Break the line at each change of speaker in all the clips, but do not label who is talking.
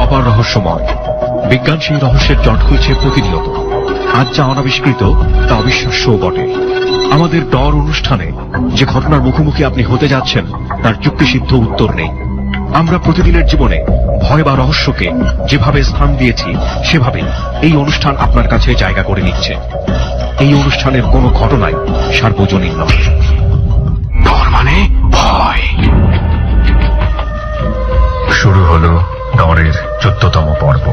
অপার রহস্যময়। বিজ্ঞান সেই রহস্যের জট খুলছে প্রতিনিয়ত। আজ যা অনাবিষ্কৃত তা অবিশ্বাস্যও বটে। আমাদের ডর অনুষ্ঠানে যে ঘটনার মুখোমুখি আপনি হতে যাচ্ছেন তার যুক্তিসিদ্ধ উত্তর নেই। আমরা প্রতিদিনের জীবনে ভয় বা রহস্যকে যেভাবে স্থান দিয়েছি সেভাবেই এই অনুষ্ঠান আপনার কাছে জায়গা করে নিচ্ছে। এই অনুষ্ঠানের কোনো ঘটনাই সার্বজনীন নয়।
ডর মানে ভয়। শুরু হলো ডরের 14তম পর্ব।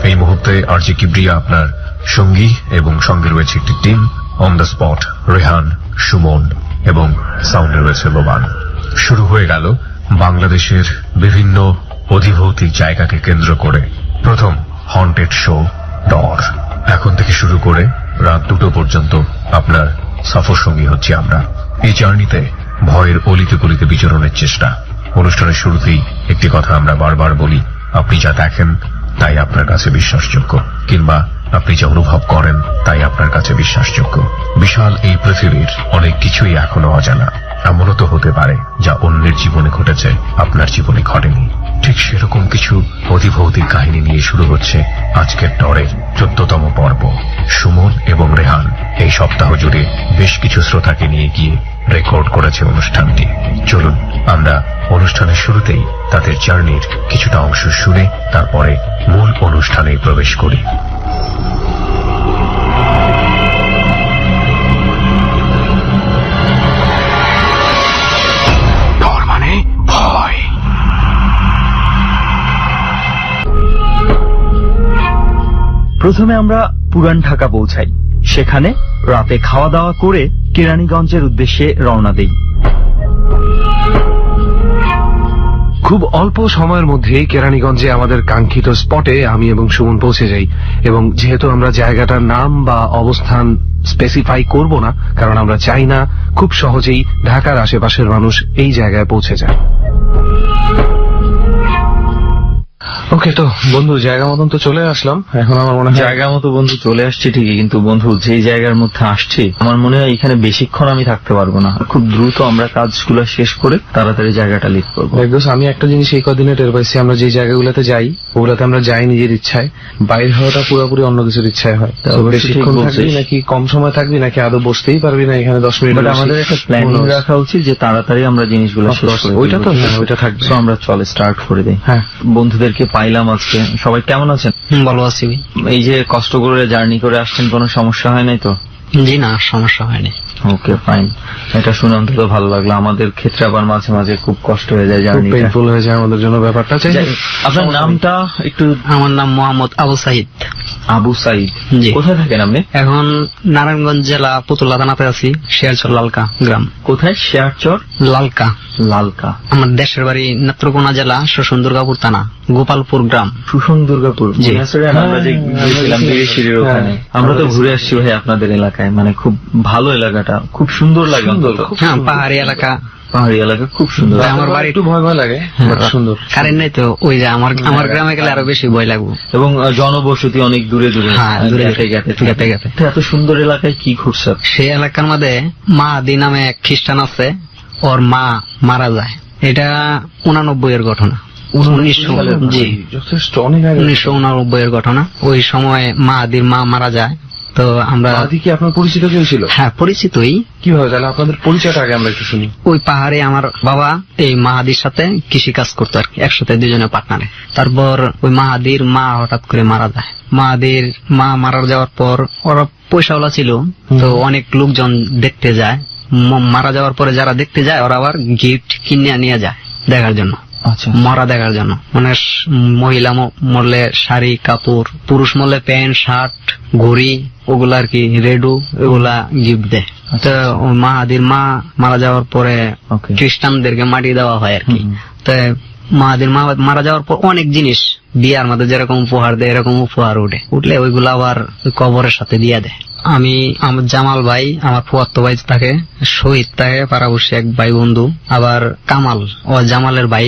এই মুহূর্তে আরজি কিবরিয়া আপনার সঙ্গী এবং সঙ্গে রয়েছে একটি team. On the spot Rehan, Suman এবং সাউন্ডে রয়েছে লোবান। শুরু হয়ে গেল বাংলাদেশের বিভিন্ন অধিভৌতিক জায়গাকে কেন্দ্র করে প্রথম হন্টেড শো ডর। এখন থেকে শুরু করে রাত 2টো পর্যন্ত আপনার সফর সঙ্গী হচ্ছি আমরা। এই জার্নিতে ভয়ের অলিতে গলিতে বিচরণের চেষ্টা। অনুষ্ঠানের শুরুতেই একটি কথা আমরা বারবার বলি, আপনি যা দেখেন তাই আপনার কাছে বিশ্বাসযোগ্য, কিংবা আপনি যা অনুভব করেন তাই আপনার কাছে বিশ্বাসযোগ্য। বিশাল এই পৃথিবীর অনেক কিছুই এখনো অজানা। এমনও তো হতে পারে যা অন্যের জীবনে ঘটেছে, আপনার জীবনে ঘটেনি। ঠিক সেরকম কিছু অধিভৌতিক কাহিনী নিয়ে শুরু হচ্ছে আজকের ডরের 14তম পর্ব। সুমন এবং রেহান এই সপ্তাহ জুড়ে বেশ কিছু শ্রোতাকে নিয়ে গিয়ে রেকর্ড করেছে অনুষ্ঠানটি। চলুন আমরা অনুষ্ঠানের শুরুতেই তাদের জার্নির কিছুটা অংশ শুনে তারপরে মূল অনুষ্ঠানে প্রবেশ করি। ডর মানে ভয়।
প্রথমে আমরা পুরান ঢাকা পৌঁছাই। সেখানে রাতে খাওয়া দাওয়া করে কেরানীগঞ্জের উদ্দেশ্যে রওনা দেই।
খুব অল্প সময়ের মধ্যেই কেরানীগঞ্জে আমাদের কাঙ্ক্ষিত স্পটে আমি এবং সুমন পৌঁছে যাই। এবং যেহেতু আমরা জায়গাটার নাম বা অবস্থান স্পেসিফাই করব না, কারণ আমরা চাই না খুব সহজেই ঢাকার আশেপাশের মানুষ এই জায়গায় পৌঁছে যায়। ওকে, তো বন্ধু জায়গা মতন তো চলে আসলাম। এখন আমার মনে হয়
জায়গা মতো বন্ধু চলে আসছি ঠিকই, কিন্তু বন্ধু যেই জায়গার মধ্যে আসছি আমার মনে হয় এখানে বেশিক্ষণ আমি থাকতে পারবো না। খুব দ্রুত আমরা কাজগুলো শেষ করে তাড়াতাড়ি জায়গাটা লিভ করবো।
একদম। আমি একটা জিনিস এই কদিনে টের পাইছি, আমরা যে জায়গাগুলোতে যাই ওগুলাতে আমরা যাই নিজের ইচ্ছায়, বাইরে হওয়াটা পুরোপুরি অন্য কিছুর ইচ্ছায় হয়। বেশিক্ষণ থাকবি নাকি কম সময় থাকবি নাকি আদৌ বসতেই পারবি না এখানে 10 মিনিট।
আমাদের একটা প্ল্যানিং রাখা উচিত যে তাড়াতাড়ি আমরা জিনিসগুলো শেষ করে।
ওইটা তো ওইটা থাকবে।
তো আমরা চলে স্টার্ট করে দিই।
হ্যাঁ,
বন্ধুদেরকে পাইলাম আজকে। সবাই কেমন আছেন?
ভালো আছি।
এই যে কষ্ট করে জার্নি করে আসছেন, কোনো সমস্যা হয় নাই তো?
জি না, সমস্যা হয়নি।
ওকে, ফাইন। এটা শুনে অন্তত ভালো লাগলো। আমাদের ক্ষেত্রে আবার মাঝে মাঝে খুব কষ্ট হয়ে যায়, জার্নি
পেইনফুল হয়ে যায় আমাদের জন্য ব্যাপারটা।
আপনার নামটা একটু?
আমার নাম মোহাম্মদ আবু সাইদ।
আবু সাইদ।
জি।
কোথায় থাকেন আপনি?
এখন নারায়ণগঞ্জ জেলা পুতুলা থানাতে আছি, শেয়ারচর লালকা গ্রাম।
কোথায়? শেয়ারচর
লালকা।
লালকা।
আমার দেশের বাড়ি নেত্রকোনা জেলা শুশুন দুর্গাপুর থানা, গোপালপুর গ্রাম।
শুশুন দুর্গাপুর।
জি।
আমরা যে গিয়েছিলাম বিরিশিরির ওখানে, আমরা তো ঘুরে আসছি ভাই আপনাদের এলাকায়। মানে খুব ভালো এলাকাটা, খুব সুন্দর লাগে।
হ্যাঁ, পাহাড়ি এলাকা।
পাহাড়ি এলাকা খুব সুন্দর।
আমার বাড়ি
একটু ভয় ভয় লাগে, সুন্দর।
কারেন্ট নেই তো, ওই যে আমার গ্রামে গেলে আরো বেশি ভয় লাগবে।
এবং জনবসতি অনেক দূরে দূরে।
হ্যাঁ, দূরে গেতে গেতে।
এত সুন্দর এলাকায় কি ঘুরছে?
সেই এলাকার মধ্যে মাহাদি নামে এক খ্রিস্টান আছে, ওর মা মারা যায়। এটা 89 এর ঘটনা। 1989 এর ঘটনা। ওই সময় মাহাদির মা মারা যায়। তো আমরা
কি আপনার পরিচিত কেউ ছিল?
হ্যাঁ, পরিচিতই।
কিভাবে? তাহলে আপনাদের পরিচয়টা আগে আমরা একটু শুনি।
ওই পাহাড়ে আমার বাবা এই মাহাদির সাথে কৃষি কাজ করতো আর কি, একসাথে দুজনে পার্টনারে। তারপর ওই মাহাদির মা হঠাৎ করে মারা যায়। মাহাদির মা মারা যাওয়ার পর ওরা পয়সাওয়ালা ছিল, তো অনেক লোকজন দেখতে যায়। মারা যাওয়ার পরে যারা দেখতে যায় ওরা আবার গিফট কিনে নিয়ে যায় দেখার জন্য।
আচ্ছা।
মরা দেখার জন্য। মানে মহিলা মরলে শাড়ি কাপড়, পুরুষ মরলে প্যান্ট শার্ট ঘড়ি, ওগুলা আর কি রেডু, ওগুলা গিফট দেয়। তো মাহাদির মা মারা যাওয়ার পরে খ্রিস্টানদেরকে মাটি দেওয়া হয় আর কি। তো মাহাদির মা মারা যাওয়ার পর অনেক জিনিস বিয়ার মধ্যে যেরকম উপহার দেয় এরকম উপহার উঠলে ওইগুলো আবার কবরের সাথে দিয়ে দেয়। আমি আমার জামাল ভাই, আমার ফুয়াত্তো ভাই থাকে, শহীদ থাকে পাড়াবসী এক ভাই বন্ধু, আবার কামাল ও জামালের ভাই,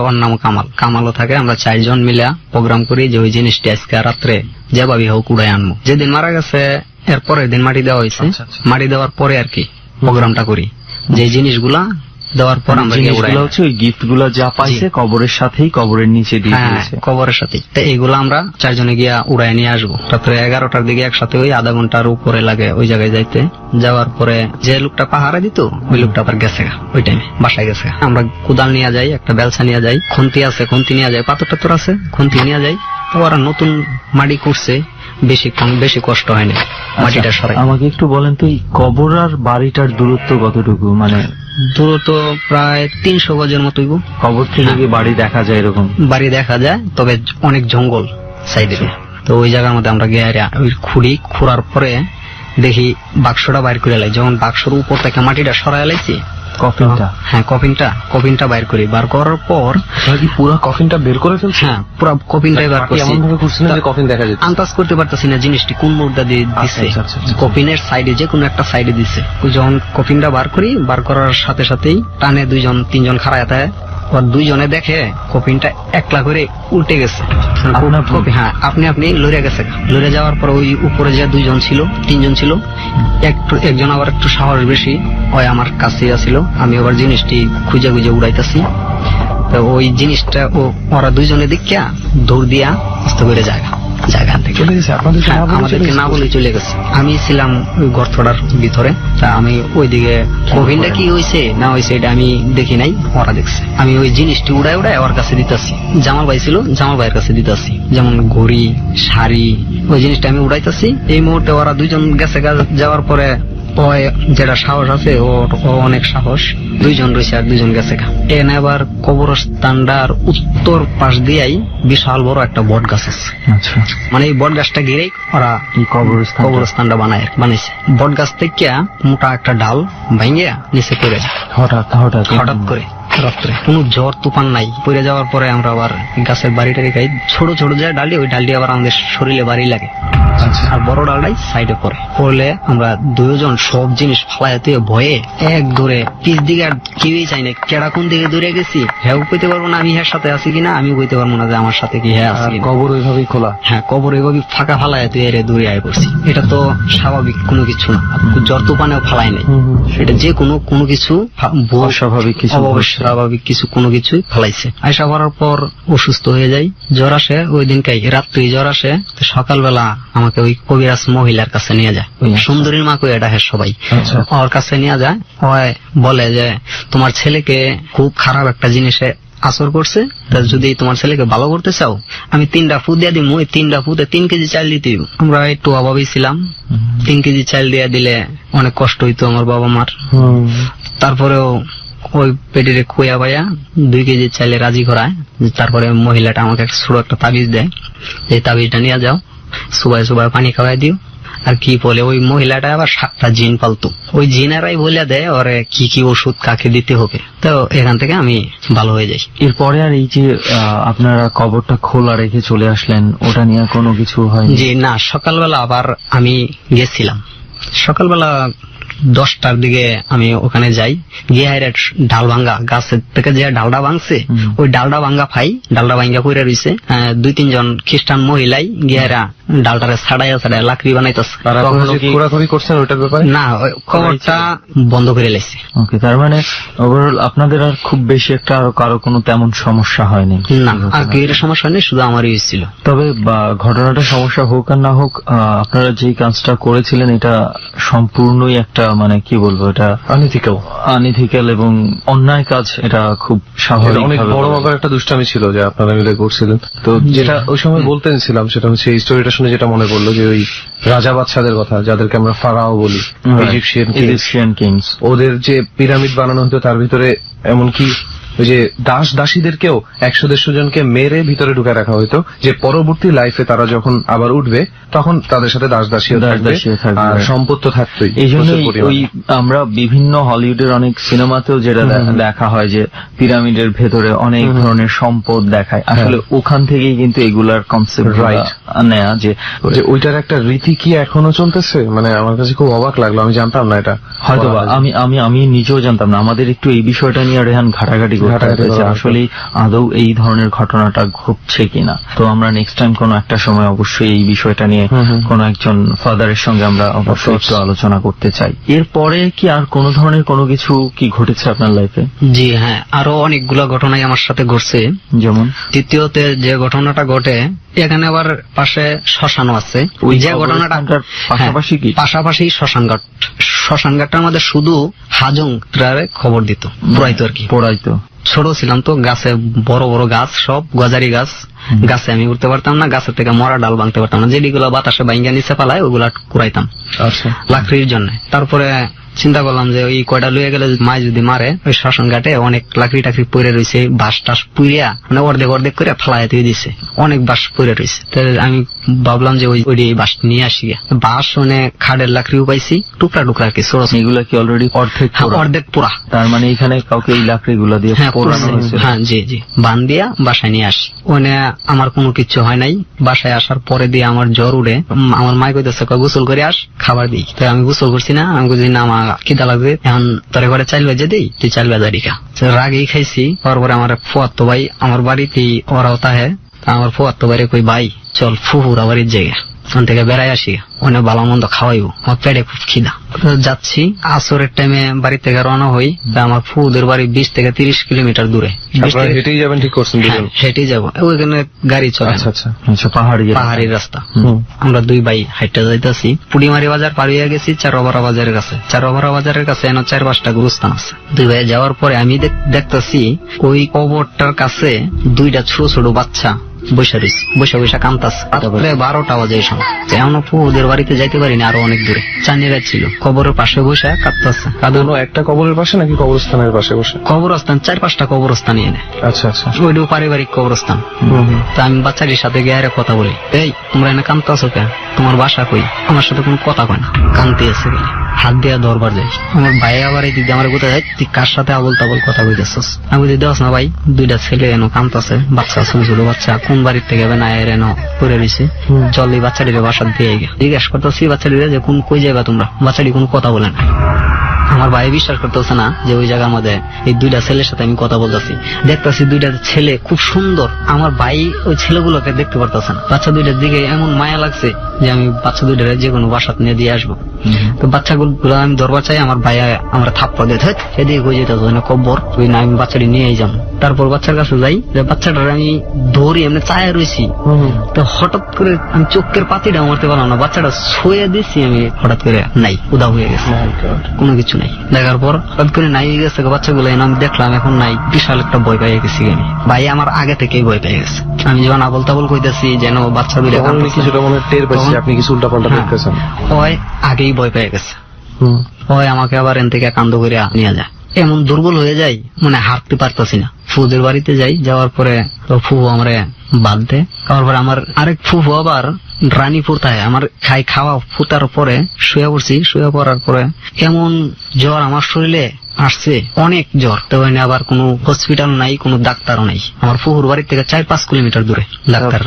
ওর নাম কামাল। কামালও থাকে। আমরা 4 জন মিলে প্রোগ্রাম করি যে ওই জিনিসটা আজকে রাত্রে যেভাবে হোক উড়াই আনবো। যেদিন মারা গেছে এর পরের দিন মাটি দেওয়া হয়েছে। মাটি দেওয়ার পরে আর কি প্রোগ্রামটা করি, যে জিনিসগুলা দেওয়ার পর আমরা গিয়ে উড়াই
জিনিসগুলো হচ্ছে ওই গিফট গুলো যা পাইছে কবরের সাথেই কবরের নিচে দিয়ে
হ্যাঁ
দিয়েছে।
কবরের সাথে। তো এইগুলো আমরা 4 জনে গিয়া উড়াই নিয়ে আসবো। তারপরে 11টার দিকে একসাথে ওই আধা ঘন্টার উপরে লাগে ওই জায়গায় যাইতে। যাওয়ার পরে যে লোকটা পাহারা দিত ওই লোকটা আবার গেছে গা, ওই টাইমে বাসায় গেছে গা। আমরা কোদাল নিয়ে যাই, একটা বেলসা নিয়ে যাই, খুন্তি আছে খুন্তি নিয়ে যাই, পাথর টাথর আছে খুন্তি নিয়ে যাই। তো ওরা নতুন মাটি করছে, বেশি কষ্ট হয়নি মাটিটা সরাই।
আমাকে একটু বলেন তো এই কবর আর বাড়িটার দূরত্ব কতটুকু, মানে
দূরত্ব প্রায় 300 গজের মতোই গো।
কবর থেকে কি বাড়ি দেখা যায় এরকম?
বাড়ি দেখা যায়, তবে অনেক জঙ্গল সাইডে। তো ওই জায়গার মধ্যে আমরা গিয়ে ওই খুঁড়ার পরে দেখি বাক্সটা বাইর করে লাই। যখন বাক্সর উপর থেকে মাটিটা সরাই লাইছি,
কফিনটা,
হ্যাঁ কফিনটা বাইর করি। বার করার পর
কি পুরো কফিনটা বের করে ফেলছে?
হ্যাঁ পুরো কফিনটাই বার করছি।
এমন ভাবে করছিলেন যে কফিন দেখা যেত?
আন্দাজ করতে পারতেছি না জিনিসটি কোন মুদ্রা দিয়ে দিচ্ছে।
আচ্ছা।
কফিনের সাইডে যে কোনো একটা সাইডে দিচ্ছে। যখন কফিনটা বার করি, বার করার সাথে সাথেই টানে 2-3 খাড়ায় থাকে। আর 2 জনে দেখে কফিনটা একলা করে উল্টে গেছে। হ্যাঁ আপনি লড়ে গেছে। লড়ে যাওয়ার পর ওই উপরে যে 2 জন ছিল, 3 জন ছিল, একজন আবার একটু সাহস বেশি, ওই আমার কাছে আসছিল। আমি আবার জিনিসটি খুঁজে উড়াইতেছি। তো ওই জিনিসটা ওরা 2 জনে দেখিয়া দৌড় দিয়া আস্তে করে জায়গা থেকে
চলে গেছে আপনাদের?
হ্যাঁ, আমাদেরকে না বলে চলে গেছে। আমি ছিলাম ওই গর্তটার ভিতরে। তা আমি ওইদিকে কফিনটা কি হয়েছে না হয়েছে এটা আমি দেখি নাই, ওরা দেখছে। আমি ওই জিনিসটি উড়াই ওর কাছে দিতেছি। জামাল ভাই ছিল, জামাল ভাইয়ের কাছে দিতেছি। যেমন ঘড়ি, শাড়ি, ওই জিনিসটা আমি উড়াইতেছি। এই মুহূর্তে ওরা 2 জন গেছে। যাওয়ার পরে ওই যেটা সাহস আছে ও অনেক সাহস, 2 জন রয়েছে আর 2 জন গেছে। এনে আবার কবরস্থানটার উত্তর পাশ দিয়েই বিশাল বড় একটা বট গাছ আছে।
আচ্ছা,
মানে এই বট গাছটা ঘিরেই ওরা
এই
কবরস্থানটা বানাইছে। বট গাছ থেকে মোটা একটা ডাল ভেঙে নিচে পড়ে যায় হঠাৎ করে রাত্রে। কোন ঝড় তুফান নাই। পড়ে যাওয়ার পরে আমরা আবার গাছের বাড়িটা রেখে ছোট যে ডালি, ওই ডালটি আবার আমাদের শরীরে বাড়ি লাগে। আর বড় ডালটাই সাইডে পড়লে আমরা 2 জন সব জিনিস ফালাইতে ভয়ে এক দূরে পিছ দিকে আর কেউই চাই না। কেডা কোন দিকে দূরে গেছি হ্যাঁ কইতে পারবো না, আমি হ্যাঁ সাথে আছি কিনা আমি কইতে পারবো না যে আমার সাথে কি হ্যাঁ আছে।
কবর ওইভাবেই খোলা?
হ্যাঁ কবর এইভাবে ফাঁকা ফালাইতে এরে দূরে আয় পড়ছি। এটা তো স্বাভাবিক কোনো কিছু না, জ্বর তুফানেও ফালাই নাই। এটা যে কোনো কিছু
অস্বাভাবিক
কিছু কোনো কিছুই ফালাইছে। আয়সা করার পর অসুস্থ হয়ে যাই, জ্বর আসে। ওই দিনকাই রাত্রি জ্বর আসে। তো সকালবেলা আমাকে ওই কবিরাজ মহিলার কাছে নিয়ে যায়। সুন্দরীর মা কই এটা হ্যাঁ সবাই ওর কাছে নিয়ে যায়। বলে যে তোমার ছেলেকে খুব খারাপ একটা জিনিসে আসর করছে, যদি তোমার ছেলেকে ভালো করতে চাও আমি 3টা ফু দিয়ে দিব। ওই 3টা ফুতে 3 কেজি চাল দিতে দিব। আমরা একটু অভাবী ছিলাম, 3 কেজি চাল দিয়ে দিলে অনেক কষ্ট হইতো আমার বাবা মার। তারপরেও ওই পেটিরে খুয়া পাইয়া 2 কেজি চাইলে রাজি করায়। তারপরে মহিলাটা আমাকে ছোট একটা তাবিজ দেয়, এই তাবিজটা নিয়ে যাও, সুবাই পানি খাওয়াই দিও। আর কি বলে ওই মহিলাটা আবার 7টা জিন পালতো। ওই জিনেরাই বলে দেয় ওরে কি ওষুধ কাকে দিতে হবে। তো এখান থেকে আমি ভালো হয়ে যাই।
এরপরে আর এই যে আপনারা কবরটা খোলা রেখে চলে আসলেন, ওটা নিয়ে কোনো কিছু হয়নি?
জি না, সকালবেলা আবার আমি গেছিলাম। সকালবেলা 10টার দিকে আমি ওখানে যাই, গিয়ে ডাল ভাঙ্গা গাছের থেকে যে ডালটা ভাঙছে ওই ডালটা ভাঙ্গা ডালটা ভাঙ্গা পড়ে রয়েছে। 2-3 জন খ্রিস্টান মহিলাই গিয়ে ডালটারে ছাড়াইয়া লাকড়ি বানাইতেছে।
ঘোরাঘুরি করছেন ওইটার ব্যাপারে?
না, কবরটা বন্ধ করে লাইছে।
ওকে, তার মানে ওভারঅল আপনাদের আর খুব বেশি একটা কারো কোনো তেমন সমস্যা হয়নি?
না, আর কেউ সমস্যা নেই, শুধু আমারই হয়েছিল।
তবে ঘটনাটা সমস্যা হোক আর না হোক, আপনারা যে কাজটা করেছিলেন এটা সম্পূর্ণই একটা মানে কি বলবো, এটা আনইথিক্যাল এবং অন্যায় কাজ। এটা খুব স্বাভাবিক,
অনেক বড় ব্যাপার, একটা দুষ্টামি ছিল যে আপনারা মিলে করছিলেন। তো যেটা ওই সময় বলতেছিলাম সেটা হচ্ছে এই স্টোরিটা শুনে যেটা মনে পড়লো যে ওই রাজা বাদশাদের কথা, যাদেরকে আমরা ফারাও বলি, ইজিপশিয়ান কিংস, ওদের যে পিরামিড বানানো হতো তার ভিতরে এমনকি ওই যে দাসীদেরকেও 100-150 জনকে মেরে ভিতরে ঢুকে রাখা হইতো, যে পরবর্তী লাইফে তারা যখন আবার উঠবে তখন তাদের সাথে দাসীও থাকবে আর সম্পদ তো থাকতোই।
এই জন্য ওই আমরা বিভিন্ন হলিউডের অনেক সিনেমাতেও যেটা দেখা হয় যে পিরামিডের ভেতরে অনেক ধরনের সম্পদ দেখায়, আসলে ওখান থেকেই কিন্তু এগুলার কনসেপ্ট নেয়া, যে
ওইটার একটা রীতি কি এখনো চলতেছে। মানে আমার কাছে খুব অবাক লাগলো, আমি জানতাম না এটা।
হয়তো আমি নিজেও জানতাম না। আমাদের একটু এই বিষয়টা নিয়ে রেহান ঘাটাঘাটি করতে
ঘাটাঘাটি
হবে যে
করা
আসলে আদৌ এই ধরনের ঘটনাটা ঘটছে কিনা। তো আমরা নেক্সট টাইম কোনো একটা সময় অবশ্যই এই বিষয়টা নিয়ে কোনো একজন ফাদারের সঙ্গে আমরা অবশ্যই একটু আলোচনা করতে চাই। এরপরে কি আর কোনো ধরনের কোনো কিছু কি ঘটেছে আপনার লাইফে?
জি হ্যাঁ, আরো অনেকগুলো ঘটনাই আমার সাথে ঘটছে।
যেমন
তৃতীয়তে যে ঘটনাটা ঘটে, এখানে আবার পাশে শ্মশানও আছে।
ওই
যে ঘটনাটা
কবরস্থানটার পাশাপাশি কি?
হ্যাঁ, পাশাপাশি শ্মশানঘাট। শ্মশানঘাটটা আমাদের শুধু হাজং খবর দিত, পুরাইতো আর কি।
পড়াইতো।
ছোট ছিলাম তো, গাছে বড় বড় গাছ, সব গজারি গাছ, গাছে আমি উঠতে পারতাম না, গাছের থেকে মরা ডাল ভাঙতে পারতাম না, যেগুলো বাতাসে বাইঙ্গা নিচে পালায় ওগুলা কুড়াইতাম
আচ্ছা
লাকড়ির জন্য। তারপরে চিন্তা করলাম যে ওই কয়টা লুয়ে গেলে মায় যদি মারে, ওই শ্মশান ঘাটে অনেক লাকড়ি টাকড়ি পড়ে রয়েছে, বাঁশ টাস পুড়িয়া মানে অর্ধেক অর্ধেক করে ফেলায় দিয়ে দিছে, অনেক বাঁশ পড়ে রয়েছে। তাহলে আমি ভাবলাম যে ওই বাঁশ নিয়ে আসি। বাঁশ মানে খাড়ের লাকড়িও পাইছি, টুকরা টুকরা আর কি, ছোট ছোট।
এগুলা কি অলরেডি অর্ধেক পোড়া?
অর্ধেক পোড়া।
তার মানে এখানে কাউকে এই লাকড়িগুলা দিয়ে
হ্যাঁ
পোড়ানো
পুড়ছে।
হয়েছে?
হ্যাঁ জি জি, বান দিয়া বাসায় নিয়ে আসি। ওনে আমার কোনো কিচ্ছু হয় নাই। বাসায় আসার পরে দিয়ে আমার জ্বর উঠে, আমার মাই কইতেছে গোসল করে আস, খাবার দিই। তো আমি গোসল করছি না, আমি বলছি না আমার খিদা লাগবে, এখন তোর ঘরে চাল বাজে দিই, তুই চাল বাজারি খা। রাগেই খাইছি। তারপরে আমার ফুয়াতো ভাই আমার বাড়িতেই ওরাও তাহে, আমার ফুয়াতো ভাইরে কই ভাই চল ফুহুরা বাড়ির জায়গা, ওখান থেকে বেড়াই আসি, অনেক ভালো মন্দ খাওয়াইবো, আমার পেটে খুব খিদা। যাচ্ছি, আসরের টাইমে বাড়ি থেকে রওনা হই। আমার ফুদের বাড়ি 20 থেকে 30 কিলোমিটার দূরে।
হেঁটেই যাবেন ঠিক করছেন দুজন?
হেঁটে যাবো, ওইখানে গাড়ি চলে না।
আচ্ছা আচ্ছা
আচ্ছা, পাহাড়ি
পাহাড়ি রাস্তা। আমরা দুই ভাই হাইটে যাইতেছি, পুডিমারি বাজার পার হয়ে গেছি চারোবারা বাজারের কাছে। চারোবারা বাজারের কাছে এনে 4-5টা গুরুস্থান আছে। দুই ভাই যাওয়ার পরে আমি দেখতেছি ওই কবরটার কাছে 2টা ছোট ছোট বাচ্চা বসে রয়েছে, বসে কান্তাছে। রাত্রে 12টা বাজে এই সময়। এমন ওদের বাড়িতে যাইতে পারিনি, আরো অনেক দূরে। চানিরা ছিল, কবরের পাশে বসে কাঁদতেছে।
কোনো একটা কবরের পাশে নাকি কবরস্থানের পাশে বসে?
কবরস্থান 4-5টা কবরস্থান এনে,
আচ্ছা আচ্ছা
ওইটাও পারিবারিক কবরস্থান। তো আমি বাচ্চাটির সাথে গিয়ে কথা বলি, এই তোমরা এনে কাঁদতেছো কেন, তোমার বাসা কই? আমার সাথে কোনো কথা কয় না, কান্তি আছে বলে হাত দিয়া দরবার যায়। আমার ভাই আবার এই দিদি আমার কোথায় যায়, তুই কার সাথে আবল তাবল কথা কইতেছস? আমি বলি দেওয়াস না ভাই, 2টা ছেলে এনো কান্তাছে, বাচ্চা ছোট ছোট বাচ্চা, কোন বাড়ির থেকে না এনো পড়ে রয়েছে, চল এই বাচ্চাটির বাসা দিয়ে গে। জিজ্ঞাসা করতেছি বাচ্চাটিরে যে কোন কই যাবে তোমরা, বাচ্চাটি কোনো কথা বলে না। আমার ভাই বিশ্বাস করতেছে না যে ওই জায়গার মধ্যে এই 2টা ছেলের সাথে আমি কথা বলতেছি। দেখতেছি 2টা ছেলে খুব সুন্দর, আমার ভাই ওই ছেলেগুলোকে দেখতে পারতেছে না। বাচ্চা 2টার দিকে এমন মায়া লাগছে যে আমি বাচ্চা 2টার যে কোনো বাসাত নিয়ে দিয়ে আসবো। তো বাচ্চাগুলো আমি দরবার চাই, আমার ভাই আমরা থাপ্পড় দিয়ে এদিকে কই যেতে না কব্বর, ওই না আমি বাচ্চাটি নিয়েই যাবো। তারপর বাচ্চার কাছে যাই, বাচ্চাটার আমি ধরি, এমনি চায়া রয়েছি। তো হঠাৎ করে আমি চোখের পাতিটা মারতে পারলাম না, বাচ্চাটা ছুঁয়ে দিচ্ছি, আমি হঠাৎ করে নাই, উদা হয়ে গেছে, কোনো কিছু নাই। দেখার পর হঠাৎ করে নাই হয়ে গেছে বাচ্চাগুলো, আমি দেখলাম এখন নাই। বিশাল একটা ভয় পেয়ে গেছি আমি। ভাই আমার আগে থেকেই ভয় পেয়ে গেছে। আমি যখন আবল তাবল কইতেছি যেন বাচ্চাগুলো
কিছুটা মনে টের পাচ্ছি আপনি কিছু উল্টা পাল্টা দেখতেছেন।
হয় আগেই ভয় পেয়ে গেছে, হয় আমাকে আবার এন থেকে কান্দ করে নিয়ে যায়। এমন দুর্বল হয়ে যাই, মানে হাঁটতে পারতাছি না। ফুদের বাড়িতে যাই, যাওয়ার পরে তো ফুফু আমারে বাদ দেয়। তারপরে আমার আরেক ফুফু আবার রানীপুর থাকে, আমার খাওয়া ফুটার পরে শুয়ে পড়ছি। শুয়ে পড়ার পরে এমন জ্বর আমার শরীরে আসছে, অনেক জ্বর। তো আবার কোনো হসপিটাল নাই, কোনো ডাক্তারও নাই। আমার ফুফুর বাড়ির থেকে 4-5 কিলোমিটার দূরে ডাক্তার।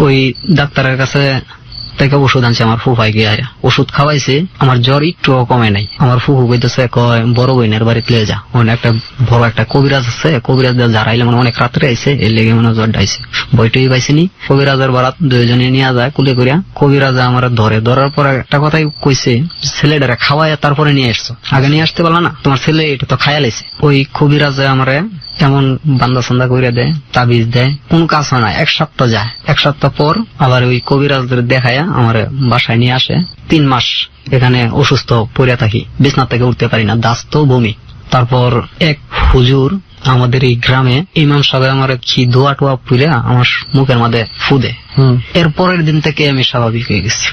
ওই ডাক্তারের কাছে থেকে ওষুধ আনছে আমার ফুফাই গিয়ে, ওষুধ খাওয়াইছে, আমার জ্বর একটু কমে নাই। আমার ফুফু কইতেছে কয় বড় বোনের বাড়িতে লিয়ে যা, ওখানে একটা বড় একটা কবিরাজ আছে, কবিরাজ যারাইলে মানে অনেক রাত্রে আইছে, এর লেগে মনে জ্বরটা আইছে। বইটই পাইছিনি, কবিরাজের বারাত 2জনে নিয়ে যায় কুলে করিয়া। কবিরাজ আমার ধরার পরে একটা কথাই কইছে, ছেলেটারে খাওয়াইয়া তারপরে নিয়ে আসছো, আগে নিয়ে আসতে পারলা না, তোমার ছেলে এটা তো খায়া লাইছে। ওই কবিরাজে আমারে এমন বান্দা সান্দা করে দেয়, তাবিজ দেয়, কোন কাজ হয় না। 1 সপ্তাহ যায়, 1 সপ্তাহ পর আবার ওই কবিরাজদের দেখায়া আমার বাসায় নিয়ে আসে। 3 মাস এখানে অসুস্থ পড়ে থাকি, বিছনা থেকে উঠতে পারি না, দাস্ত বমি। তারপর এক হুজুর আমাদের এই গ্রামে, ইমাম সাহেব আমার কি ধোয়া টোয়া পুড়ে আমার মুখের মধ্যে ফুদে। এর পরের দিন থেকে আমি স্বাভাবিক হয়ে গেছি।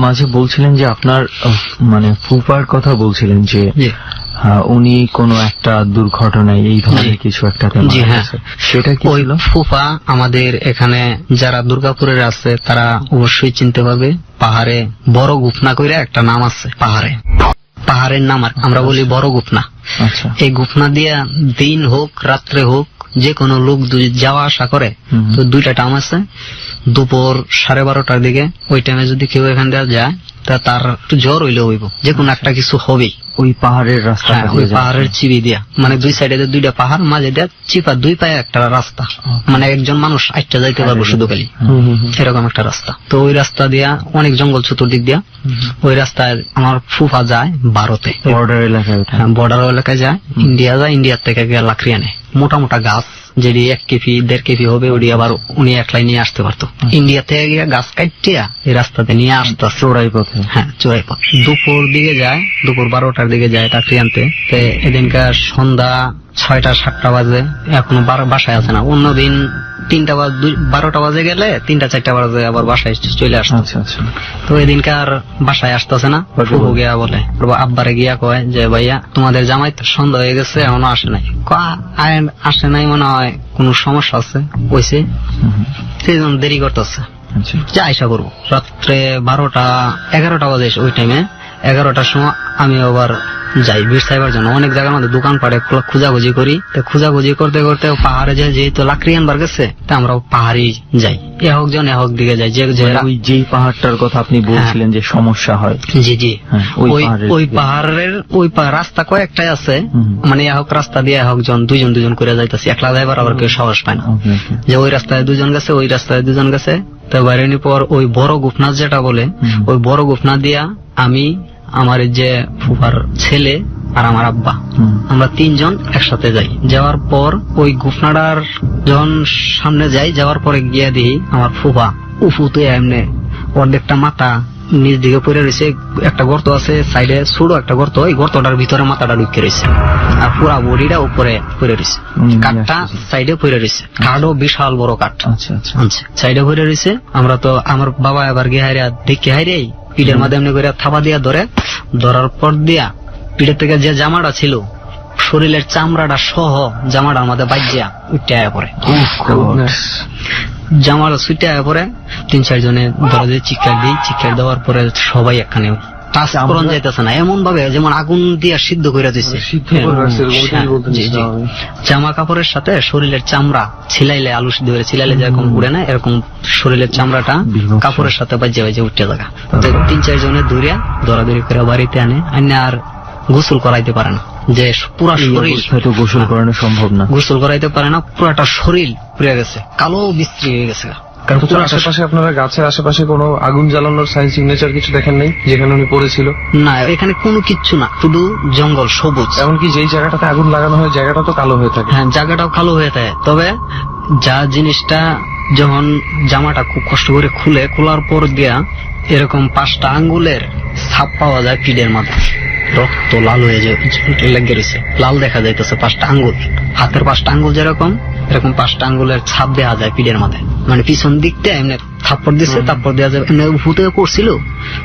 মাঝে বলছিলেন যে আপনার মানে ফুফার কথা বলছিলেন যে উনি কোন একটা দুর্ঘটনায় এই ধরনের কিছু একটা,
জি হ্যাঁ,
সেটা কি
ওই ফুফা আমাদের এখানে যারা দুর্গাপুরের আছে তারা অবশ্যই চিনতে পারবে। পাহাড়ে বড় গুফনা কইরা একটা নাম আছে, পাহাড়ের নাম আমরা বলি বড় গুফনা।
আচ্ছা,
এই গুফনা দিয়া দিন হোক রাত্রে হোক যে কোনো লোক যাওয়া আসা করে, তো দুইটা টাইম আছে, দুপুর 12:30টার দিকে। ওই টাইমে যদি কেউ এখান দিয়ে যায় তা তার একটু জ্বর হইলে হইব, যে কোনো একটা কিছু হবেই।
ওই পাহাড়ের রাস্তা,
হ্যাঁ, ওই পাহাড়ের চিবি দিয়া, মানে দুই সাইডে দুইটা পাহাড়, মাঝে দিয়া চিপা দুই পায়ে একটা রাস্তা, মানে একজন মানুষ আটটা যাইতে পারবো শুধু খালি, এরকম একটা রাস্তা। তো ওই রাস্তা দিয়া অনেক জঙ্গল চতুর্দিক দিয়া, ওই রাস্তায় আমার ফুফা যায় ভারতে,
বর্ডার এলাকায়।
হ্যাঁ, বর্ডার এলাকায় যায়, ইন্ডিয়া যায়, ইন্ডিয়ার থেকে গিয়ে লাকড়ি আনে, মোটা মোটা গাছ, যেটি 1 কেজি 1.5 কেজি হবে, ওটি আবার উনি একলাই নিয়ে আসতে পারতো। ইন্ডিয়া থেকে গিয়ে গাছ কাটিয়া এই রাস্তাতে নিয়ে আসতো
চোরাই পথে।
হ্যাঁ, চোরাই পথ। দুপুর দিকে যায়, দুপুর 12টার দিকে যায় লাকড়ি আনতে। এদিনকার সন্ধ্যা 6টা-7টা বাজে, এখনো বাসায় আছে না। অন্যদিন 12টা বাজে গেলে 3টা-4টা বাজে আবার বাসায় চলে আসতো।
আচ্ছা আচ্ছা।
তো এদিনকার বাসায় আসতেছে না, ফুফু গিয়া বলে, আব্বারে গিয়া কয় যে ভাইয়া তোমাদের জামাই তো সন্ধ্যা হয়ে গেছে, এখনো আসে নাই। আসে নাই মনে হয় কোনো সমস্যা আছে হয়েছে, সেই জন্য দেরি করতেছে, যা আশা করবো। রাত্রে 11টা বাজে, ওই টাইমে 11টার সময় আমি আবার যাই বীর সাহেবের জন্য। অনেক জায়গার মধ্যে দোকান পাড়ে খোঁজাখুঁজি করি, তো খোঁজাখুঁজি করতে করতে পাহাড়ে যাই, যেহেতু লাকড়ি আনবার গেছে, তা আমরা পাহাড়ি যাই, এহক দিকে যাই।
যেই পাহাড়টার কথা আপনি বলছিলেন যে সমস্যা হয়,
জি জি, ওই পাহাড়ের রাস্তা কয়েকটাই আছে, মানে এহক রাস্তা দিয়ে এহকজন দুজন করে যাইতেছি, একলা যাইবার আবার কেউ সাহস পায় না, যে ওই রাস্তায় 2জন গেছে, ওই রাস্তায় 2জন গেছে। তো বাইরের পর ওই বড় গোপনাথ যেটা বলে, ওই বড় গোপনাথ দিয়া আমি, আমার যে ফুফার ছেলে আর আমার আব্বা, আমরা 3জন একসাথে যাই। যাওয়ার পর ওই গুফনাডার যখন সামনে যাই, যাওয়ার পরে গিয়া দিই আমার ফুফা উফুতে এমনি অর্ধেকটা মাথা নিচ দিকে পড়ে রয়েছে, একটা গর্ত আছে সাইডে, ছোট একটা গর্ত, ওই গর্তটার ভিতরে মাথাটা ঢুকে রয়েছে, আর পুরা বডিটা উপরে পড়ে রয়েছে, কাঠটা সাইডে পড়ে রয়েছে, কাঠও বিশাল বড় কাঠ সাইডে পড়ে রয়েছে। আমরা তো, আমার বাবা এবার গিয়ে হারিয়া দেখে হারিয়াই পিঠের মাধ্যমে এমনি করে থাবা দিয়া ধরার পর দিয়া পিঠের থেকে যে জামাটা ছিল, শরীরের চামড়াটা সহ জামাটার মধ্যে বাজিয়া উঠে আয়া পড়ে, জামাটা ছুটে আয়া পড়ে। 3-4 জনে ধরে দিয়ে চিৎকার দেওয়ার পরে সবাই একখানে টাচ করন যাইতেছে না, এমন ভাবে যেমন আগুন দিয়া সিদ্ধ করে দিচ্ছে। জামা কাপড়ের সাথে শরীরের চামড়া ছিলাইলে, আলু সিদ্ধ করে ছিলাইলে যেরকম উড়ে না, এরকম শরীরের চামড়াটা কাপড়ের সাথে বাজে উঠে থাকা। 3-4 জনে দৌড়াদৌড়ি করে বাড়িতে আনে, আর গোসল করাইতে পারে না, যে পুরা শরীর হয়তো গোসল করানো সম্ভব না, গোসল করাইতে পারে না, পুরাটা শরীর পুড়ে গেছে, কালো বিস্ত্রী হয়ে গেছে।
আশেপাশে আপনারা গাছের আশেপাশে কোনো আগুন জ্বালানোর সাইন সিগনেচার কিছু দেখেন নাই যেখানে উনি পড়েছিল?
না, এখানে কোনো কিচ্ছু না, শুধু জঙ্গল সবুজ।
এমনকি যেই জায়গাটাতে আগুন লাগানো হয় জায়গাটা তো কালো হয়ে থাকে।
হ্যাঁ, জায়গাটাও কালো হয়ে থাকে। তবে যা জিনিসটা, যখন জামাটা খুব কষ্ট করে খোলার পর দিয়া এরকম 5টা আঙ্গুলের ছাপ পাওয়া যায় পিঠের মাথায়, রক্ত লাল হয়ে লেগে রয়েছে, লাল দেখা যাইতেছে 5টা আঙ্গুল, হাতের 5টা আঙ্গুল যেরকম, এরকম 5টা আঙ্গুলের ছাপ দেওয়া যায় পিঠের মাথায়, মানে পিছন দিকটা এমনি থাপ্পড় দিচ্ছে, তারপর দেওয়া যাবে এমনি ভূতে করছিল,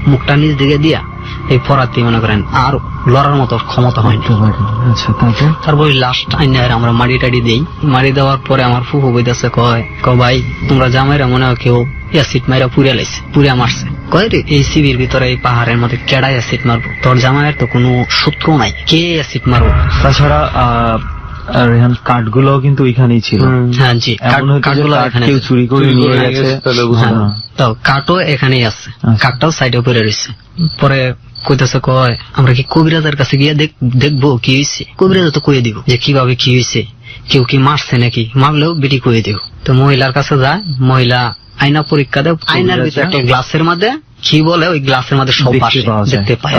মুখটা নিচ দিকে দিয়া এই ফরাতি মনে করেন আর লড়ার মতো ক্ষমতা হয়নি। তারপর ওই লাস্ট আইনে আমরা মাড়ি টাড়ি দিই, মাড়ি দেওয়ার পরে আমার ফুফু বইতেছে, কয় ভাই তোমরা জামাইরা মনে হয় কেউ অ্যাসিড মাইরা পুড়িয়া লাইছে, পুড়িয়া মারছে। কয় রে, এই শিবির ভিতরে এই পাহাড়ের মধ্যে কেডাই অ্যাসিড মারবো, তোর জামাইয়ের তো কোনো সূত্র নাই, কে অ্যাসিড মারবো?
তাছাড়া রেহান কাঠগুলো কিন্তু এখানেই ছিল।
হ্যাঁ জি, কাঠগুলো
কেউ চুরি করে নিয়ে গেছে,
তো কাঠও এখানেই আছে, কাঠটাও সাইডে পড়ে রয়েছে। পরে কইতেছে, কয় আমরা কি কবিরাজের কাছে গিয়ে দেখবো কি হয়েছে? কবিরাজ তো কয়ে দিব যে কিভাবে কি হয়েছে, কেউ কি মারছে নাকি, মারলেও বেটি কয়ে দিব। তো মহিলার কাছে যায়, মহিলা আয়না পরীক্ষা দেয়, আয়নার ভিতরে একটা গ্লাসের মধ্যে কি বলে, ওই গ্লাসের মধ্যে সব দেখতে পায়।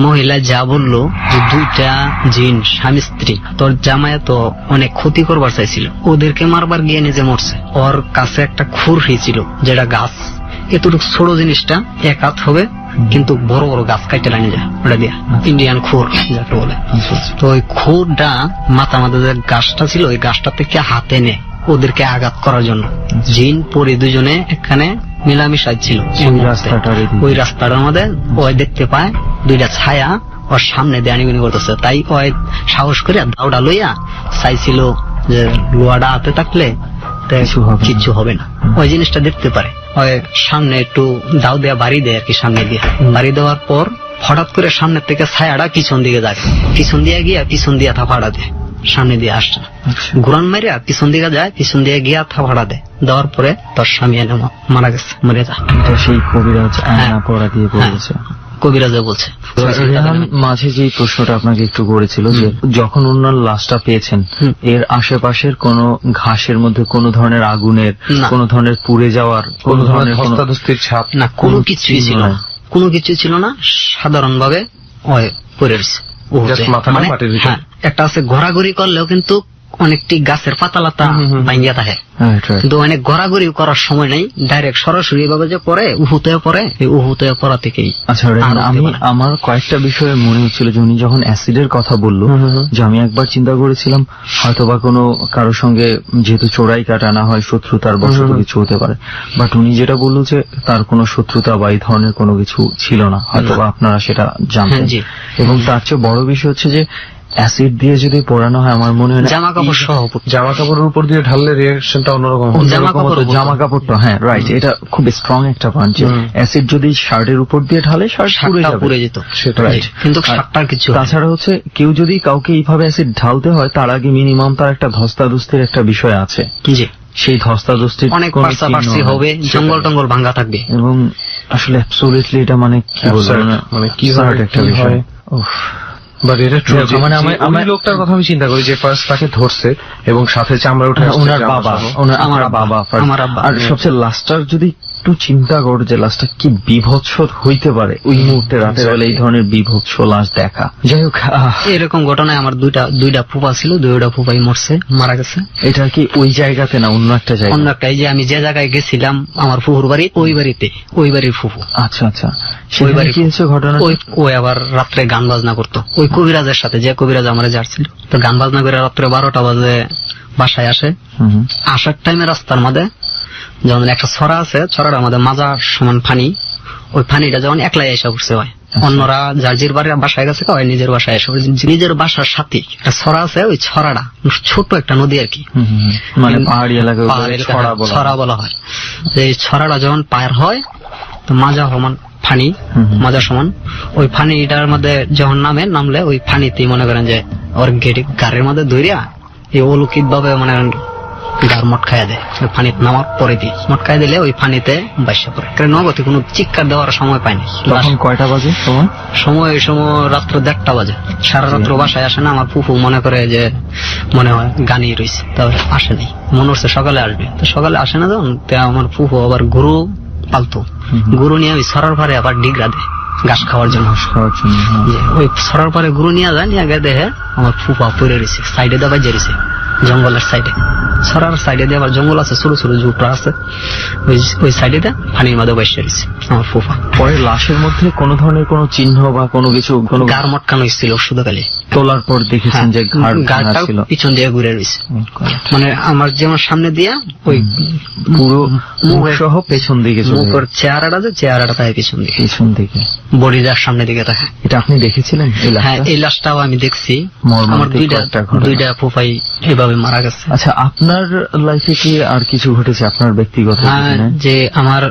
মহিলা যা বললো যে 2টা জিন স্বামী স্ত্রী, তোর জামাই তো অনেক ক্ষতি করবার চাইছিল, ওদেরকে মারবার গিয়ে নিজে মরছে। ওর কাছে একটা খুরহি ছিল, যেটা গাছ এতটুকু ছোট জিনিসটা 1 হাত হবে, কিন্তু বড় বড় গাছ কাটতে লাগে যায়, ওটা দিয়া ইন্ডিয়ান খুর যাকে বলে। তো ওই খুরটা মাথা মাথা যে গাছটা ছিল, ওই গাছটা থেকে হাতে নে ওদেরকে আঘাত করার জন্য। জিন পরে 2জনে এখানে মিলামিশা ছিল, ওই রাস্তাটার মধ্যে ওই দেখতে পায় 2টা ছায়া ওর সামনে দেয়ানিগুনি করতেছে, তাই ওই সাহস করে দাউডা লইয়া চাইছিল যে লোয়াটা হাতে থাকলে কিছু হবে না, ওই জিনিসটা দেখতে পারে। ওই সামনে একটু দাও দেয়া বাড়ি দেয় আর কি, সামনে দিয়ে বাড়ি দেওয়ার পর হঠাৎ করে সামনের থেকে ছায়াটা পিছন দিকে যায়, পিছন দিয়ে গিয়া পিছন দিয়ে থাপাড়া দেয়, সামনে দিয়ে আসছে না।
আচ্ছা।
ঘুরান মেরে পিছন দিকে যায়, পিছন দিয়ে গিয়া থাপড়া দেয়, দেওয়ার পরে তোর স্বামী এনে মারা গেছে, মরে যায়।
এটা সেই কবিরাজ আয়না
হ্যাঁ।
পড়া দিয়ে বলেছে।
কবিরাজে বলছে।
রেহান মাঝে যে প্রশ্নটা আপনাকে একটু করেছিল যে যখন ওনার লাশটা পেয়েছেন
হুম।
এর আশেপাশের কোনো ঘাসের মধ্যে কোনো ধরনের আগুনের,
না।
কোনো ধরনের পুড়ে যাওয়ার,
কোন ধরনের
কোনো
ধস্তাধস্তির ছাপ
না, কোনো কিছুই ছিল না, কোনো কিছুই ছিল না, সাধারণ ভাবে পড়ে রয়েছে।
Just মাথাটা মাটির ভিতরে।
হ্যাঁ, একটা আছে ঘোরাঘুরি করলেও কিন্তু অনেকটি গাছের পাতা লাতা ভাঙ্গিয়া থাকে,
Right, right.
কিন্তু অনেক ঘোরাঘুরি করার সময় নেই, ডাইরেক্ট সরাসরি ভাবে যে পরে উহুতে পরে, এই উহুতে পড়া থেকেই।
আচ্ছা রেহান,
আর
আমি
হতে পারে।
আমার কয়েকটা বিষয়ে মনে হচ্ছিল যে উনি যখন অ্যাসিডের কথা বললো, যে আমি একবার চিন্তা করেছিলাম হয়তোবা কোনো কারোর সঙ্গে যেহেতু চোরাই কাটানা হয় শত্রুতার বশত কিছু হতে পারে, বাট উনি যেটা বললো যে তার কোনো শত্রুতা বা এই ধরনের কোনো কিছু ছিল না, হয়তোবা আপনারা সেটা জানতেন।
হ্যাঁ, জি।
এবং তার চেয়ে বড় বিষয় হচ্ছে যে অ্যাসিড দিয়ে যদি পোড়ানো হয় আমার মনে হয় না
জামা কাপড় সহ
জামা কাপড়ের উপর দিয়ে ঢাললে রিয়াকশনটা অন্যরকম হবে।
জামা কাপড় উপর।
জামা কাপড়টা, হ্যাঁ রাইট, এটা খুব স্ট্রং একটা পয়েন্ট যে অ্যাসিড যদি শার্টের উপর দিয়ে ঢালে শার্ট পুড়ে
শার্টটা
যাবে।
পুড়ে যেত,
সেটা
Right.
কিন্তু
আর
শার্টটার কিছু হয় না।
তাছাড়া হচ্ছে কেউ যদি কাউকে এইভাবে অ্যাসিড ঢালতে হয় তার আগে মিনিমাম তার একটা ধস্তাধস্তির একটা বিষয় আছে,
জি,
সেই ধস্তাধস্তির
অনেক
কোনো
পার্সি
চিহ্ন
হবে,
নেই।
জঙ্গল টঙ্গল ভাঙ্গা থাকবে।
এবং আসলে অ্যাবসলিউটলি এটা মানে কি বলবো
Absurd,
না,
মানে কি
absurd
হয়,
একটা
কি
বিষয়।
হয়।
উফ।
বাট এটা ট্রু,
দেখো, মানে
ওই লোকটার কথা আমি চিন্তা করি যে ফার্স্ট তাকে ধরছে এবং সাথে চামড়া উঠে আসছে,
ওনার
জামা
বাবা,
সহ।
ওনার
আমার
আমার
আব্বা,
বাবা first।
আমার আব্বা।
আর সবচেয়ে লাস্টটার যদি একটু চিন্তা করো যে লাস্টটা কি বিভৎস হইতে পারে ওই মুহূর্তে রাতের বেলা এই ধরনের বিভৎস লাশ দেখা। যাই হোক,
এরকম ঘটনায় আমার দুইটা ফুফা ছিল, দুইটা ফুফাই মরছে, মারা গেছে।
এটা কি ওই জায়গাতে না অন্য একটা জায়গা?
অন্য একটা, এই যে আমি যে জায়গায় গেছিলাম আমার ফুফুর বাড়ি, ওই বাড়িতে, ওই বাড়ির ফুফু।
আচ্ছা আচ্ছা, সেখানে
বাড়ি
কি হয়েছে ঘটনা?
ওই আবার রাত্রে গান বাজনা করতো, ওই কবিরাজের সাথে, যে কবিরাজ আমার যাচ্ছিল, তো গান বাজনা করে রাত্রে 12টা বাজে বাসায় আসে। আসার টাইমে রাস্তার মধ্যে যেমন একটা ছড়া আছে, ছড়ার আমাদের মাজা সমান পানি, ওই পানিটা যখন একলাই এসে পড়ছে হয়, অন্যরা যার যার বাসায় গেছে, ওই নিজের বাসায় এসে পড়ছে। নিজের বাসার সাথে একটা ছড়া আছে, ওই ছড়াটা ছোট একটা নদী আর কি,
মানে পাহাড়ি এলাকায়
পাহাড়ের
ছড়া বলা হয়।
বলা হয়। যে এই ছড়াটা যখন পার হয় তো মাজা সমান ফানি, মাজা সমান, ওই ফানিটার মধ্যে যখন নামলে ওই ফানিতেই মনে করেন যে ওর গাড়ির মধ্যে ধরিয়া এই অলৌকিক ভাবে মানে গার মটকায়া দেয়, ওই ফানিতে নামার পরে দিয়ে মটকায় দিলে ওই ফানিতে বাইসা পড়ে। কারণ নগতি কোনো চিৎকার দেওয়ার সময় পায়নি।
তখন কয়টা বাজে সময়?
সময় রাত্র 1:30 বাজে, সারা রাত্র বাসায় আসে না। আমার ফুফু মনে করে যে মনে হয় গানি রয়েছে, তাহলে আসেনি, মনে হচ্ছে সকালে আসবে, তো সকালে আসে না যখন, আমার ফুফু আবার গরু পালতো, গরু নিয়ে ওই সরার পারে আবার ডিগরা দেয় ঘাস খাওয়ার জন্য। যে ওই সরার পারে গরু নিয়ে যায়, নিয়ে গিয়ে দেখে আমার ফুফা পড়ে রয়েছে, সাইডে দাবাই জেরেছে, জঙ্গলের সাইডে, ছড়ার সাইডে দিয়ে আবার জঙ্গল আছে, ছোট ছোট ঝুপড়া আছে, ওই সাইডে দিয়ে পানির মধ্যে বসে রয়েছে আমার ফুফা।
পরে লাশের মধ্যে কোনো ধরনের কোনো চিহ্ন বা কোনো কিছু, কোনো
গার মটকানো ছিল শুধু খালি,
তোলার পর দেখেছেন যে
গাড়টা
ছিল
পিছন দিয়ে ঘুরে রয়েছে, মানে আমার যেমন সামনে দিয়া ওই
পুরো মুখ সহ পেছন দিকে চলে
মুখের চেহারাটা, যে চেহারাটা থাকে পিছন দিকে,
পেছন দিকে,
বডিটার সামনে দিকে থাকে।
এটা আপনি দেখেছিলেন?
হ্যাঁ, এই লাশটাও আমি দেখছি।
মর্মান্তিক
আমার
একটা ঘটনা।
দুইটা ফুফাই এভাবে মারা গেছে।
আচ্ছা, আপনার লাইফে কি আর কিছু ঘটেছে আপনার ব্যক্তিগত
হ্যাঁ,
জীবনে?
যে আমার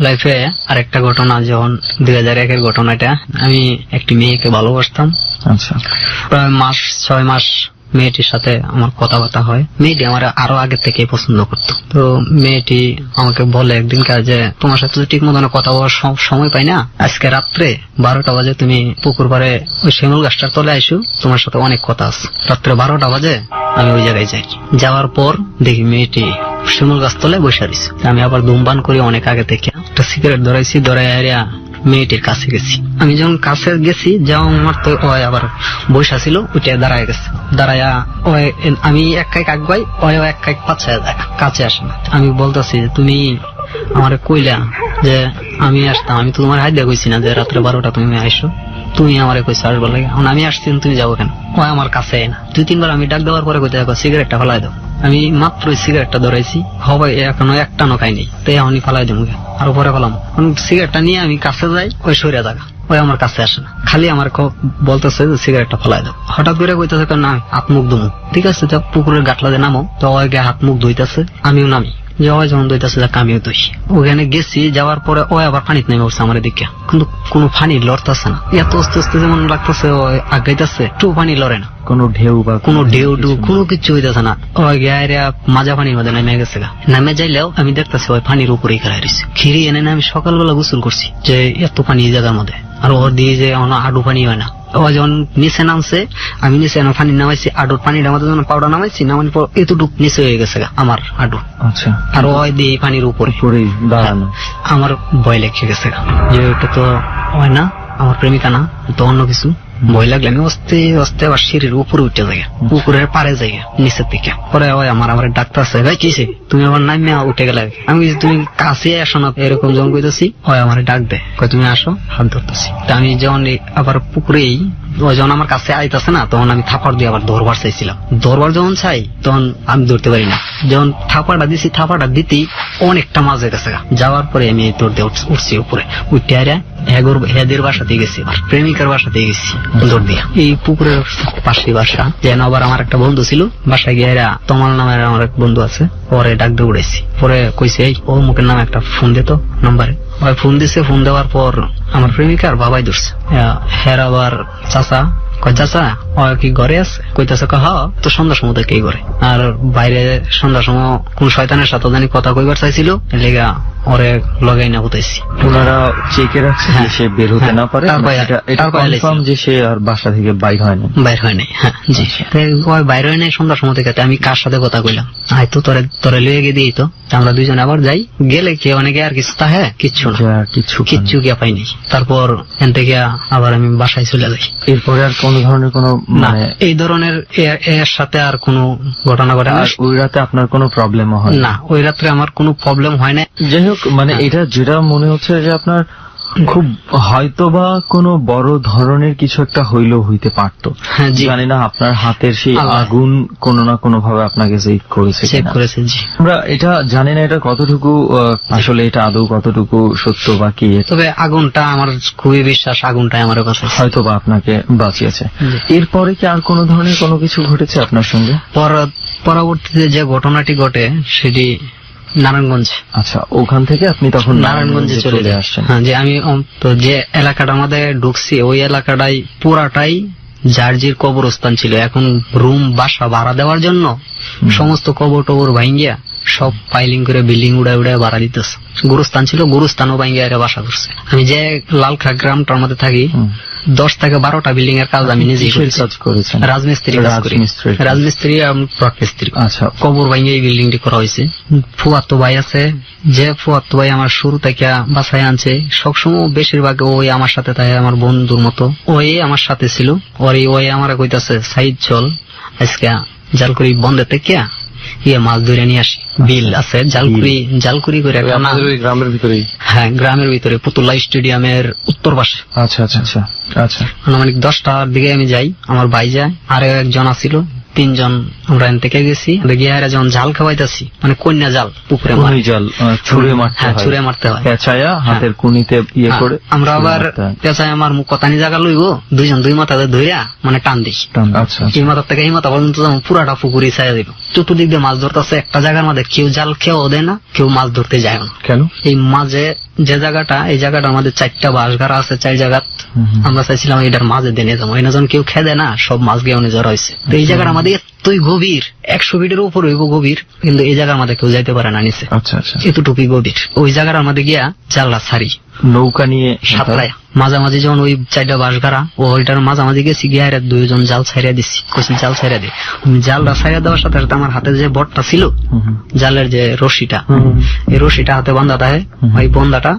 লাইফে আরেকটা ঘটনা, যখন 2001-এর ঘটনাটা, আমি একটি মেয়েকে ভালোবাসতাম।
আচ্ছা,
প্রায় 6 মাস মেয়েটির সাথে আমার কথাবার্তা হয়। মেয়েটি আমার আরো আগে থেকে পছন্দ করতো। তো মেয়েটি আমাকে বলে একদিন যে তোমার সাথে ঠিক মতন কথা বলার সময় পাই না, আজকে রাত্রে 12টা বাজে তুমি পুকুর পাড়ে ওই শিমুল গাছটার তলে আইসো, তোমার সাথে অনেক কথা আছে। রাত্রে 12টা বাজে আমি ওই জায়গায় যাই। যাওয়ার পর দেখি মেয়েটি শিমুল গাছ তলে বসে রয়েছে। আমি আবার ধূমপান করি অনেক আগে থেকে, একটা সিগারেট ধরাইছি, ধরাই মেয়েটির কাছে গেছি। আমি যখন কাছে গেছি, যাও আমার তো ওই আবার বৈশা ছিল, ওইটা দাঁড়ায় গেছে। দাঁড়ায়া আমি এক কাইক আগুয়াই, ওই এক কাইক পাছায় যায়, কাছে আসে না। আমি বলতেছি যে তুমি আমারে কইলা যে আমি আসতাম, আমি তো তোমার হাত দিয়ে কইছি না যে রাত্রে 12টা তুমি আইসো, তুমি আমারে কইছো আসবার লাগে, এখন আমি আসছি তুমি যাবো কেন? ওই আমার কাছে না। 2-3 বার আমি ডাক দেওয়ার পরে কইতে সিগারেটটা ফেলাই দাও। আমি মাত্র সিগারেটটা ধরাইছি, হবে এখনো একটা নখাই নেই, তো এখনই ফেলাই দেবো আর পরে ফেলাম। সিগারেটটা নিয়ে আমি কাছে যাই, ওই সরিয়া জায়গা, ওই আমার কাছে আসে না, খালি আমার বলতেছে যে সিগারেটটা ফেলাই দাও। হঠাৎ করে কইতেছে না হাত মুখ ধুমু। ঠিক আছে, তো পুকুরের গাটলা দিয়ে নামো, তো ওই হাত মুখ ধুইতেছে, আমিও নামি। যে ওই যখন দইতেছে যাক আমিও দই। ওখানে গেছি, যাওয়ার পরে ওই আবার পানিতে নেমে উঠছে আমার দিকে, কিন্তু কোনো পানি লড়তেছে না, এত আস্তে আস্তে যেমন লাগতেছে ওই আগাইতেছে, একটু পানি লড়ে না,
কোনো ঢেউ বা
কোনো ঢেউ কোনো কিছু হইতেছে না। ওই গায়ে মাজা পানির মধ্যে নেমে গেছে গা। নেমে যাইলেও আমি দেখতেছি ওই পানির উপরেই খেলা রয়েছে। খিরি এনে আমি সকালবেলা গোসল করছি যে এত পানি এই জায়গার মধ্যে, আর ওর দিয়ে যে আডু পানি হয় না। ও যখন নিচে নামছে, আমি নিচে পানি নামাইছি, আডুর পানির মধ্যে যখন পাউডার নামাইছি, নামানোর পর এতটুক নিচে হয়ে গেছে গা আমার আডু।
আচ্ছা,
আর ওই দিয়ে পানির উপরে
পরেই দাঁড়ানো।
আমার ভয় লেগে গেছে গা, যে ওটা তো হয় না, আমার প্রেমিকা না, তো অন্য কিছু। ভয় লাগলে আমি আস্তে আস্তে আবার সিঁড়ির উপরে উঠে যাই, পুকুরের পারে যাই নিচের দিকে। পরে ওই আমার ডাক্তার আছে, ভাই কিসে তুমি আমার নামে উঠে গেলে, আমি তুমি কাছে আসো না, এরকম যখন কইতেছি ওই আমার ডাক দেয়, কয় তুমি আসো, হাত ধরতেছি। তা আমি যখন আবার পুকুরেই ওই যখন আমার কাছে আইতাছে না, তখন আমি থাপাড় দিয়ে আবার ধরবার চাইছিলাম। ধরবার যখন চাই তখন আমি ধরতে পারি না। যখন থাপাটা দিছি, থাপাটা দিতেই অনেকটা মাঝে গেছে গা। যাওয়ার পরে আমি দৌড় দিয়ে উঠছি উপরে, উঠতে আরে হেদের বাসাতে গেছি, আবার প্রেমিকার বাসাতে গেছি দৌড় দিয়া। এই পুকুরের পাশে বাসা, যেন আবার আমার একটা বন্ধু ছিল, বাসায় গিয়ে তমাল নামের আমার এক বন্ধু আছে, পরে ডাক দিয়ে উড়েছি। পরে কইছে এই ও মুখের নামে একটা ফোন দিত নাম্বারে, ওই ফোন দিছে। ফোন দেওয়ার পর আমার প্রেমিকার বাবাই ধরছে। হের আবার চাচা কয়, চাচা ও কি ঘরে আছে? কইতাছে হ, তো সন্ধ্যার সময় থেকে ঘরে। আর বাইরে সন্ধ্যার সময় কোন শয়তানের সাথে জানি কথা কইবার চাইছিল, লেগা ওরে লাগাই না হতাইছি।
ওনারা চেকে রাখছে যে সে বের হতে না পারে, এটা
তারপর
কনফার্ম যে সে আর বাসা থেকে বাইর হয় না।
বাইর হয় নাই, হ্যাঁ জি। ওই বাইর হয় নাই সন্ধ্যার সময় থেকে। আমি কার সাথে কথা কইলাম, আয় তো তোরে লুয়ে গিয়ে দিই, তো আমরা দুইজন আবার যাই। গেলে কি অনেকে আর কিছু তা, হ্যাঁ কিচ্ছু না, কিচ্ছু গিয়া পাইনি। তারপর এন থেকে আবার আমি বাসায় চলে যাই।
এরপরে আর কোন ধরনের কোনো
না, এই ধরনের এর সাথে আর কোনো ঘটনা ঘটে না।
ওই রাতে আপনার কোনো প্রবলেমও হয়
না? ওই রাত্রে আমার কোনো প্রবলেম হয় না।
যাই হোক, মানে এটা যেটা মনে হচ্ছে যে আপনার খুব হয়তোবা কোনো বড় ধরনের কিছু একটা হইলেও হইতে পারতো।
হ্যাঁ জি,
জানি না আপনার হাতের সেই আগুন কোনো না কোনো ভাবে আপনাকে চেক করেছে
চেক করেছে জি।
আমরা এটা জানি না এটা কতটুকু আসলে এটা আদৌ কতটুকু সত্য বা কি,
তবে আগুনটা আমার খুবই বিশ্বাস, আগুনটাই আমার কাছে
হয়তোবা আপনাকে বাঁচিয়েছে। এরপরে কি আর কোনো ধরনের কোনো কিছু ঘটেছে আপনার সঙ্গে?
পরবর্তীতে যে ঘটনাটি ঘটে সেটি নারায়ণগঞ্জ।
আচ্ছা, ওখান থেকে আপনি তখন
নারায়ণগঞ্জে চলে আসছেন? হ্যাঁ, যে আমি তো যে এলাকাটা আমাদের ঢুকছি, ওই এলাকাটাই পুরাটাই জার্জির কবরস্থান ছিল। এখন রুম বাসা ভাড়া দেওয়ার জন্য সমস্ত কবর টবর ভাঙ্গিয়া সব পাইলিং করে বিল্ডিং উড়ায় উড়ায় ভাড়া দিতেছে। গুরুস্থান ছিল, গুরুস্থানও ভাঙ্গিয়া এরা বাসা করছে। আমি যে লালখা গ্রামটার মধ্যে থাকি, 10 থেকে 12টা বিল্ডিং এর কাজ আমি নিজেই করেছি। রাজমিস্ত্রি রাজমিস্ত্রি। আচ্ছা, কবর ভাঙ্গে এই বিল্ডিং টি করা হয়েছে। ফুয়াত্তো ভাই আছে, যে ফুয়াত্তো ভাই আমার শুরু থেকে বাসায় আনছে, সবসময় বেশিরভাগ ওই আমার সাথে থাকে, আমার বন্ধুর মতো। ওই আমার সাথে ছিল, ওই আমার কইতাছে সাইড চল আজকে জালকুড়ি বন্ধে থেকে মাছ ধরে নিয়ে আসি। বিল আছে জালকুড়ি করে
গ্রামের ভিতরে,
হ্যাঁ গ্রামের ভিতরে, পুতুল্লা স্টেডিয়ামের উত্তর পাশে।
আচ্ছা আচ্ছা আচ্ছা আচ্ছা।
মানে 10টার দিকে আমি যাই, আমার ভাই যায়, আরো একজন আসিল, 3 জন আমরা এন থেকে গেছি। গিয়ে যখন জাল খাওয়াইতেছি, মানে কন্যা জাল পুকুরে
জাল ছুঁড়ে মারতে হয়, পেঁচায়া হাতের কুনিতে ইয়ে করে।
আমরা আবার পেঁচায় আমার মুখ কথানি জায়গা লইব, 2 জন 2 মাথা ধইরা মানে টান দিই। এই মাথা থেকে এই মাথা পর্যন্ত পুরাটা পুকুরে ছায়া দিব। চতুর্দিক দিয়ে মাছ ধরতেছে। একটা জায়গার মধ্যে কেউ জাল খেয়েও দেয় না, কেউ মাছ ধরতে যায় না।
কেন? এই
মাঝে যে জায়গাটা, এই জায়গাটা আমাদের 4টা বাঁশগাড়া আছে, 4 জায়গা। আমরা চাইছিলাম এটার মাঝে দিয়ে নিয়ে যাবো, এনে যখন কেউ খেয়ে দেয় না, সব মাছ গিয়ে অনেক জড়া হয়েছে। তো এই জায়গাটা আমাদের এতই গভীর, 100 ফিটের উপর হইব গভীর, কিন্তু এই জায়গার মধ্যে কেউ যাইতে পারে না নিচে।
আচ্ছা আচ্ছা,
এতটুকুই গভীর। ওই জায়গার মধ্যে গিয়া জালরা ছাড়ি
নৌকা নিয়ে
সাঁতরায় মাঝামাঝি, যখন ওই 4টা বাঁশগাড়া ওইটার মাঝামাঝি গেছি, গিয়ে 2 জন জাল ছাইড়া দিছি। কইছি জাল ছাইড়া দি। জালটা ছাইড়া দেওয়ার সাথে সাথে আমার হাতে যে বটটা ছিল, জালের যে রশিটা, এই রশিটা হাতে বান্ধা থাকে, ওই বন্ধাটা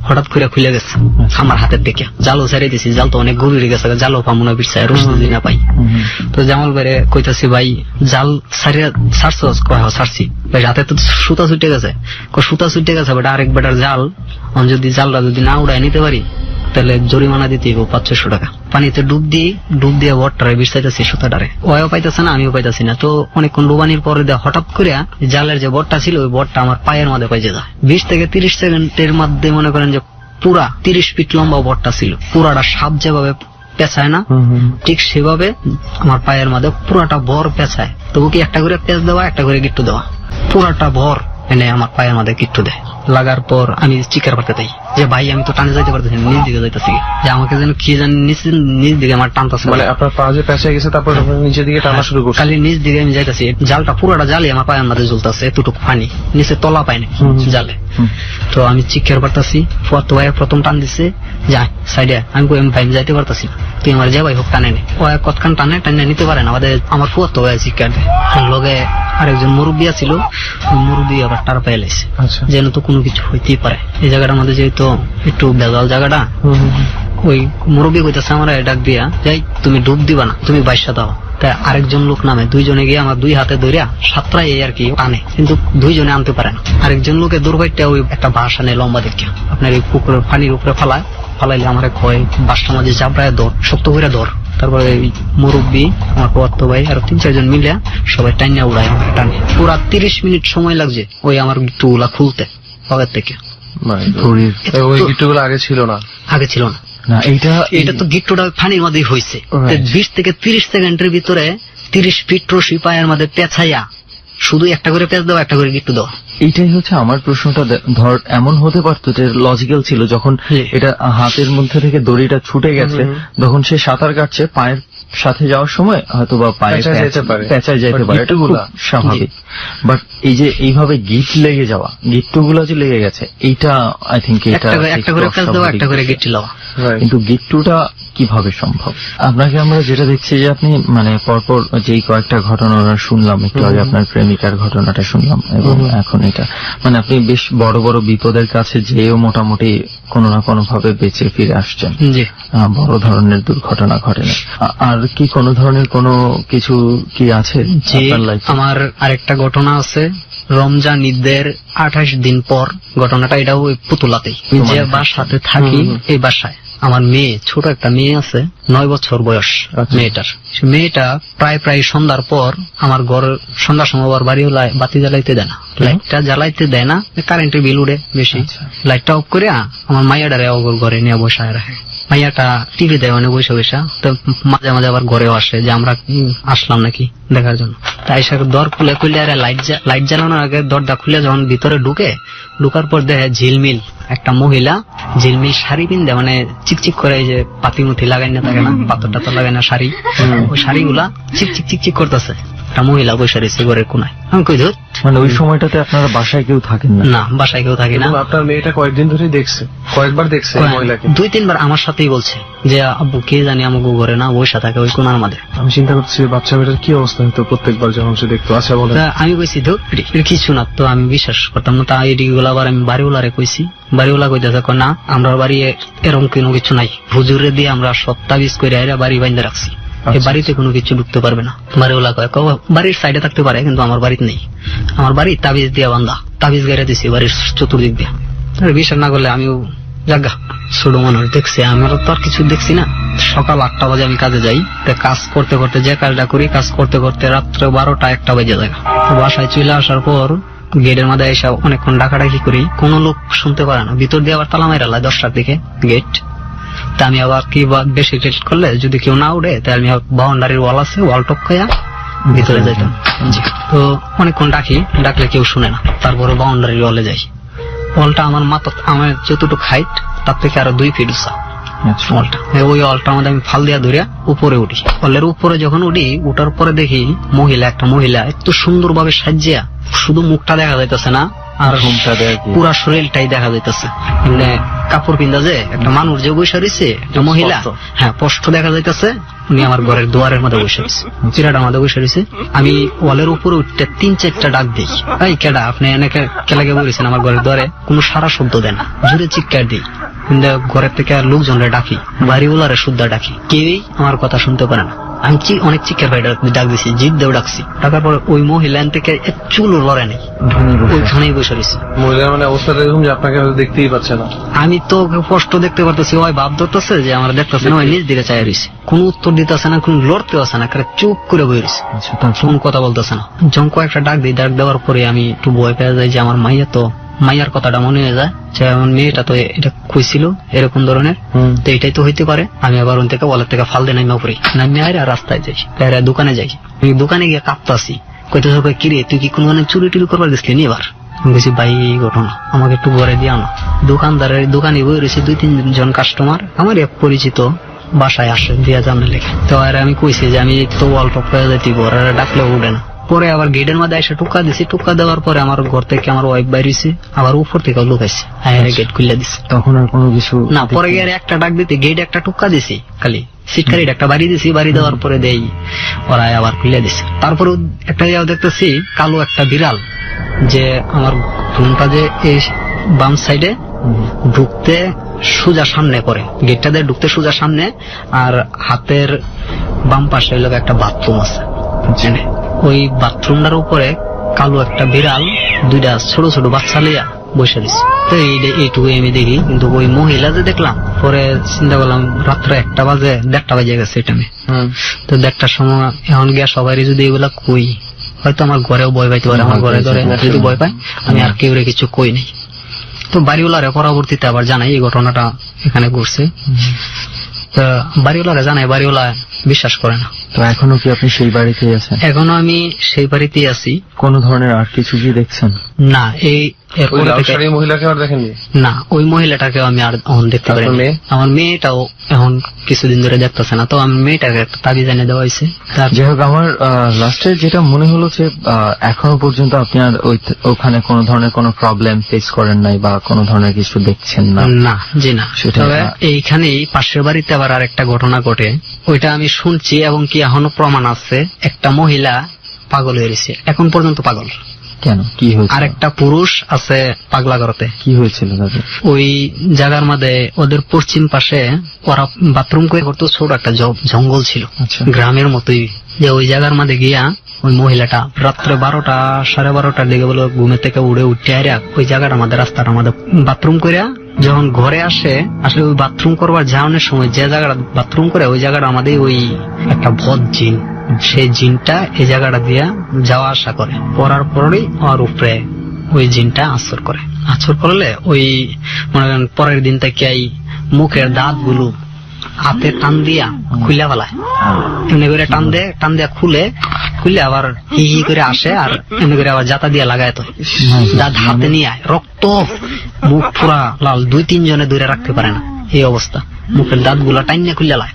হঠাৎ করে খুলে গেছে আমার হাতের দিকে। জালও ছাড়িয়ে দিছি, জাল তো অনেক গভীর গেছে, জালও পাবো না, বিছায় রশি যদি না পাই। তো জামাল বাইরে কইতাছি, ভাই জাল ছাড়ছো? ছাড়ছি। ভাই হাতে তো সুতা ছুটে গেছে। সুতা ছুটে গেছে, বেটা আরেক বেটার জাল, যদি জালটা যদি না উড়াই নিতে পারি তাহলে জরিমানা দিতে হইব 500-600 টাকা। পানিতে ডুব দিয়ে বটটারে বিছাইতেছি সুতাটারে, ওও পাইতেছে না, আমিও পাইতেছি না। তো অনেকক্ষণ ডুবানির পরে হঠাৎ করে জালের যে বটটা ছিল, ওই বটটা আমার পায়ের মধ্যে পাইছে যায়। 20 থেকে 30 সেকেন্ডের মধ্যে মনে করেন যে পুরা 30 ফিট লম্বা বটটা ছিল। পুরাটা সাপ যেভাবে পেঁচায় না, ঠিক সেভাবে আমার পায়ের মধ্যে পুরাটা ভর পেঁচায়। তবু কি একটা করে পেঁচ দেওয়া, একটা করে গিট্টু দেওয়া, পুরাটা ভর এনে আমার পায়ের মধ্যে কিট্টু দেয়। লাগার পর আমি চিকার পারতে তাই যে ভাই আমি তো টানে যাইতে পারতেছি না, নিজ দিকে যাইতেছি, যে আমাকে যেন কি জানি নিজ দিকে আমার টানতেছে,
মানে আপনার পা যে পেঁচে গেছে তারপর আপনি নিচের দিকে টানা শুরু করছেন।
খালি নিচ দিকে আমি যাইতেছি, জালটা পুরোটা জালে আমার পায়ের মধ্যে ঝুলতেছে, এতটুকু পানি নিচে তলা পাইনি জালে। তো আমি চিকার পারতাছি, তো ভাই প্রথম টান দিচ্ছে যা সাইডে, আমি কই আমি ভাই যাইতে পারতাছি, তুই আমার যে ভাই হোক টানে নে। ও কতক্ষণ টানে নিতে পারে না, আমাদের আমার ফুয়াতো ভাই চিকার দেয়। লগে আরেকজন মুরব্বী ছিল, ওই মুরব্বী আবার টার পায়ে লাইছে, যেন তো কোনো কিছু হইতেই পারে এই জায়গাটার মধ্যে, যেহেতু একটু বেজাল জায়গাটা। ওই মুরব্বী কইতেছে আমার ডাক দিয়া, যাই তুমি ডুব দিবা না, তুমি বাইশা দাও। তাই আরেকজন লোক নামে, দুইজনে গিয়ে আমার দুই হাতে ধরিয়া সাতটায় এই আর কি আনে, কিন্তু দুইজনে আনতে পারে না। আরেকজন লোকে দুর্ভাগ্যটা ওই একটা বাঁশ আনে লম্বা দেখে, আপনার এই পুকুরের পানির উপরে ফালাইলে আমার কয় বাঁশটার মাঝে চাপড়ায় ধর, শক্ত করে ধর। তারপরে মুরব্বী আমার পত্র ভাই আর 3-4 জন মিলে সবাই টাইনা উড়ায়, আমার টানে পুরা 30 মিনিট সময় লাগছে ওই আমার গিট্টুগুলা খুলতে পকেট থেকে।
ওই গিট্টুগুলো আগে ছিল না?
আগে ছিল না।
না
এটা তো গিট্টুটা পানির মধ্যেই হয়েছে, 20 থেকে 30 সেকেন্ডের ভিতরে 30 ফিট রশি পায়ের মধ্যে পেঁচাইয়া শুধু একটা করে পেঁচ দেওয়া, একটা করে গিট্টু দেওয়া।
এইটাই হচ্ছে আমার প্রশ্নটা। ধর এমন হতে পারতো যে লজিক্যাল ছিল, যখন এটা হাতের মধ্যে থেকে দড়িটা ছুটে গেছে, তখন সে সাঁতার কাটছে, পায়ের সাথে যাওয়ার সময় হয়তো বা পায়ে পেঁচায় যেতে পারে, এটা খুব স্বাভাবিক। বাট এই যে এইভাবে গিট লেগে যাওয়া, গিট্টুগুলো যে লেগে গেছে, এইটা আই থিঙ্ক এটা
একটা করে পেঁচ দেওয়া, একটা করে গিট্টু দেওয়া।
কিন্তু গিট্টুটা কিভাবে সম্ভব? আপনাকে আমরা যেটা দেখছি যে আপনি মানে পরপর যেই কয়েকটা ঘটনা শুনলাম, একটু আগে আপনার প্রেমিকার ঘটনাটা শুনলাম, এবং এখন এটা, মানে আপনি বেশ বড় বড় বিপদের কাছে যেও মোটামুটি কোনো না কোনো ভাবে বেঁচে ফিরে আসছেন, বড় ধরনের দুর্ঘটনা ঘটেনি। আর কি কোনো ধরনের কোনো কিছু কি আছে আপনার লাইফে?
আমার আরেকটা ঘটনা আছে, রমজান ঈদের 28 দিন পর ঘটনাটা। এটাও ওই পুতুলাতেই, যে বাসাতে থাকি এই বাসায় আমার মেয়ে, ছোট একটা মেয়ে আছে, 9 বছর বয়স মেয়েটার। মেয়েটা প্রায় সন্ধ্যার পর আমার ঘর, সন্ধ্যার সময় আবার বাড়ি বাতি জ্বালাইতে দেয় না, লাইটটা জ্বালাইতে দেয় না, কারেন্টের বিল উঠে বেশি। লাইটটা অফ করে আমার মাইয়াটারে ওর ঘরে নিয়ে বসায় রাখে। মাইয়াটা টিভি দেয় অনেক বসে বসে, তো মাঝে মাঝে আবার ঘরেও আসে যে আমরা আসলাম নাকি দেখার জন্য। তাই সে দর খুলে আরে লাইট জ্বালানোর আগে দরজা খুলে যখন ভিতরে ঢুকার পর দেখে ঝিলমিল একটা মহিলা, ঝিলমিল শাড়ি পিনতে, মানে চিকচিক করে, এই যে পাতিমুতি লাগাই না থাকে না, পাথর টাথর লাগাই না শাড়ি, ওই শাড়িগুলা চিকচিক করতেছে। একটা মহিলা বসে রয়েছে ঘরের কোনায়। আমি কই ধর,
মানে ওই সময়টাতে আপনারা বাসায় কেউ থাকেন না?
না, বাসায় কেউ থাকে না।
আপনার মেয়েটা কয়েকদিন ধরে দেখছে, কয়েকবার দেখছে মহিলাকে?
2-3 বার আমার সাথেই বলছে যে আব্বু কে জানি আমাকে ঘরে না বসে থাকে ওই কোনার মধ্যে।
আমি চিন্তা করছি বাচ্চা মেয়েটার কি অবস্থা হতো প্রত্যেকবার যখন সে দেখতো। আচ্ছা বলেন।
আমি কইছি ধর কিছু না, তো আমি বিশ্বাস করতাম না। তা এদিকে আবার আমি বাড়িওয়ালারে কইছি, বাড়িওয়ালা কইতেছে না আমরা বাড়ি এরকম কোনো কিছু নাই, হুজুরে দিয়ে আমরা সব তাবিজ করে বাড়ি বাইন্ধে রাখছি, এই বাড়িতে কোনো কিছু ঢুকতে পারবে না। বাড়িওয়ালা কয় বাড়ির সাইডে থাকতে পারে, কিন্তু আমার বাড়িতে নেই, আমার বাড়ি তাবিজ দিয়া বান্ধা, তাবিজ গাইরা দিছি বাড়ির চতুর্দিক দিয়ে। বিশ্বাস না করলে আমিও জাগা ছোট মানুষ দেখছি, আমরা তো আর কিছু দেখছি না। সকাল 8টা বাজে আমি কাজে যাই, কাজ করতে করতে যে কাজটা করি, কাজ করতে করতে রাত্রে 12টা-1টা বেজে যায়। বাসায় চলে আসার পর গেটের মধ্যে এসে অনেকক্ষণ ডাকাডাকি করি, কোনো লোক শুনতে পারে না, ভিতর দিয়ে আবার তালা মাইরা লাই 10টার দিকে গেট। তা আমি আবার কি বেশি লেট করলে যদি কেউ না উঠে, তাহলে আমি বাউন্ডারির ওয়াল আছে, ওয়াল টপকাইয়া ভিতরে যাইতাম। তো অনেকক্ষণ ডাকলে কেউ শুনে না, তারপরে বাউন্ডারির ওয়ালে যাই। ওয়ালটা আমার মাথা, আমার যতটুকু হাইট তার থেকে আরো 2 ফিট উঁচা ওয়ালটা। ওই ওয়ালটার মধ্যে আমি ফাল দিয়া ধরিয়া উপরে উঠি। ওয়ালের উপরে যখন উঠার পরে দেখি একটা মহিলা এত সুন্দর ভাবে সাজিয়া, শুধু মুখটা দেখা যাইতেছে না, আর পুরা শরীরটাই দেখা যাইতেছে। মানে কাপড় পিন্দা যে একটা মানুষ যে বসে রয়েছে, একটা মহিলা, হ্যাঁ স্পষ্ট দেখা যাইতেছে। উনি আমার ঘরের দুয়ারের মধ্যে বসে রয়েছে, চিরাটার মধ্যে বসে রয়েছে। আমি ওয়ালের উপরে উঠতে 3-4টা ডাক দিই, এই কেডা আপনি এনেকে কেলাকে বলেছেন আমার ঘরের দুয়ারে? কোনো সারা শব্দ দেন না, জুড়ে চিৎকার দিই। কিন্তু ঘরের থেকে লোকজনরে ডাকি, বাড়িওয়ালারে শুদ্ধা ডাকি, কেউই আমার কথা শুনতে পারে না। আমি অনেক চিৎকার ভাই ডাক দিছি, জিদ দেও ডাকছি। ডাকার পর ওই মহিলা থেকে চুলও লড়ে নেই, ওইখানেই বসে রয়েছে।
মহিলা মানে অবস্থাটা এরকম যে আপনাকে দেখতেই পাচ্ছে না।
আমি তো স্পষ্ট দেখতে পারতেছি, ওই ভাব ধরতেছে যে আমার দেখতেছে না, ওই নিজ দিকে চাই রয়েছে, কোন উত্তর দিতেছে না, কোন লড়তেও আসে না, চুপ করে বই রয়েছে, কোন কথা বলতেছে না। যখন কয়েকটা ডাক দিই, ডাক দেওয়ার পরে আমি একটু ভয় পেয়ে যাই যে আমার মাইয়ার কথাটা মনে হয়ে যায় যে আমার মেয়েটা তো এটা খুঁজছিল এরকম ধরনের, তো এটাই তো হইতে পারে। আমি আবার ওন থেকে ওয়ালের থেকে ফাল দিয়ে নামা পড়ি, নামে আর রাস্তায় যাই, দোকানে যাই। আমি দোকানে গিয়ে কাঁপতাছি, কইতেছে কিরে তুই কি কোনো চুরি টুরি করবার গেছিলি নি? এবার আমি বলছি ভাই এই ঘটনা, আমাকে একটু ঘরে দিও না। দোকানে বই রয়েছে 2-3 জন কাস্টমার, আমার এক পরিচিত বাসায় আসে দিয়া জানার লেগে। তো আর আমি কইছি যে আমি তো অল্প পেয়ে যাইতে ঘরে ডাকলে উঠে না। পরে আবার গেটের মধ্যে এসে টুকা দিছি, টুকা দেওয়ার পরে আমার ঘর থেকে আমার ওয়াইফ বাইরেছে, আবার উপর থেকে লুকাইছে, গেট খুলে দিছে।
তখন আর কোনো কিছু
না, পরে গিয়ে একটা ডাক দিতে গেট একটা টুকা দিছি, খালি সিটকারিট একটা বাড়ি দিছি, বাড়ি দেওয়ার পরে দেই ওরা আবার খুলে দিছে। তারপরে একটা জায়গা দেখতেছি কালো একটা বিড়াল, যে আমার রুমটা যে এই বাম সাইডে ঢুকতে সোজা সামনে করে, গেটটা দিয়ে ঢুকতে সোজা সামনে, আর হাতের বাম পাশে হইল একটা বাথরুম আছে, ওই বাথরুমটার উপরে কালো একটা বিড়াল 2টা ছোট ছোট বাচ্চা লিয়া বসে দিচ্ছে। তো এইটুকু আমি দেখি, কিন্তু ওই মহিলা যে দেখলাম, পরে চিন্তা করলাম রাত্রে 1টা বাজে 1:30 বাজে গেছে এটা আমি। তো 1টার সময় এখন গিয়া সবাই যদি এগুলা কই, হয়তো আমার ঘরেও ভয় পাইতে পারে, আমার ঘরে ধরে যদি ভয় পাই, আমি আর কেউ কিছু কই নাই। তো বাড়িওয়ালারে পরবর্তীতে আবার জানাই এই ঘটনাটা এখানে ঘটছে। তো বাড়িওয়ালারে জানাই, বাড়িওয়ালা বিশ্বাস করে না।
তো এখনো কি আপনি সেই বাড়িতেই আছেন?
এখনো আমি সেই বাড়িতেই আছি।
কোন ধরনের আর কিছু কি দেখছেন?
না, এরপরে থেকে
মহিলাকে আর দেখেননি?
না, ওই মহিলাটাকে আমি আর এখন দেখতে পারি। আমার মেয়েটাও এখন কিছুদিন ধরে দেখতেছে না, তো আমি মেয়েটাকে একটা তাবিজ এনে দেওয়া হয়েছে।
যাই হোক, আমার লাস্টে যেটা মনে হলো যে এখনো পর্যন্ত আপনি আর ওখানে কোন ধরনের কোনো প্রবলেম ফেস করেন নাই বা কোন ধরনের কিছু দেখছেন না?
না, জি না। তবে এইখানেই পাশের বাড়িতে আবার আর একটা ঘটনা ঘটে, ওইটা আমি শুনছি এবং কি এখনো প্রমাণ আছে। একটা মহিলা পাগল হয়ে গেছে, এখন পর্যন্ত পাগল।
কেন, কি হয়েছে?
আর একটা পুরুষ আছে পাগলা করতে।
কি হয়েছিল তাদের?
ওই জায়গার মধ্যে ওদের পশ্চিম পাশে ওরা বাথরুম করে করতো, ছোট একটা জঙ্গল ছিল, গ্রামের মতোই। যে ওই জায়গার মধ্যে গিয়া ওই মহিলাটা রাত্রে 12টা 12:30টার দিকে বলে ঘুমের থেকে উঠে আইরা ওই জায়গাটা আমাদের রাস্তাটা আমাদের বাথরুম করে যখন ঘরে আসে, আসলে ওই বাথরুম করবার যাওয়ানোর সময় যে জায়গাটা বাথরুম করে ওই জায়গাটা আমাদের ওই একটা ভদ জিন, সেই জিনটা এই জায়গাটা দিয়া যাওয়া আসা করে। পড়ার পরেই ওর উপরে ওই জিনটা আছর করে। আছর করলে ওই মনে করেন পরের দিন থেকে এই মুখের দাঁত গুলো হাতে টান দিয়া খুলে ফেলায়, এমনি করে টান দিয়ে খুলে আবার হি হি করে আসে, আর এমনি করে আবার জাতা দিয়া লাগায়। তো দাঁত হাতে নিয়ে আয়, রক্ত, মুখ পুরা লাল, 2-3 জনে দূরে রাখতে পারে না, এই অবস্থা। মুখের দাঁত গুলা টাইনে খুলে লায়,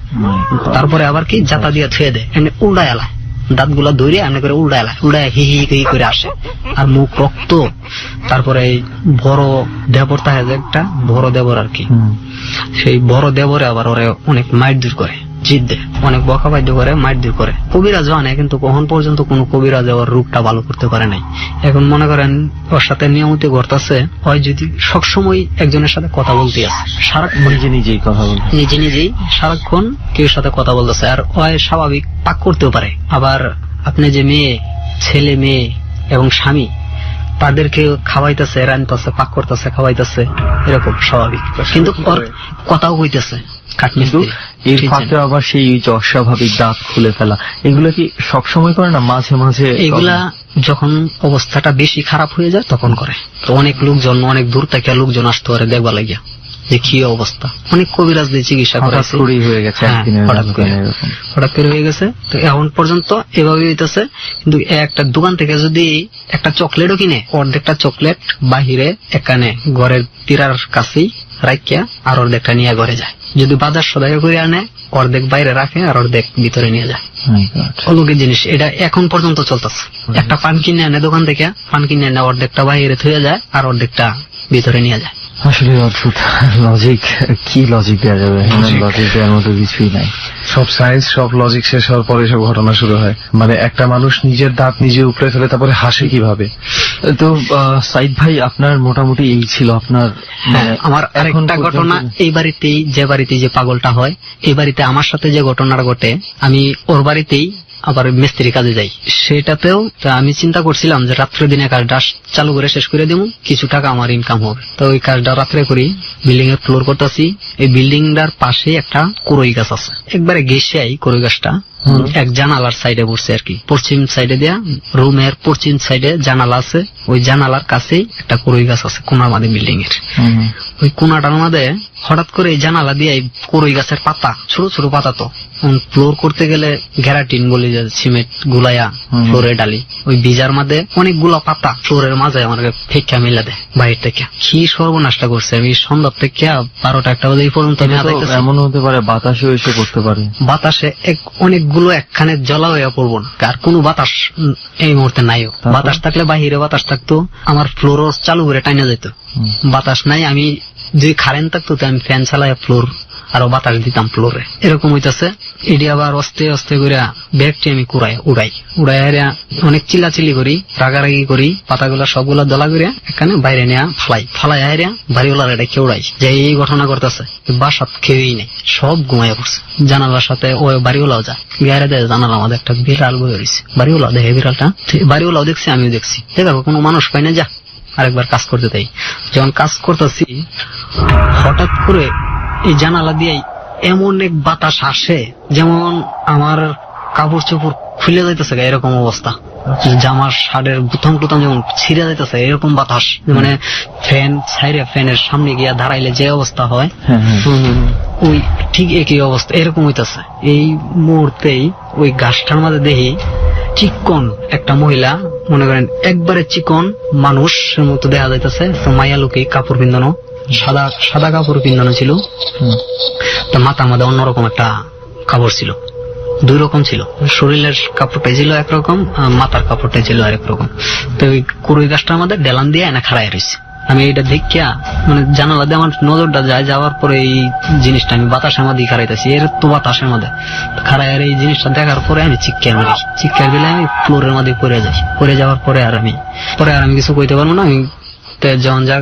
তারপরে আবার কি জাতা দিয়ে থুয়ে দেয়, এমনি উল্টায় এলায়, দাঁত গুলা ধরে এমনি করে উল্টায় হি হি করে আসে, আর মুখ রক্ত। তারপরে এই বড় দেবর থাকে যে একটা বড় দেবর আর কি, সেই বড় দেবরে আবার ওরে অনেক মারধর করে, জিদ দেয়, অনেক বকাবাদ্য করে, মারধর করে। কবিরাজ আনে, কিন্তু কখন পর্যন্ত কোন কবিরাজ ওর রূপটা ভালো করতে পারে নাই। এখন মনে করেন ওর সাথে নিয়মিত ঘটতেছে, হয় যদি সবসময় একজনের সাথে কথা বলতে আছে, সারাক্ষণ নিজেই কথা বলতে, নিজেই সারাক্ষণ কেউ সাথে কথা বলতেছে, আর ওই স্বাভাবিক পাক করতেও পারে। আবার আপনি যে ছেলে মেয়ে এবং স্বামী তাদেরকে খাওয়াইতেছে, রান্তাছে, পাক করতেছে, খাওয়াইতেছে, এরকম স্বাভাবিক, কিন্তু কথাও কইতেছে।
কিন্তু এর ফাঁকে আবার সেই অস্বাভাবিক দাঁত খুলে ফেলা, এগুলো কি সবসময় করে না, মাঝে মাঝে?
এগুলা যখন অবস্থাটা বেশি খারাপ হয়ে যায় তখন করে। তো অনেক লোকজন, অনেক দূর থেকে লোকজন আসতে পারে দেখবা লাগিয়া যে কি অবস্থা। অনেক কবিরাজ দিয়ে চিকিৎসা করে
হয়ে গেছে,
হঠাৎ করে হয়ে গেছে। তো এখন পর্যন্ত এভাবে হইতেছে। কিন্তু একটা দোকান থেকে যদি একটা চকলেটও কিনে, অর্ধেকটা চকলেট বাহিরে এখানে ঘরের তীরার কাছেই রাখিয়া আর অর্ধেকটা নিয়ে ঘরে যায়। যদি বাজার সদাই করে আনে, অর্ধেক বাইরে রাখে আর অর্ধেক ভিতরে নিয়ে যায়। অলৌকিক জিনিস এটা এখন পর্যন্ত চলতেছে। একটা পান কিনে আনে দোকান থেকে, পান কিনে এনে অর্ধেকটা বাইরে থুয়ে যায় আর অর্ধেকটা ভিতরে নিয়ে যায়।
আসলে অদ্ভুত লজিক, কি লজিক দেওয়া যাবে? লজিক দেওয়ার মতো কিছুই নাই।
সব সায়েন্স, সব লজিক শেষ হওয়ার পরে সব ঘটনা শুরু হয়। মানে একটা মানুষ নিজের দাঁত নিজে উপড়ে ফেলে তারপরে হাসে কিভাবে?
তো সাইদ ভাই, আপনার মোটামুটি এই ছিল আপনার?
আমার আরেকটা ঘটনা, এই বাড়িতেই যে পাগলটা হয়, এই বাড়িতে আমার সাথে যে ঘটনাটা ঘটে, আমি ওর বাড়িতেই আবার মিস্ত্রি কাজে যাই। সেটাতেও আমি চিন্তা করছিলাম যে রাত্রে দিনে কাজটা চালু করে শেষ করে দেবো, কিছু টাকা আমার ইনকাম হবে। তো ওই কাজটা রাত্রে করি, বিল্ডিং এর ফ্লোর করতেছি। এই বিল্ডিংটার পাশে একটা কুরই গাছ আছে, একবারে ঘেসে আই কুরই গাছটা এক জানালার সাইডে পড়ছে আর কি, পশ্চিম সাইডে দেয়া, রুমের পশ্চিম সাইডে জানালা আছে, ওই জানালার কাছেই একটা কুরই গাছ আছে কোনার মাঝে বিল্ডিং এর। ওই কোনাটার মধ্যে হঠাৎ করে জানালা দিয়ে কুরই গাছের পাতা, ছোট ছোট পাতা, তো ফ্লোর করতে গেলে গ্যারাটিন বলি যে সিমেন্ট গুলাইয়া ফ্লোরে ডালি, ওই বিজার মধ্যে অনেকগুলা পাতা ফ্লোরের মাঝে আমাকে ফেঁকা মিলা দেয় বাইরে থেকে। কি সর্বনাশটা করছে, আমি সন্ধ্যা থেকে 12টা-1টা বাজে এই পর্যন্ত আমি আদাইতেছি।
এমন হতে পারে বাতাসেও এসে করতে পারে,
বাতাসে অনেকগুলো একখানে জ্বলা হইয়া পড়বো না, আর কোনো বাতাস এই মুহূর্তে নাইও। বাতাস থাকলে বাহিরে বাতাস থাকতো, আমার ফ্লোর চালু করে টাইনা যেত। বাতাস নাই, আমি যদি কারেন্ট থাকতো আমি ফ্যান চালাই ফ্লোর আরো বাতাস দিতাম ফ্লোরে। এরকম হইতেছে। এটি আবার আস্তে আস্তে করে ব্যাগটি আমি উড়াই অনেক চিল্লাচিল্লি করি, রাগারাগি করি, পাতাগুলা সবগুলা দলা করে এখানে বাইরে নেয়া ফালাই হারিয়া বাড়িওয়ালার এটা কেউ উড়াই যে এই ঘটনা করতেছে। বাসাত কেউই নেই, সব ঘুমাইয়া পড়ছে। জানালার সাথে ওই বাড়িওয়ালাও যায়, গায়ে দেয় জানালা আমাদের একটা বিড়াল বয়ে রয়েছে। বাড়িওয়ালা দেখে বিড়ালটা, বাড়িওয়ালাও দেখছি আমিও দেখছি। এবার কোনো মানুষ পাই না, যা আরেকবার কাজ করতে দেয়। যখন কাজ করতেছি হঠাৎ করে এই জানালা দিয়ে এমন এক বাতাস আসে যেমন আমার কাপড় চোপড় খুলে যাইতেছে, এরকম অবস্থা। জামার শার্টের বুতাম টুতাম যেমন ছিঁড়ে যাইতেছে, এরকম বাতাস। মানে ফ্যান ছাইরে ফ্যানের সামনে গিয়া দাঁড়াইলে যে অবস্থা হয়, ওই ঠিক একই অবস্থা এরকম হইতেছে। এই মুহূর্তেই ওই গাছটার মাঝে দেখি চিকন একটা মহিলা, মনে করেন একবারে চিকন মানুষের মতো দেখা যাইতেছে। তো মায়া লোকে কাপড় পিন্দানো, সাদা কাপড় পিন্দানো ছিল। তো মাথার মধ্যে অন্যরকম একটা কাপড় ছিল, দুই রকম ছিল। শরীরের কাপড়টাই ছিল একরকম, মাথার কাপড়টাই ছিল আরেক রকম। তো ওই কুড়ুই গাছটার মধ্যে ডেলান দিয়ে এনে খাড়াই রয়েছে। আমি এটা দেখিয়া মানে জানালা দিয়ে আমার নজরটা যায়, যাওয়ার পরে এই জিনিসটা আমি বাতাসের মধ্যে খাড়াইতেছি, এর তো বাতাসের মধ্যে খাড়াইয়ের এই জিনিসটা দেখার পরে আমি চিৎকার মারি। চিৎকার দিলে আমি ফ্লোরের মধ্যে পড়ে যাই। পড়ে যাওয়ার পরে আর আমি কিছু কইতে পারবো না। আমি যখন যা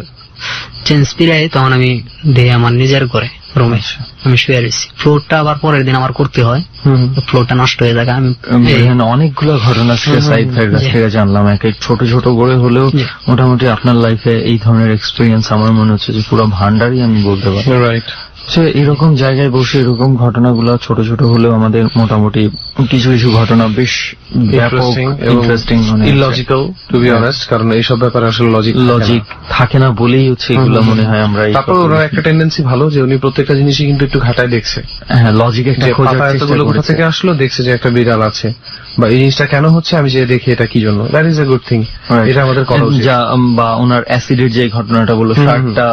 চেঞ্জ পিরাই তখন আমি দেই আমার নিজের ঘরে রুমে আমি শুয়ে রয়েছি। ফ্লোরটা আবার পরের দিন আমার করতে হয়, ফ্লোরটা নষ্ট হয়ে যায়। আমি
অনেকগুলো ঘটনা সাইড ভাইয়ের কাছ থেকে জানলাম, এক এক ছোট ছোট করে হলেও মোটামুটি আপনার লাইফে এই ধরনের এক্সপিরিয়েন্স আমার মনে হচ্ছে যে পুরো ভান্ডারই আমি বলতে পারি। রাইট। এরকম জায়গায় বসে এরকম ঘটনাগুলো ছোট ছোট হলেও আমাদের মোটামুটি কিছু কিছু ঘটনা বেশ interesting,
illogical to be honest, কারণ এইসব ব্যাপারে আসলে লজিক
থাকে না বলেই হচ্ছে এগুলো মনে হয় আমরা।
তারপর ওনার একটা টেন্ডেন্সি ভালো যে উনি প্রত্যেকটা জিনিসই কিন্তু একটু ঘাটায় দেখছে।
হ্যাঁ, লজিক একটা খোঁজার চেষ্টা করে।
কোথা থেকে আসলো, দেখছে যে একটা বিড়াল আছে বা এই জিনিসটা কেন হচ্ছে, আমি যে দেখি এটা কি জন্য, that is a good thing. এটা আমাদের করা উচিত।
বা ওনার অ্যাসিডের যে ঘটনাটা বললো, শার্টটা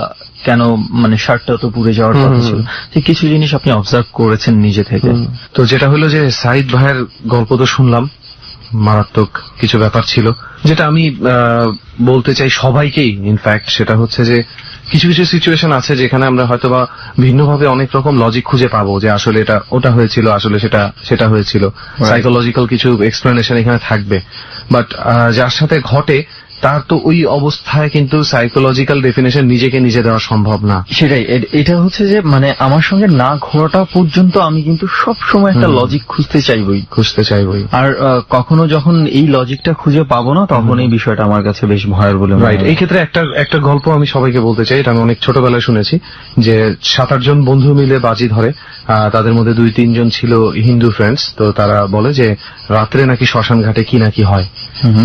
কেন মানে শার্টটা তো পুড়ে যাওয়ার কথা ছিল, কিছু জিনিস আপনি অবজার্ভ করেছেন নিজে থেকে।
তো যেটা হলো যে সাইদ ভাইয়ের গল্প তো শুনলাম, মারাত্মক কিছু ব্যাপার ছিল যেটা আমি বলতে চাই সবাইকেই। ইনফ্যাক্ট সেটা হচ্ছে যে কিছু কিছু সিচুয়েশন আছে যেখানে আমরা হয়তোবা ভিন্নভাবে অনেক রকম লজিক খুঁজে পাবো যে আসলে এটা ওটা হয়েছিল, আসলে সেটা হয়েছিল। সাইকোলজিক্যাল কিছু এক্সপ্লেনেশন এখানে থাকবে, বাট যার সাথে ঘটে তার তো ওই অবস্থায় কিন্তু সাইকোলজিক্যাল ডেফিনেশন নিজেকে নিজে দেওয়া সম্ভব না।
সেটাই, এটা হচ্ছে যে মানে আমার সঙ্গে না ঘোরাটা পর্যন্ত আমি কিন্তু সব সময় একটা লজিক খুঁজতে চাইবই। আর কখনো যখন এই লজিকটা খুঁজে পাবো না, তখন এই বিষয়টা আমার কাছে বেশ ভয়ের বলে মনে হয়।
এই ক্ষেত্রে একটা গল্প আমি সবাইকে বলতে চাই, এটা আমি অনেক ছোটবেলায় শুনেছি যে 7-8 জন বন্ধু মিলে বাজি ধরে, তাদের মধ্যে 2-3 জন ছিল হিন্দু ফ্রেন্ডস। তো তারা বলে যে রাত্রে নাকি শ্মশান ঘাটে কি নাকি হয়,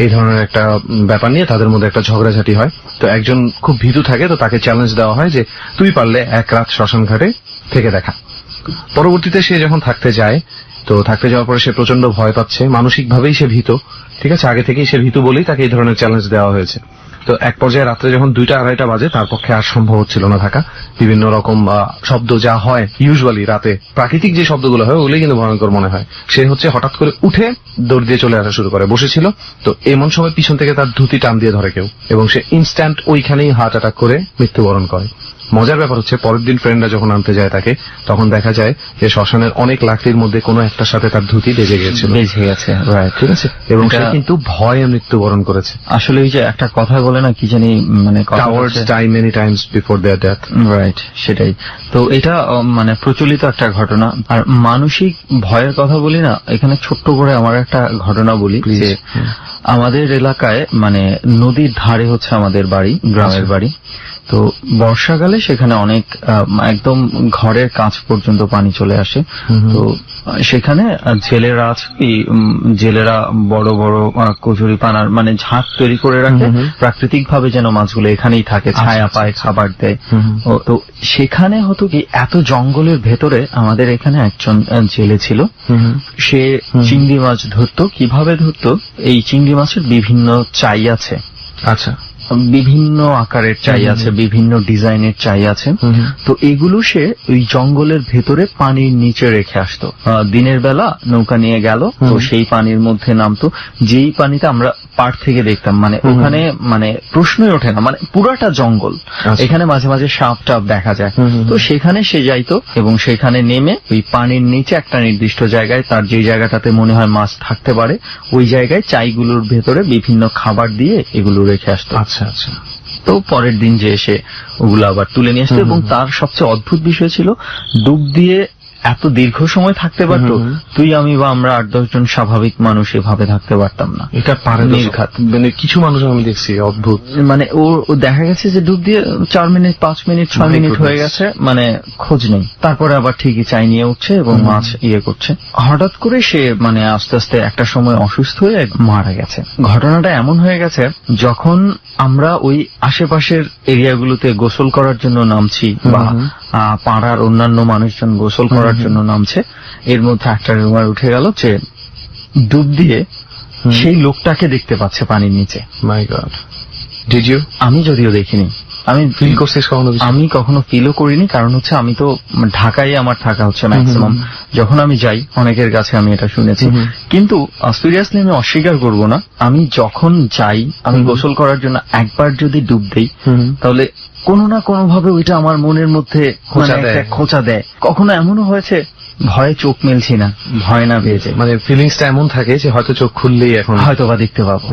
এই ধরনের একটা ব্যাপার নিয়ে তাদের মধ্যে একটা ঝগড়াঝাটি হয়। তো একজন খুব ভীতু থাকে, তো তাকে চ্যালেঞ্জ দেওয়া হয় যে তুই পারলে এক রাত শ্মশান ঘাটে থেকে দেখা। পরবর্তীতে সে যখন থাকতে যায়, তো থাকতে যাওয়ার পরে সে প্রচন্ড ভয় পাচ্ছে, মানসিকভাবেই সে ভীত। ঠিক আছে, আগে থেকেই সে ভীতু বলেই তাকে এই ধরনের চ্যালেঞ্জ দেওয়া হয়েছে। তো এক পর্যায়ে রাত্রে যখন 2টা-2:30 বাজে, তার পক্ষে আর সম্ভব হচ্ছিল না থাকা। বিভিন্ন রকম শব্দ যা হয় ইউজুয়ালি রাতে, প্রাকৃতিক যে শব্দগুলো হয় ওগুলোই কিন্তু ভয়ঙ্কর মনে হয়। সে হচ্ছে হঠাৎ করে উঠে দৌড় দিয়ে চলে আসা শুরু করে। বসেছিল, তো এমন সময় পিছন থেকে তার ধুতি টান দিয়ে ধরে কেউ, এবং সে ইনস্ট্যান্ট ওইখানেই হার্ট অ্যাটাক করে মৃত্যুবরণ করে। মজার ব্যাপার হচ্ছে পরের দিন ফ্রেন্ডরা যখন আনতে যায় তাকে, তখন দেখা যায় যে শ্মশানের অনেক লাকড়ির মধ্যে কোনো একটার সাথে তার ধুতি বেজে গেছে। ঠিক আছে, এবং সে কিন্তু ভয়ে মৃত্যুবরণ করেছে।
আসলে ওই যে একটা কথা বলে না, কি জানি মানে
cowards die many times before their death,
right, সেটাই। তো এটা মানে প্রচলিত একটা ঘটনা। আর মানসিক ভয়ের কথা বলি না, এখানে ছোট্ট করে আমার একটা ঘটনা বলি যে আমাদের এলাকায় মানে নদীর ধারে হচ্ছে আমাদের বাড়ি, গ্রামের বাড়ি। তো বর্ষাকালে সেখানে অনেক একদম ঘরের কাছ পর্যন্ত পানি চলে আসে। তো সেখানে জেলেরা আছে, জেলেরা বড় বড় কচুরি পানার মানে ঝাঁক তৈরি করে রাখে প্রাকৃতিক ভাবে, যেন মাছগুলো এখানেই থাকে, ছায়া পায়, খাবার দেয়। তো সেখানে হতো কি, এত জঙ্গলের ভেতরে আমাদের এখানে একজন জেলে ছিল, সে চিংড়ি মাছ ধরতো। কিভাবে ধরতো, এই চিংড়ি মাছের বিভিন্ন চাই আছে,
আচ্ছা,
বিভিন্ন আকারের চাই আছে, বিভিন্ন ডিজাইনের চাই আছে। তো এগুলো সে ওই জঙ্গলের ভেতরে পানির নিচে রেখে আসতো। দিনের বেলা নৌকা নিয়ে গেল, তো সেই পানির মধ্যে নামতো, যেই পানিতে আমরা পাড় থেকে দেখতাম, মানে ওখানে মানে প্রশ্নই ওঠে না, মানে পুরাটা জঙ্গল, এখানে মাঝে মাঝে সাপ টাপ দেখা যায়। তো সেখানে সে যাইতো এবং সেখানে নেমে ওই পানির নিচে একটা নির্দিষ্ট জায়গায়, তার যে জায়গাটাতে মনে হয় মাছ থাকতে পারে, ওই জায়গায় চাইগুলোর ভেতরে বিভিন্ন খাবার দিয়ে এগুলো রেখে আসতো।
আচ্ছা আচ্ছা।
তো পরের দিন যে এসে ওগুলো আবার তুলে নিয়ে আসতো। এবং তার সবচেয়ে অদ্ভুত বিষয় ছিল, ডুব দিয়ে এত দীর্ঘ সময় থাকতে পারতো, তুই আমি বা আমরা 8-10 জন স্বাভাবিক মানুষ এভাবে থাকতে পারতাম না।
এটা পারে না।
নির্ঘাত।
মানে কিছু মানুষ আমি দেখছি অদ্ভুত,
মানে ও দেখা গেছে যে ডুব দিয়ে 4 মিনিট, 5 মিনিট, 6 মিনিট হয়ে গেছে, মানে খোঁজ নেই। তারপরে আবার ঠিকই চাই নিয়ে উঠছে এবং মাছ ইয়ে করছে। হঠাৎ করে সে মানে আস্তে আস্তে একটা সময় অসুস্থ হয়ে মারা গেছে। ঘটনাটা এমন হয়ে গেছে, যখন আমরা ওই আশেপাশের এরিয়াগুলোতে গোসল করার জন্য নামছি বা পাড়ার অন্যান্য মানুষজন গোসল করার জন্য নামছে, এর মধ্যে একটা রুমার উঠে গেল যে ডুব দিয়ে সেই লোকটাকে দেখতে পাচ্ছে পানির নিচে।
মাই গড, ডিড ইউ?
আমি যদিও দেখিনি, আমি
ফিল করছিস কখনো?
আমি কখনো ফিলও করিনি, কারণ হচ্ছে আমি তো ঢাকায় আমার থাকা হচ্ছে ম্যাক্সিমাম। যখন আমি যাই অনেকের কাছে আমি এটা শুনেছি, কিন্তু সিরিয়াসলি আমি অস্বীকার করব না, আমি যখন যাই আমি গোসল করার জন্য একবার যদি ডুব দেই, তাহলে কোনো না কোনো ভাবে ওইটা আমার মনের মধ্যে খোঁচা দেয়। কখনো এমনও হয়েছে ভয়ে চোখ মেলছি না, ভয় না পেয়েছে,
মানে ফিলিংসটা এমন থাকে যে হয়তো চোখ খুললেই এখন
হয়তো বা দেখতে পাবো।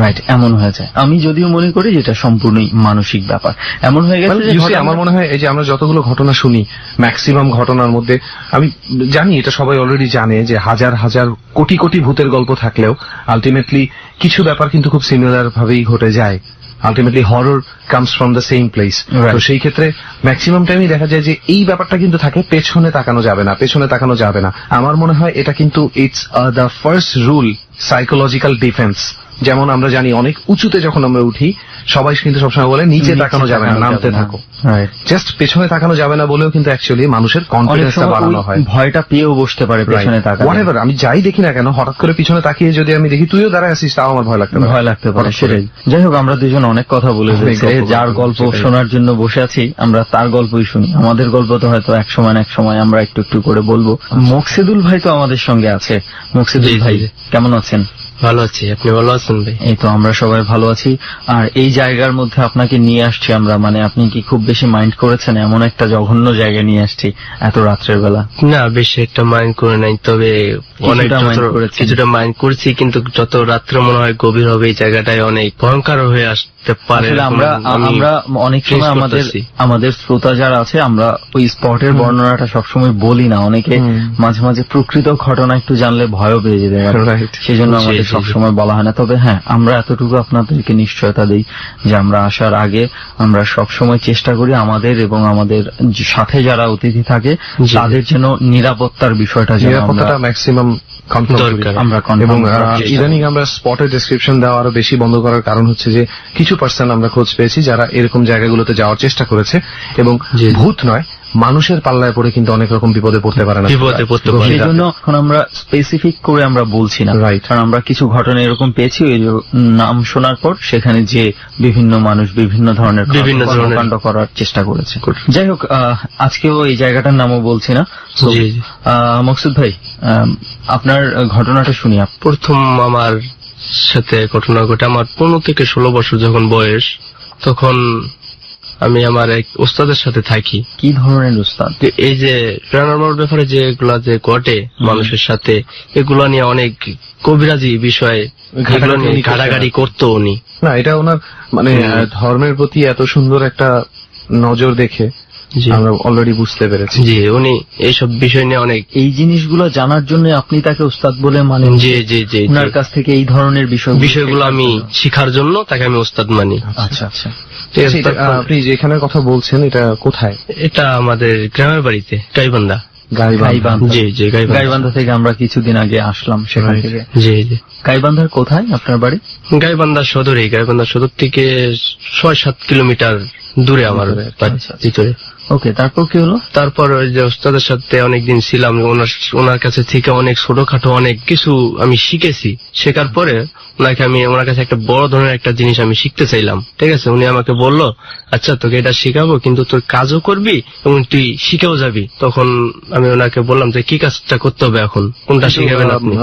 রাইট, এমন হয়েছে। আমি যদিও মনে করি যেটা সম্পূর্ণই মানসিক ব্যাপার, এমন হয়ে গেছে যে
আমার মনে হয় এই যে আমরা যতগুলো ঘটনা শুনি, ম্যাক্সিমাম ঘটনার মধ্যে আমি জানি, এটা সবাই অলরেডি জানে, যে হাজার হাজার কোটি কোটি ভূতের গল্প থাকলেও আলটিমেটলি কিছু ব্যাপার কিন্তু খুব সিমিলার ভাবেই ঘটে যায়। Ultimately horror comes from the same place. তো সেই ক্ষেত্রে ম্যাক্সিমাম টাইমই দেখা যায় যে এই ব্যাপারটা কিন্তু থাকে, পেছনে তাকানো যাবে না, পেছনে তাকানো যাবে না। আমার মনে হয় এটা কিন্তু it's the first rule, psychological defence. যেমন আমরা জানি অনেক উঁচুতে যখন আমরা উঠি, সবাই কিন্তু সবসময় বলে নিচে তাকানো যাবে না, নামতে থাকো। জাস্ট পেছনে তাকানো যাবে না বলেও কিন্তু অ্যাকচুয়ালি মানুষের কনফিডেন্সটা বাড়ানো হয়,
ভয়টা পেয়েও বসতে পারে পেছনে তাকানো।
হোয়াটএভার, আমি যাই দেখি না কেন, হঠাৎ করে পিছনে তাকিয়ে যদি আমি দেখি তুইও দাঁড়ায় আছিস, তাও আমার ভয় লাগতে পারে।
সেটাই। যাই হোক, আমরা দুজন অনেক কথা বলে ফেলছি, যার গল্প শোনার জন্য বসে আছি আমরা তার গল্পই শুনি। আমাদের গল্প তো হয়তো এক সময় আমরা একটু একটু করে বলবো। মকসেদুল ভাই তো আমাদের সঙ্গে আছে। মকসেদুল ভাই কেমন আছেন?
ভালো আছি, আপনি ভালো আছেন ভাই?
এই তো আমরা সবাই ভালো আছি। আর এই জায়গার মধ্যে আপনাকে নিয়ে আসছি আমরা, মানে আপনি কি খুব বেশি মাইন্ড করেছেন? এমন একটা জঘন্য জায়গায় নিয়ে আসছি এত রাত্রের বেলা।
না, বেশি একটা মাইন্ড করে নাই, তবে কিছুটা মাইন্ড করছি, কিন্তু যত রাত্রে মনে হয় গভীর হবে এই জায়গাটায় অনেক ভয়ঙ্কর হয়ে আসতে পারে।
আমরা অনেক সময় আমাদের শ্রোতা যারা আছে, আমরা ওই স্পটের বর্ণনাটা সবসময় বলি না, অনেকে মাঝে মাঝে প্রকৃত ঘটনা একটু জানলে ভয়ও পেয়ে যেতে পারে, সেই জন্য আমাদের সবসময় বলা হয় না। তবে হ্যাঁ, আমরা এতটুকু আপনাদেরকে নিশ্চয়তা দিই যে আমরা আসার আগে আমরা সবসময় চেষ্টা করি আমাদের এবং আমাদের সাথে যারা অতিথি থাকে তাদের যেন নিরাপত্তার বিষয়টা
ম্যাক্সিমাম এবং ইদানিং আমরা স্পটের ডেসক্রিপশন দেওয়া আরো বেশি বন্ধ করার কারণ হচ্ছে যে কিছু পার্সন আমরা খোঁজ পেয়েছি যারা এরকম জায়গাগুলোতে যাওয়ার চেষ্টা করেছে এবং ভূত নয়, মানুষের পাল্লায় পড়ে কিন্তু অনেক রকম বিপদে পড়তে পারে না।
সেই জন্য এখন আমরা স্পেসিফিক করে আমরা বলছি না, রাইট? কারণ আমরা কিছু ঘটনা এরকম পেয়েছি, ওই নাম শোনার পর সেখানে যে বিভিন্ন মানুষ বিভিন্ন ধরনের কর্মকাণ্ড করার চেষ্টা করেছে। যাই হোক, আজকেও এই জায়গাটার নামও বলছি না। মকসুদ ভাই, আপনার ঘটনাটা শুনি।
প্রথম আমার সাথে ঘটনা ঘটে আমার 15 থেকে 16 বছর যখন বয়স, তখন আমি আমার এক ওস্তাদের সাথে থাকি।
কি ধরনের ওস্তাদ?
এই যে প্যারানরমাল ব্যাপারে যেগুলা যে ঘটে মানুষের সাথে, এগুলা নিয়ে অনেক কবিরাজি বিষয়ে ঘাটাঘাটি করতো উনি।
না, এটা ওনার মানে ধর্মের প্রতি এত সুন্দর একটা নজর দেখে আমরা অলরেডি বুঝতে পেরেছি।
জি, উনি এইসব বিষয় নিয়ে অনেক,
এই জিনিসগুলো জানার জন্য আপনি তাকে ওস্তাদ বলে মানেন?
জি জি জি,
ওনার কাছ থেকে এই ধরনের
বিষয়গুলো আমি শিখার জন্য তাকে আমি ওস্তাদ মানি।
আচ্ছা আচ্ছা।
আপনি যেখানে কথা বলছেন এটা কোথায়?
এটা আমাদের গ্রামের বাড়িতে, গাইবান্ধা।
গাইবান্ধা।
জি জি গাইবান্ধা।
গাইবান্ধা থেকে আমরা কিছুদিন আগে আসলাম সেখান
Right.
থেকে।
জি জি
গাইবান্ধার কোথায় আপনার বাড়ি?
গাইবান্ধা সদরে, গাইবান্ধা সদর থেকে 6-7 কিলোমিটার দূরে আমার
ভিতরে,
বাড়ি,
আচ্ছা, আচ্ছা।
ভিতরে।
ওকে, তারপর কি হলো?
তারপর ওই যে ওস্তাদের সাথে অনেকদিন ছিলাম, ওনার কাছে থেকে অনেক ছোটখাটো অনেক কিছু আমি শিখেছি। শেখার পরে ওনার কাছে একটা বড় ধরনের একটা জিনিস আমি শিখতে চাইলাম। ঠিক আছে, উনি আমাকে বলল, আচ্ছা তোকে এটা শিখাবো, কিন্তু তোর কাজও করবি এবং তুই শিখেও যাবি। তখন আমি ওনাকে বললাম যে কি কাজটা করতে হবে, এখন কোনটা শিখাবেন আপনি?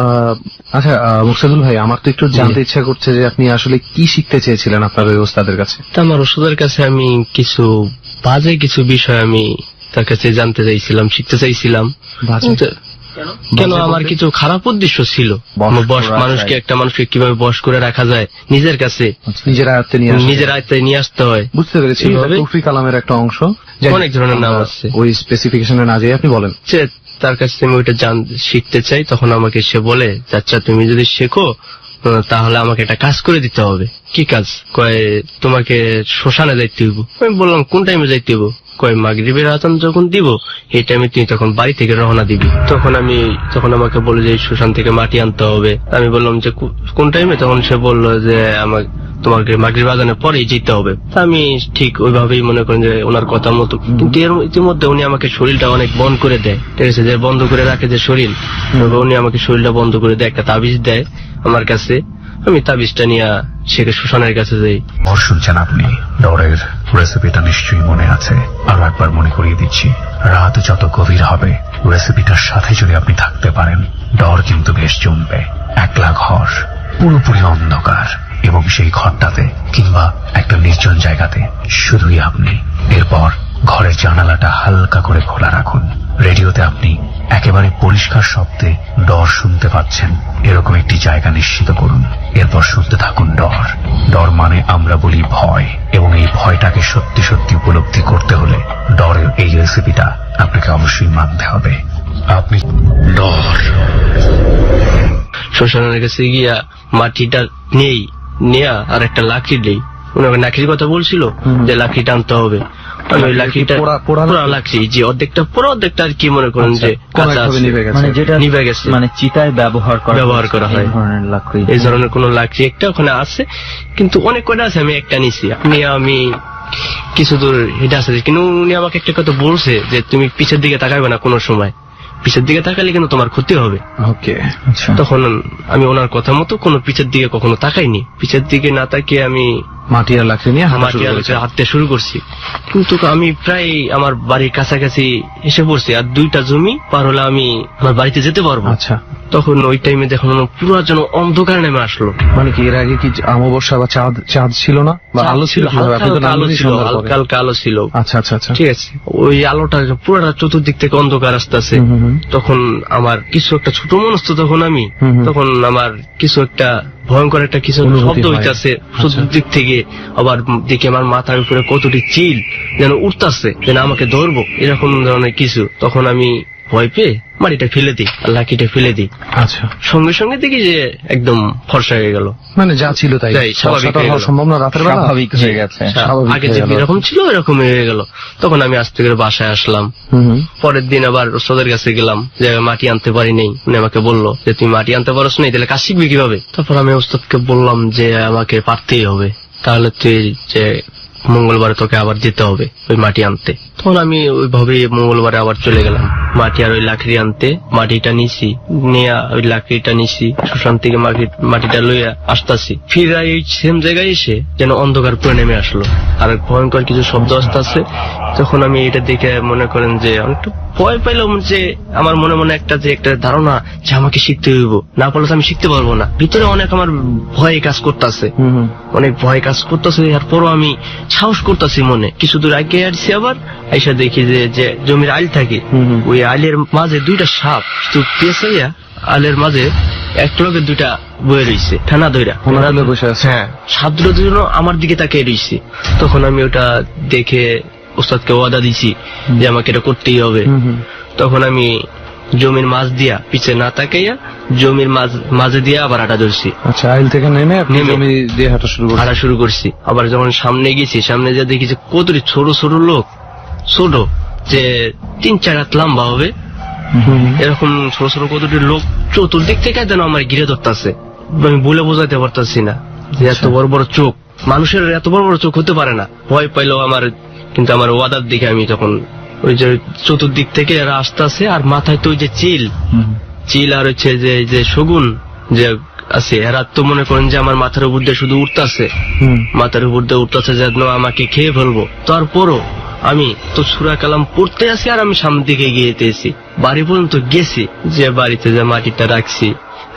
আচ্ছা মুকসাদুল ভাই, আমার তো একটু জানতে ইচ্ছা করছে যে আপনি আসলে কি শিখতে চেয়েছিলেন আপনার ওই ওস্তাদের কাছে?
তা আমার ওস্তাদের কাছে আমি কিছু বাজে কিছু বিষয় আমি তার কাছে জানতে চাইছিলাম, শিখতে চাইছিলাম।
বাজে?
কেন আমার কিছু খারাপ উদ্দেশ্য ছিল। একটা মানুষকে কিভাবে বশ করে রাখা যায় নিজের কাছে,
নিজের আয়ত্তে নিয়ে আসা?
নিজের আয়ত্তে নিয়ে আসতে হয়।
বুঝতে পেরেছি,
এইভাবে?
তৌফিক কালামের একটা অংশ।
অনেক ধরনের নাম আছে।
ওই স্পেসিফিকেশনে না যেয়ে আপনি বলেন।
যে তার কাছ থেকে আমি ওইটা শিখতে চাই, তখন আমাকে সে বলে, আচ্ছা তুমি যদি শেখো তাহলে আমাকে একটা কাজ করে দিতে হবে। কি কাজ? কয় তোমাকে শ্মশানে যাইতে হইব। আমি বললাম কোন টাইমে যাইতে হইব? কয় মাগরিবের আজান যখন দিব এই টাইমে তুমি তখন বাড়ি থেকে রওনা দিবি। তখন আমাকে বলে যে শ্মশান থেকে মাটি আনতে হবে। আমি বললাম যে কোন টাইমে? তখন সে বললো যে তোমাকে মাগরিব আজানের পরেই যেতে হবে। আমি ঠিক ওইভাবেই মনে করেন যে ওনার কথা মতো, কিন্তু ইতিমধ্যে উনি আমাকে শরীরটা অনেক বন্ধ করে দেয়। ঠিক আছে, যে বন্ধ করে রাখে যে শরীর, উনি আমাকে শরীরটা বন্ধ করে দেয়, একটা তাবিজ দেয় আমার কাছে। আমি তাবিজটা নিয়ে সেকে শ্মশানের কাছে যাই।
ওর শুনছেন আপনি? ডরের রেসিপিটা নিশ্চয়ই মনে আছে। আরো একবার মনে করিয়ে দিচ্ছি, রাত যত গভীর হবে রেসিপিটার সাথে যদি আপনি থাকতে পারেন, ডর কিন্তু বেশ জমবে। একলা ঘর, পুরোপুরি অন্ধকার, এবং সেই ঘরটাতে কিংবা একটা নির্জন জায়গাতে শুধুই আপনি। এরপর ঘরের জানালাটা হালকা করে খোলা রাখুন। রেডিওতে আপনি একেবারে পরিষ্কার শব্দে ডর শুনতে পাচ্ছেন এরকম একটি জায়গা নিশ্চিত করুন। এরপর শুনতে থাকুন ডর। ডর মানে আমরা বলি ভয়, এবং এই ভয়টাকে সত্যি সত্যি উপলব্ধি করতে হলে ডরের এই রেসিপিটা আপনাকে অবশ্যই মানতে হবে। আপনি ডর।
শ্মশানের কাছে গিয়া মাটিটা নেয়া আর একটা লাকড়ি নেই। উনি লাকড়ির কথা বলছিল যে লাকড়িটা আনতে হবে। আমি ওই লাকড়িটা পোড়া লাকড়ি, যে অর্ধেকটা পোড়া, অর্ধেকটা আর কি মনে করেন যে কাঁচা আছে,
মানে যেটা
নিভে গেছে,
মানে চিতায় ব্যবহার করা হয়
এই
ধরনের লাকড়ি।
এই ধরনের কোন লাকড়ি একটা ওখানে আছে, কিন্তু অনেক কয়টা আছে, আমি একটা নিছি। আমি কিছু দূর হেঁটে আসতে, কিন্তু উনি আমাকে একটা কথা বলছে যে তুমি পিছের দিকে তাকাবে না কোনো সময়, পিছের দিকে তাকালে কিন্তু তোমার ক্ষতি হবে।
ওকে,
তখন আমি ওনার কথা মতো কোনো পিছের দিকে কখনো তাকাইনি। পিছের দিকে না তাকিয়ে আমি
মাটি আর লাকড়ি নিয়ে
হাঁটতে শুরু করছি। কিন্তু আমি প্রায় আমার বাড়ির কাছাকাছি এসে পড়ছি, আর 2টা জমি পার হলে আমি আমার বাড়িতে যেতে পারবো।
আচ্ছা,
তখন ওই টাইমে দেখুন পুরো যেন অন্ধকার নেমে আসলো।
মানে কি এর আগে কি অমাবস্যা বা চাঁদ ছিল না, বা আলো ছিল?
হালকা আলো ছিল।
আচ্ছা আচ্ছা আচ্ছা,
ঠিক আছে। ওই আলোটা পুরোটা চতুর্দিক থেকে অন্ধকার আসতেছে। তখন আমার কিছু একটা ছোট মানুষ তো তখন আমি, তখন আমার কিছু একটা ভয়ঙ্কর একটা কিছু শব্দ হইতেছে চতুর্দিক থেকে। আবার দেখি আমার মাথার উপরে কতটি চিল যেন উঠতেছে, যেন আমাকে ধরবো, এরকম ধরনের কিছু। তখন আমি ভয় পেয়ে মাটিটা ফেলে দিই, লাঠিটা ফেলে দিই।
আচ্ছা,
সঙ্গে সঙ্গে দেখি যে একদম ফর্সা হয়ে গেল,
মানে যা ছিল তাই
স্বাভাবিক
সম্ভব না, রাতের বেলা
স্বাভাবিক হয়ে গেছে।
আগে যে এরকম ছিল এরকম হয়ে গেল। তখন আমি আস্তে করে বাসায় আসলাম। পরের দিন আবার ওস্তাদের কাছে গেলাম, যে মাটি আনতে পারি নাই। উনি আমাকে বললো যে তুমি মাটি আনতে পারোস না, তাহলে কাজ শিখবি কিভাবে? তারপর আমি ওস্তাদকে বললাম যে আমাকে পারতেই হবে, তাহলে তুই যে মঙ্গলবারে তোকে আবার যেতে হবে ওই মাটি আনতে। তখন আমি ওইভাবে মঙ্গলবারে আবার চলে গেলাম মাটি আর ওই লাকড়ি আনতে। মাটিটা নিছি, নিয়ে ওই লাকড়িটা নিছি, শ্মশান থেকে মাটিটা লইয়া আসতেছি। ফিরে এই সেম জায়গায় এসে যেন অন্ধকার পুরো নেমে আসলো, আর ভয়ঙ্কর কিছু শব্দ আসতেছে। তখন আমি এটা দেখে মনে করেন যে অনেকটা ভয় পাইলাম, যে আমার মনে মনে একটা ধারণা যে আমাকে শিখতে হইব, না পারলে আমি শিখতে পারবো না। ভিতরে অনেক আমার ভয় কাজ করতেছে, অনেক ভয় কাজ করতেছে। এরপরও আমি সাহস করতেছি মনে। কিছু দূর আগে আসছি, আবার আইসা দেখি যে জমির আইল থাকে, ওই আইলের মাঝে 2টা সাপ পেঁচাইয়া আইলের মাঝে এক লগে 2টা বয়ে রয়েছে ঠানা ধইরা। হ্যাঁ, সাপ 2টা জন্য আমার দিকে তাকিয়ে রয়েছে। তখন আমি ওটা দেখে ওস্তাদকে ওয়াদা দিছি যে আমাকে এটা করতেই হবে। তখন আমি জমির মাছ দিয়া পিছে না তাকাইয়া জমির মাঝে দিয়ে আবার হাঁটা ধরছি।
আচ্ছা, আইল থেকে নেমে জমি দিয়ে হাঁটা শুরু করছি।
আবার যখন সামনে গেছি, সামনে যা দেখি যে কতটি ছোট ছোট লোক, ছোট যে 3-4 হাত লম্বা হবে,
এরকম ছোট ছোট কতটি লোক চতুর্দিক থেকে যেন আমার ঘিরে ধরতেছে, আমি বলে বোঝাইতে পারতাছি না যে এত বড় বড় চোখ, মানুষের এত বড় বড় চোখ হতে পারে না। ভয় পাইলো আমার, কিন্তু আমার ওয়াদার দিকে আমি তখন ওই যে চতুর্দিক থেকে এরা আসতেছে, আর মাথায় তো ওই যে চিল আর হচ্ছে যে শগুন যে আছে, এরা তো মনে করেন যে আমার মাথার উপর দিয়ে শুধু উঠতেছে, মাথার উপর দিয়ে উঠতেছে যেন আমাকে খেয়ে ফেলবো। তারপরও আমি তো সূরা কালাম পড়তে আছি, আর আমি সামনের দিকে গিয়েছি, বাড়ি পর্যন্ত গেছি, যে বাড়িতে যে মাটিটা রাখছি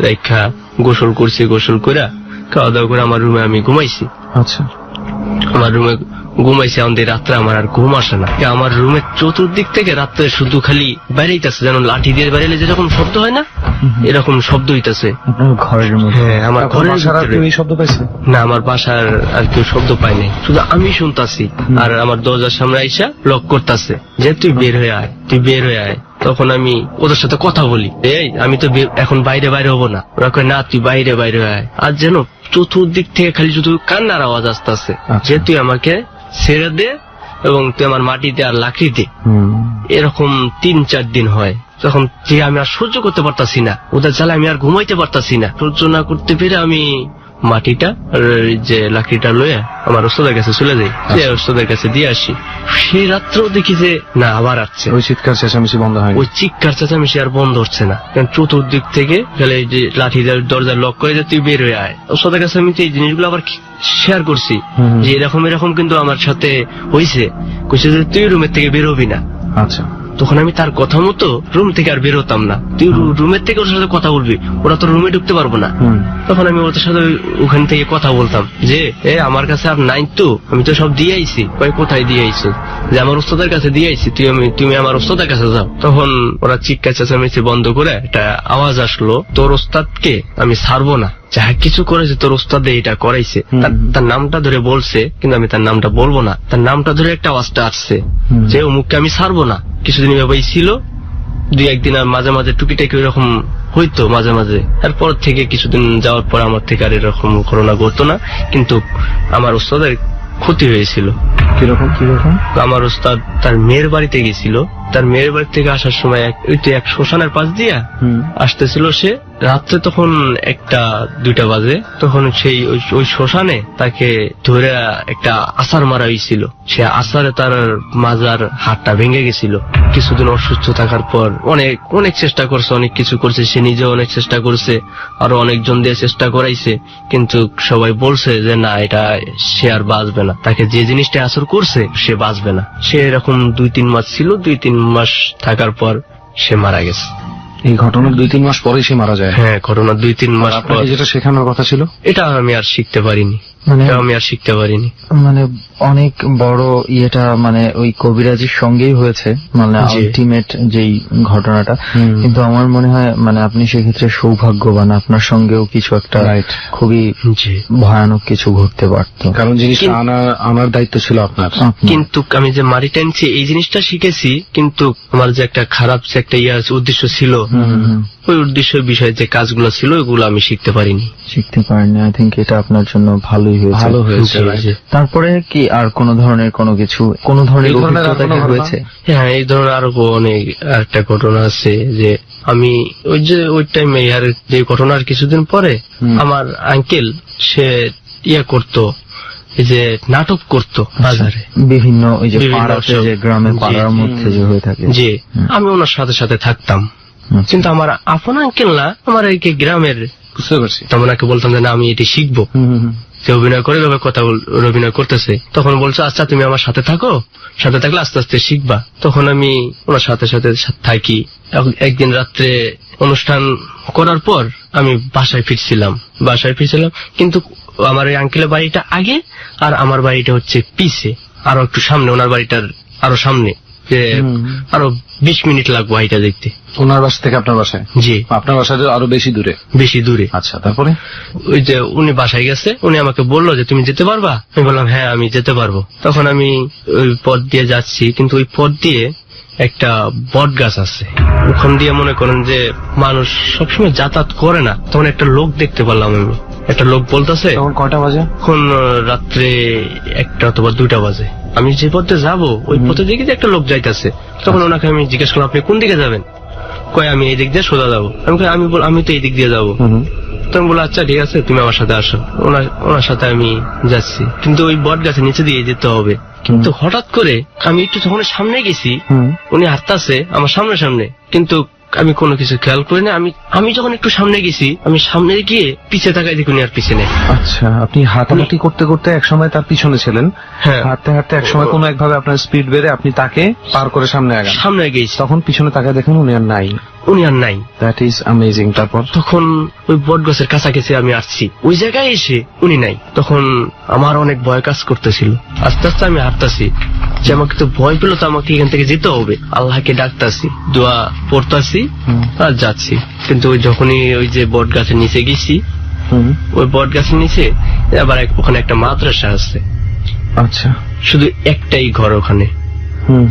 রেখা গোসল করছি, গোসল করে খাওয়া দাওয়া করে আমার রুমে আমি ঘুমাইছি।
আচ্ছা,
আমার রুমে ঘুমাইছি, আমাদের রাত্রে আমার আর ঘুম আসে না। আমার রুমের চতুর্দিক থেকে রাত্রে শুধু খালি বেড়াইতেছে, যেন লাঠি দিয়ে বেড়াইলে যেরকম শব্দ হয় না, এরকম শব্দ হইতেছে।
আপনার ঘরের মধ্যে?
হ্যাঁ, আমার ঘরের ভিতরে।
এই শব্দ পাইছে?
না, আমার বাসার আর কেউ শব্দ পায় নাই, শুধু আমি শুনতাছি। আর আমার দরজার সামনে আইসা লক করতেছে যে তুই বের হয়ে আয়, তুই বের হয়ে আয়। তখন আমি ওদের সাথে কথা বলি, এই আমি তো এখন বাইরে হবো না। ওরা কয় না, তুই বাইরে হয়ে আয়। আর যেন চতুর্দিক থেকে খালি শুধু কান্নার আওয়াজ আসতেছে, যে তুই আমাকে ছেড়ে দে এবং তুই আমার মাটিতে আর লাকড়িতে। এরকম 3-4 দিন হয়, তখন যে আমি আর সহ্য করতে পারতাছি না, ওদের জ্বালা আমি আর ঘুমাইতে পারতাছি না। সহ্য না করতে পেরে আমি মাটিটা আর যে লাকড়িটা লয়ে আমার ওস্তাদের কাছে চলে যাই, যে ওস্তাদের কাছে দিয়ে আসি। সেই রাত্রেও দেখি যে না, আবার আসছে
ওই চিৎকার চেঁচামেচি বন্ধ হয়?
ওই চিৎকার চেঁচামেচি আর বন্ধ হচ্ছে না, কারণ চতুর্দিক থেকে গেলে যে লাঠি দরজা লক করে যে তুই বের হয়ে আয়। ওস্তাদের কাছে আমি তো এই জিনিসগুলো আবার শেয়ার করছি যে এরকম কিন্তু আমার সাথে হয়েছে। কইছে যে তুই রুমের থেকে বের হবি না।
আচ্ছা,
তখন আমি তার কথা মতো রুম থেকে আর বেরোতাম না। তুই রুমের থেকে ওর সাথে কথা বলবি, ওরা তো রুমে ঢুকতে পারবো না। তখন আমি ওদের সাথে ওখান থেকে কথা বলতাম যে আমার কাছে আর নাই তো, আমি তো সব দিয়ে আইছি। কয় কোথায় দিয়ে আইছো? যে আমার ওস্তাদের কাছে দিয়ে আইছি, তুমি আমার ওস্তাদের কাছে যাও। তখন ওরা চিৎকার চেঁচামেচি বন্ধ করে একটা আওয়াজ আসলো, তোর ওস্তাদকে আমি ছাড়বো না, যাহা কিছু করেছে তোর ওস্তাদে এটা করাইছে। তার নামটা ধরে বলছে, কিন্তু আমি তার নামটা বলবো না। তার নামটা ধরে একটা আওয়াজটা আসছে যে অমুককে আমি ছাড়বো না। কিছুদিন এভাবেই ছিল, 2-1 দিন আর মাঝে মাঝে টুকিটাকি ওইরকম হইতো মাঝে মাঝে। এরপর থেকে কিছুদিন যাওয়ার পর আমার থেকে আর এরকম ঘটনা ঘটতো না, কিন্তু আমার ওস্তাদের ক্ষতি হয়েছিল।
কিরকম?
আমার ওস্তাদ তার মেয়ের বাড়িতে গেছিল, তার মেয়ের বাড়ি থেকে আসার সময় এক শ্মশানের পাশ দিয়া আসতেছিল সে রাত্রে, তখন 1-2টা বাজে। তখন সেই ওই শ্মশানে তাকে ধরে একটা আছাড় মারা হয়েছিল। সে আছাড়ে তার মাজার হাতটা ভেঙে গেছিল। কিছুদিন অসুস্থ থাকার পর অনেক চেষ্টা করছে, অনেক কিছু করছে, সে নিজে অনেক চেষ্টা করছে, আরো অনেকজন দিয়ে চেষ্টা করাইছে, কিন্তু সবাই বলছে যে না, এটা সে আর বাঁচবে না। তাকে যে জিনিসটা আসর করছে সে বাঁচবে না। সে এরকম 2-3 মাস ছিল, 2-3 মাস থাকার পর সে মারা গেছে।
এই ঘটনার 2-3 মাস পরে সে মারা যায়?
হ্যাঁ, ঘটনা 2-3 মাস পর।
যেটা শেখানোর কথা ছিল
এটা আমি আর শিখতে পারিনি,
মানে অনেক বড় ইয়েটা মানে ওই কবিরাজির সঙ্গেই হয়েছে, মানে আলটিমেট যেই ঘটনাটা। কিন্তু আমার মনে হয় মানে আপনি সেক্ষেত্রে সৌভাগ্যবান, আপনার সঙ্গেও কিছু একটা খুবই ভয়ানক কিছু ঘটতে পারতো, কারণ জিনিসটা আনার দায়িত্ব ছিল আপনার।
কিন্তু আমি যে মারি টানছি এই জিনিসটা শিখেছি, কিন্তু আমার যে একটা খারাপ যে একটা উদ্দেশ্য ছিল, ওই উদ্দেশ্য বিষয়ে যে কাজগুলো ছিল ওইগুলো আমি শিখতে পারিনি।
আই থিঙ্ক এটা আপনার জন্য ভালো হয়েছে। তারপরে কি আর কোন ধরনের অভিজ্ঞতা হয়েছে?
হ্যাঁ, এই ধরনের আরো অনেক একটা ঘটনা আছে, যে আমি ওই টাইমে আর যে ঘটনার কিছুদিন পরে আমার আঙ্কেল সে করতো, এই যে নাটক করতো বাজারে,
বিভিন্ন ওই যে গ্রামে পাড়ার মধ্যে যে হয়ে থাকে,
যে আমি ওনার সাথে সাথে থাকতাম। কিন্তু আমার আপন আঙ্কেল না, আমার এই গ্রামের,
বুঝতে পারছি।
তখন ওনাকে বলতাম যে না, আমি এটি শিখবো। সে অভিনয় করে অভিনয় করতেছে, তখন বলছে আচ্ছা তুমি আমার সাথে থাকো, সাথে থাকলে আস্তে আস্তে শিখবা। তখন আমি ওনার সাথে সাথে থাকি। একদিন রাত্রে অনুষ্ঠান করার পর আমি বাসায় ফিরছিলাম, কিন্তু আমার এই আঙ্কেলের বাড়িটা আগে আর আমার বাড়িটা হচ্ছে পিছে, আরো একটু সামনে, ওনার বাড়িটার আরো সামনে, যে আরো 20 মিনিট লাগবে এটা দেখতে।
ওনার বাসা থেকে আপনার বাসায়?
জি।
আপনার বাসা আরো বেশি দূরে? আচ্ছা, তারপরে?
ওই যে উনি বাসায় গেছে, উনি আমাকে বললো যে তুমি যেতে পারবা? আমি বললাম হ্যাঁ, আমি যেতে পারবো। তখন আমি ওই পথ দিয়ে যাচ্ছি, কিন্তু ওই পথ দিয়ে একটা বট গাছ আছে, ওখান দিয়ে মনে করেন যে মানুষ সবসময় যাতায়াত করে না। তখন একটা লোক দেখতে পারলাম আমি, একটা লোক বলতেছে।
তখন কয়টা বাজে?
এখন রাত্রে 1টা অথবা 2টা বাজে। আমি যে পথে যাবো ওই পথে দেখি যে একটা লোক যাইতেছে। তখন ওনাকে আমি জিজ্ঞেস করলাম আপনি কোন দিকে যাবেন? কয় আমি এই দিক দিয়ে সোজা যাবো। আমি তো এই দিক দিয়ে যাবো। তখন বলে আচ্ছা ঠিক আছে, তুমি আমার সাথে আসো। ওনার সাথে আমি যাচ্ছি, কিন্তু ওই বট গাছের নিচে দিয়ে যেতে হবে। কিন্তু হঠাৎ করে আমি একটু যখন সামনে গেছি, উনি হাঁটতেছে আমার সামনে, কিন্তু আমি কোনো কিছু খেয়াল করি না। আমি যখন একটু সামনে গেছি, আমি সামনে গিয়ে পিছিয়ে তাকাই দেখুন আর পিছনে।
আচ্ছা, আপনি হাঁটাহাঁটি করতে করতে একসময় তার পিছনে ছিলেন।
হ্যাঁ,
হাঁটতে হাঁটতে একসময় কোনো একভাবে আপনার স্পিড বেড়ে আপনি তাকে পার করে সামনে গেছি। তখন পিছনে তাকায় দেখেন উনি আর নাই। That is amazing. তারপর
তখন ওই বট গাছের কাছাকাছি আমি আসছি, ওই জায়গায় এসে উনি নাই। তখন আমার অনেক ভয় কাজ করতেছিল। আস্তে আস্তে আমি হাঁটতাছি, যে আমাকে তো ভয় পেলো, তো আমাকে এখান থেকে যেতে হবে। আল্লাহকে ডাকতাছি, দোয়া পড়তাছি আর যাচ্ছি। কিন্তু যখনই ওই যে বট গাছের নিচে গেছি, ওই বট গাছের নিচে আবার ওখানে একটা মাদ্রাসা আছে।
আচ্ছা,
শুধু একটাই ঘর ওখানে,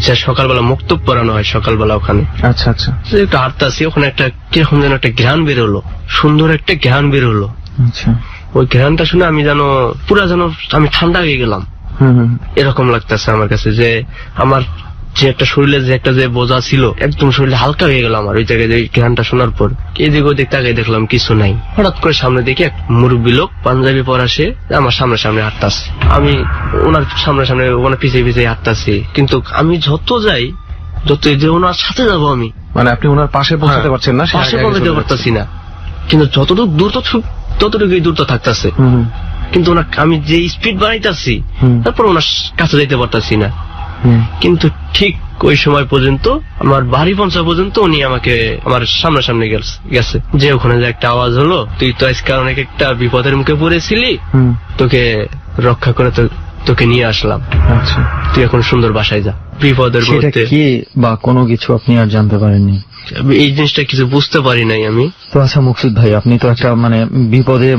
যা সকালবেলা মুক্তব পড়ানো হয় সকালবেলা ওখানে।
আচ্ছা আচ্ছা,
একটু হাঁটতাছি, ওখানে একটা কিরকম যেন একটা ঘ্রাণ বেরোলো, সুন্দর একটা ঘ্রাণ বেরোলো।
আচ্ছা,
ওই ঘ্রাণটা শুনে আমি আমি ঠান্ডা হয়ে গেলাম। এরকম লাগতেছে আমার কাছে, যে আমার যে একটা শরীরে যে একটা যে বোঝা ছিল, একদম শরীরে হালকা হয়ে গেল আমার ওই জায়গায় ঘ্রাণটা শোনার পর। এদিক ওদিক তাকাই দেখলাম কিছু নাই। হঠাৎ করে সামনে দেখি এক মুরব্বী লোক পাঞ্জাবি পরা সে আমার সামনে হাঁটতাছে। আমি ওনার সামনে ওনার পিছিয়ে হাঁটতাছি, কিন্তু আমি যত যে ওনার সাথে যাবো আমি,
মানে আপনি ওনার পাশে পৌঁছাতে পারছেন না,
পাশে পৌঁছাতে পারতাছি না। কিন্তু যতটুকু ততটুকুই দূরত্ব থাকতেছে, কিন্তু আমি যে স্পিড বাড়াইতেছি, তারপর ওনার কাছে যেতে পারতাছি না। কিন্তু ঠিক ওই সময় পর্যন্ত, আমার বাড়ি পৌঁছা পর্যন্ত উনি আমাকে আমার সামনে গেছে, যে ওখানে যে একটা আওয়াজ হলো, তুই তো আজকে অনেক একটা বিপদের মুখে পড়েছিলি, তোকে রক্ষা করে তোকে নিয়ে আসলাম।
আচ্ছা,
তুই এখন সুন্দর বাসায় যা। বিপদের মধ্যে
কি বা কোনো কিছু আপনি আর জানতে পারেননি?
এই জিনিসটা কিছু বুঝতে পারি নাই আমি।
তো আচ্ছা মুকসুদ ভাই, আপনি তো একটা বিপদে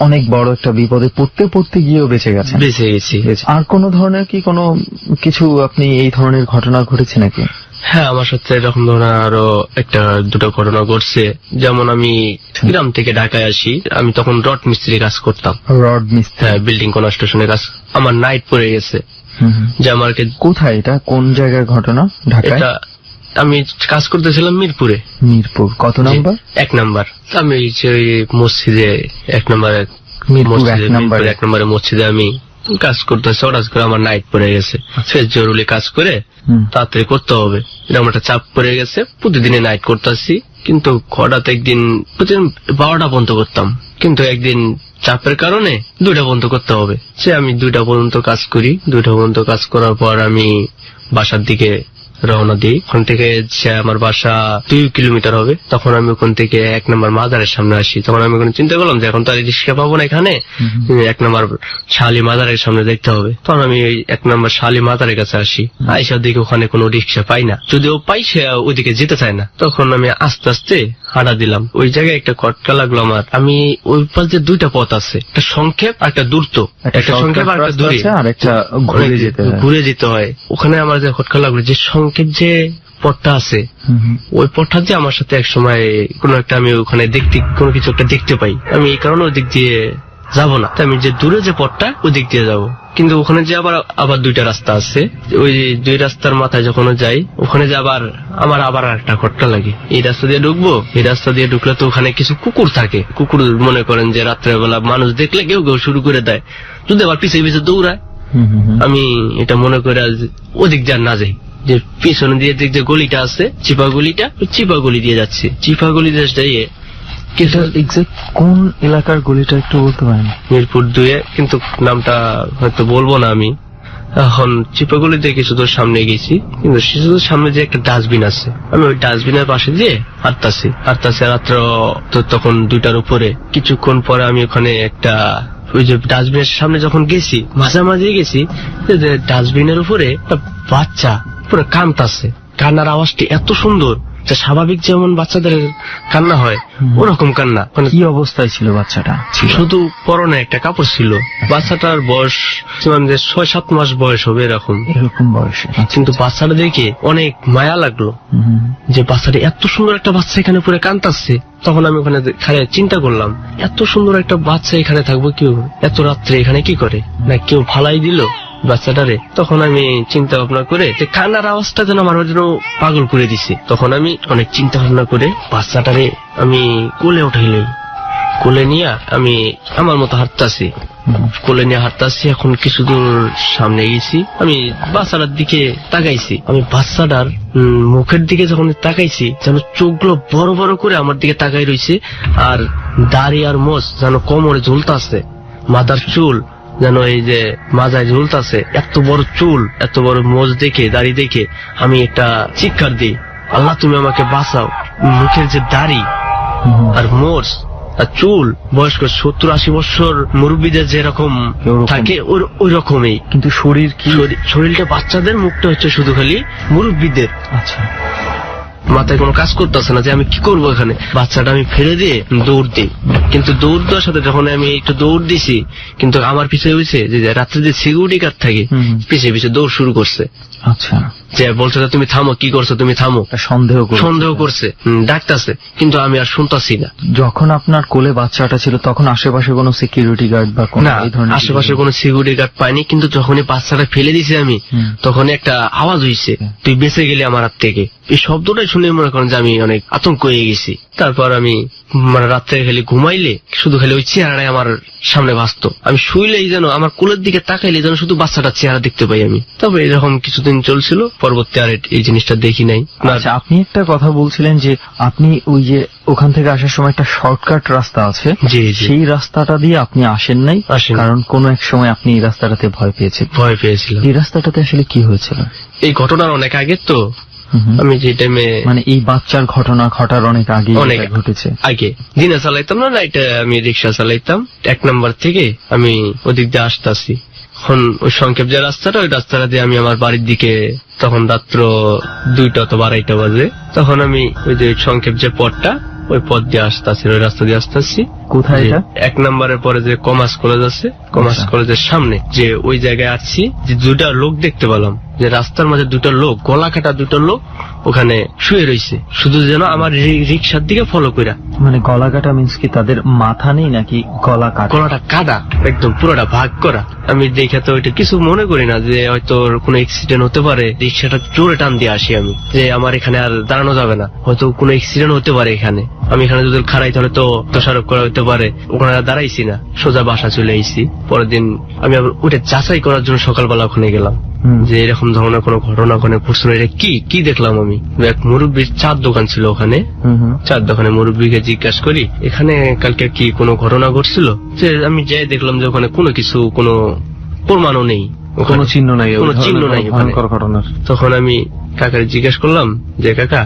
অনেক বড় একটা বিপদে পড়তে গিয়েও বেঁচে গেছেন।
বেঁচে গেছি।
আর কোন ধরনের কি কোনো কিছু আপনি এই ধরনের ঘটনা ঘটেছে নাকি?
হ্যাঁ, আমার সাথে এরকম ধরনের আরো দুটো ঘটনা ঘটছে। যেমন আমি গ্রাম থেকে ঢাকায় আসি, আমি তখন রড মিস্ত্রি কাজ করতাম।
রড মিস্ত্রি?
হ্যাঁ, বিল্ডিং কনস্ট্রাকশনের কাজ। আমার নাইট পড়ে গেছে, যে আমাকে।
কোথায় এটা, কোন জায়গার ঘটনা? ঢাকায়?
আমি কাজ করতেছিলাম মিরপুরে।
মিরপুর কত নাম্বার?
1 নাম্বার। আমি মসজিদে 1 নাম্বারে,
মিরপুর 1
নম্বরে মসজিদে আমি কাজ করতেছি। হঠাৎ করে আমার নাইট পড়ে গেছে। জরুরি কাজ করে তাড়াতাড়ি করতে হবে, এরকম একটা চাপ পড়ে গেছে। প্রতিদিনে নাইট করতেছি, কিন্তু হঠাৎ একদিন প্রতিদিন 12টা পর্যন্ত করতাম, কিন্তু একদিন চাপের কারণে 2টা পর্যন্ত করতে হবে। আমি 2টা পর্যন্ত কাজ করি। 2টা পর্যন্ত কাজ করার পর আমি বাসার দিকে রওনা দিই। ওখান থেকে আমার বাসা 2 কিলোমিটার হবে। তখন আমি ওখান থেকে 1 নম্বর মাজারের সামনে আসি। তখন আমি ওখানে চিন্তা করলাম যে এখন তো আর রিক্সা পাবো না এখানে, 1 নম্বর শালি মাজারের সামনে দেখতে হবে। তখন আমি 1 নম্বর শালি মাজারের কাছে আসি। আইসার দিকে ওখানে কোনো রিক্সা পাই না, যদিও পাই সে ওইদিকে যেতে চায় না। তখন আমি আস্তে আস্তে হাঁটা দিলাম। ওই জায়গায় একটা খটকা লাগলো আমার। আমি ওই পাশে 2টা পথ আছে, একটা সংক্ষেপ আর একটা দ্রুত। একটা সংক্ষেপ আর একটা দূরে,
আর একটা
ঘুরে যেতে হয়। ওখানে আমার যে খটকা লাগলো, যে সংক্ষেপ যে পথটা আছে, ওই পথটা যে আমার সাথে এক সময় কোনো একটা, আমি ওখানে কোনো কিছু একটা দেখতে পাই। আমি এই কারণে ওই দিক দিয়ে যাবো না, আমি যে দূরে যে পথটা ওই দিক দিয়ে যাবো। কিন্তু ওখানে যে আবার 2টা রাস্তা আছে। ওই 2 রাস্তার মাথায় যখন যাই, ওখানে যে আমার একটা খটকা লাগে। এই রাস্তা দিয়ে ঢুকবো, এই রাস্তা দিয়ে ঢুকলে তো ওখানে কিছু কুকুর থাকে। কুকুর মনে করেন যে রাত্রেবেলা মানুষ দেখলে কেউ শুরু করে দেয়, যদি আবার পিছিয়ে দৌড়ায়। আমি এটা মনে করে ওদিক দিয়ে না যাই, যে পিছনে দিয়ে দিক যে গলিটা আছে, চিপা গলি দিয়ে যাচ্ছি। চিপা গলি দিয়ে যাইয়ে
কোন এলাকার গলিটা একটু বলতে পারেন?
মিরপুর 2, কিন্তু নামটা হয়তো বলবো না আমি এখন। চিপাগুলিতে কিছু দূর সামনে গেছি, কিন্তু কিছু দূর সামনে যে একটা ডাস্টবিন আছে, আমি ওই ডাস্টবিনের পাশে দিয়ে হাঁটতাছি রাত্র তো তখন 2টার উপরে। কিছুক্ষণ পরে আমি ওখানে একটা ওই যে ডাস্টবিনের সামনে যখন গেছি, মাঝামাঝি গেছি, ডাস্টবিনের উপরে একটা বাচ্চা পুরো কাঁদতাছে। কান্নার আওয়াজটি এত সুন্দর, স্বাভাবিক যেমন বাচ্চাদের কান্না হয় ওরকম কান্না।
কি অবস্থায় ছিল বাচ্চাটা?
শুধু পরনে একটা কাপড় ছিল। বাচ্চাটার বয়স 6-7 মাস বয়স হবে, এরকম
বয়সে।
কিন্তু বাচ্চাটা দেখে অনেক মায়া লাগলো, যে বাচ্চাটা এত সুন্দর একটা বাচ্চা এখানে পুরো কাঁদতাছে। তখন আমি ওখানে খালি চিন্তা করলাম, এত সুন্দর একটা বাচ্চা এখানে থাকবো কেউ এত রাত্রে এখানে কি করে? না কেউ ফালাই দিল, বাচ্চাটারে, তখন আমি চিন্তা ভাবনা করে যে কান্নার আওয়াজটা যেন আমার যেন পাগল করে দিছে। তখন আমি অনেক চিন্তা ভাবনা করে বাচ্চাটারে আমি কোলে উঠাইলাই। কোলে নিয়ে আমি আমার মতো হাঁটতাছি, কোলে নিয়ে হাঁটতাছি। এখন কিছু দূর সামনে গেছি, আমি বাচ্চাটার দিকে তাকাইছি। আমি বাচ্চাটার মুখের দিকে যখন তাকাইছি, যেন চোখগুলো বড় বড় করে আমার দিকে তাকাই রয়েছে, আর দাড়ি আর মোজ যেন কোমরে ঝুলতাছে, মাথার চুল যেন এই যে মাজায় ঝুলতাছে। এত বড় চুল, এত বড় মোজ দেখে, দাড়ি দেখে আমি একটা চিৎকার দিই, আল্লাহ তুমি আমাকে বাঁচাও। মুখের যে দাড়ি আর মোজ আর চুল, বয়স্ক 70-80 বছর মুরব্বীদের যেরকম থাকে ওই রকমই,
কিন্তু শরীর কি?
শরীরটা বাচ্চাদের, মুখটা হচ্ছে শুধু খালি মুরব্বীদের।
আচ্ছা,
মাথায় কোনো কাজ করতেছে না যে আমি কি করবো এখানে। বাচ্চাটা আমি ফেলে দিয়ে দৌড় দিই, কিন্তু দৌড় দেওয়ার সাথে যখন আমি একটু দৌড় দিছি, কিন্তু আমার পিছিয়ে হয়েছে যে রাত্রে যে সিকিউরিটি গার্ড থাকে, পিছিয়ে পিছিয়ে দৌড় শুরু করছে।
আচ্ছা,
যে বলছে যে তুমি থামো, কি করছো তুমি থামো, সন্দেহ করছে, ডাকতেছে, কিন্তু আমি আর শুনতাছি না।
যখন আপনার কোলে বাচ্চাটা ছিল তখন আশেপাশে কোনো সিকিউরিটি গার্ড বা কোনো
না,
এই ধরনের
আশেপাশে কোনো সিকিউরিটি গার্ড পাইনি, কিন্তু যখনই বাচ্চাটা ফেলে দিছি আমি, তখন একটা আওয়াজ হইছে, তুই বেঁচে গেলি আমার হাত থেকে। এই শব্দটাই শুনে মনে করেন যে আমি অনেক আতঙ্ক হয়ে গেছি। তারপর আমি মানে রাত্রে খালি ঘুমাইলে শুধু খালি ওই চেহারাটাই আমার সামনে ভাসতো। আমি শুইলেই যেন আমার কোলের দিকে তাকাইলে যেন শুধু বাচ্চাটার চেহারা দেখতে পাই আমি। তবে এরকম কিছুদিন চলছিল, পরবর্তী আর এই জিনিসটা দেখি নাই।
আচ্ছা, আপনি একটা কথা বলছিলেন যে আপনি ওই যে ওখান থেকে আসার সময় একটা শর্টকাট রাস্তা আছে,
জি,
সেই রাস্তাটা দিয়ে আপনি আসেন নাই, কারণ কোন এক সময় আপনি এই রাস্তাটাতে ভয় পেয়েছিলেন। এই রাস্তাটাতে আসলে কি হয়েছিল?
এই ঘটনার অনেক আগে তো, আমি যে টাইমে
মানে এই বাচ্চার ঘটনা ঘটার অনেক আগে ঘটেছে।
আগে দিনে চালাইতাম না, এটা আমি রিক্সা চালাইতাম 1 নম্বর থেকে, আমি ওদিক দিয়ে আসতেছি। এখন ওই সংক্ষেপ যে রাস্তাটা, ওই রাস্তাটা দিয়ে আমি আমার বাড়ির দিকে, তখন রাত্র 2টা অথবা 2:30 বাজে, তখন আমি ওই যে সংক্ষেপ যে পথটা, ওই পথ দিয়ে আসতেছি, ওই রাস্তা দিয়ে আসতেছি।
কোথায় এটা?
1 নম্বরের পরে যে কমার্স কলেজ আছে, কমার্স কলেজের সামনে যে ওই জায়গায় আসছি, যে 2টা লোক দেখতে পেলাম, যে রাস্তার মাঝে 2টা লোক, গলা কাটা 2টা লোক ওখানে শুয়ে রয়েছে, শুধু যেন আমার রিক্সার দিকে ফলো কইরা।
মানে গলা কাটা মিন্স কি তাদের মাথা নেই নাকি গলা কাটা?
গলাটা কাটা, একদম পুরোটা ভাগ করা। আমি দেখে তো ওইটা কিছু মনে করি না যে হয়তো কোনো অ্যাক্সিডেন্ট হতে পারে। রিক্সাটা জোরে টান দিয়ে আসি আমি, যে আমার এখানে আর দাঁড়ানো যাবে না, হয়তো কোনো অ্যাক্সিডেন্ট হতে পারে এখানে। আমি এখানে যদি খাড়াই তাহলে তো দোষারোপ করা হতে পারে। ওখানে দাঁড়াইছি না, সোজা বাসা চলে আইছি। পরের দিন আমি আবার ওইটা যাচাই করার জন্য সকালবেলা ওখানে গেলাম, যে এরকম ধরনের কোনো ঘটনা ওখানে ঘটছিল। এটা কি দেখলাম আমি, এক মুরব্বীর চার দোকান ছিল ওখানে, চার দোকানে মুরব্বীকে জিজ্ঞাসা করি এখানে কালকে কি কোনো ঘটনা ঘটছিল। যে আমি যাই দেখলাম যে ওখানে কোনো কিছু, কোনো প্রমাণও নেই,
কোনো চিহ্ন নাই,
কোনো চিহ্ন নাই
ভয়ঙ্কর ঘটনার।
তখন আমি কাকার জিজ্ঞেস করলাম যে কাকা,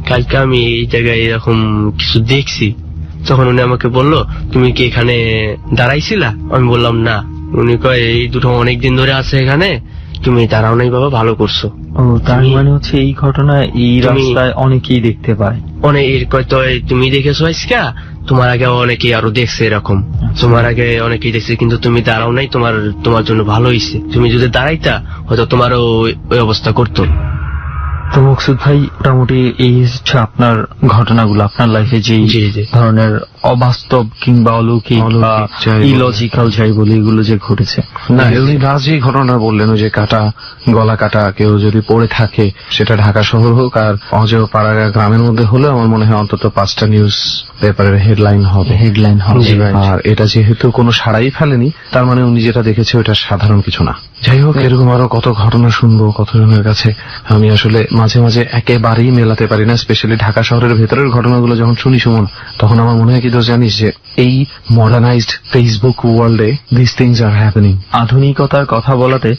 কালকে আমি এই জায়গায় এরকম কিছু দেখছি। তখন উনি আমাকে বলল, তুমি কি এখানে দাঁড়াইছিলা? আমি বললাম না। উনি কয়, এই দুটো অনেকদিন ধরে আছে এখানে, তুমি দাঁড়াও নাই বাবা, ভালো করছো।
ও, তার মানে হচ্ছে এই ঘটনা এই রাস্তায় অনেকেই দেখতে পায়।
অনেক কয় তো তুমি দেখেছো আজকা, তোমার আগে অনেকেই আরো দেখছে এরকম, তোমার আগে অনেকেই দেখছে, কিন্তু তুমি দাঁড়াও নাই, তোমার জন্য ভালো হয়েছে। তুমি যদি দাঁড়াইতা হয়তো তোমারও ওই অবস্থা করতো।
তো মকসুদ ভাই, মোটামুটি এই হচ্ছে আপনার ঘটনাগুলো, আপনার লাইফে যে ধরনের অবাস্তব কিংবা অলৌকিক বা ইলজিক্যাল যাই বলি, এগুলো যে ঘটেছে।
না, উনি লাস্ট যে ঘটনা বললেন, ওই যে গলা কাটা কেউ যদি পড়ে থাকে, সেটা ঢাকা শহর হোক আর অজেয় পাড়া গ্রামের মধ্যে হলে আমার মনে হয় অন্তত 5টা নিউজ পেপারের হেডলাইন হবে। আর এটা যেহেতু কোনো সাড়াই ফেলেনি, তার মানে উনি যেটা দেখেছে ওটা সাধারণ কিছু না। যাই হোক, এরকম আরো কত ঘটনা শুনবো কতজনের কাছে। আমি আসলে মাঝে মাঝে একেবারেই মেলাতে পারি না, স্পেশালি ঢাকা শহরের ভেতরের ঘটনাগুলো যখন শুনি সুমন, তখন আমার মনে হয় কি দোষ জানিস, যে এই মডার্নাইজড ফেসবুক ওয়ার্ল্ডে দিস থিংস আর হ্যাপেনিং।
আধুনিকতার কথা বলাতে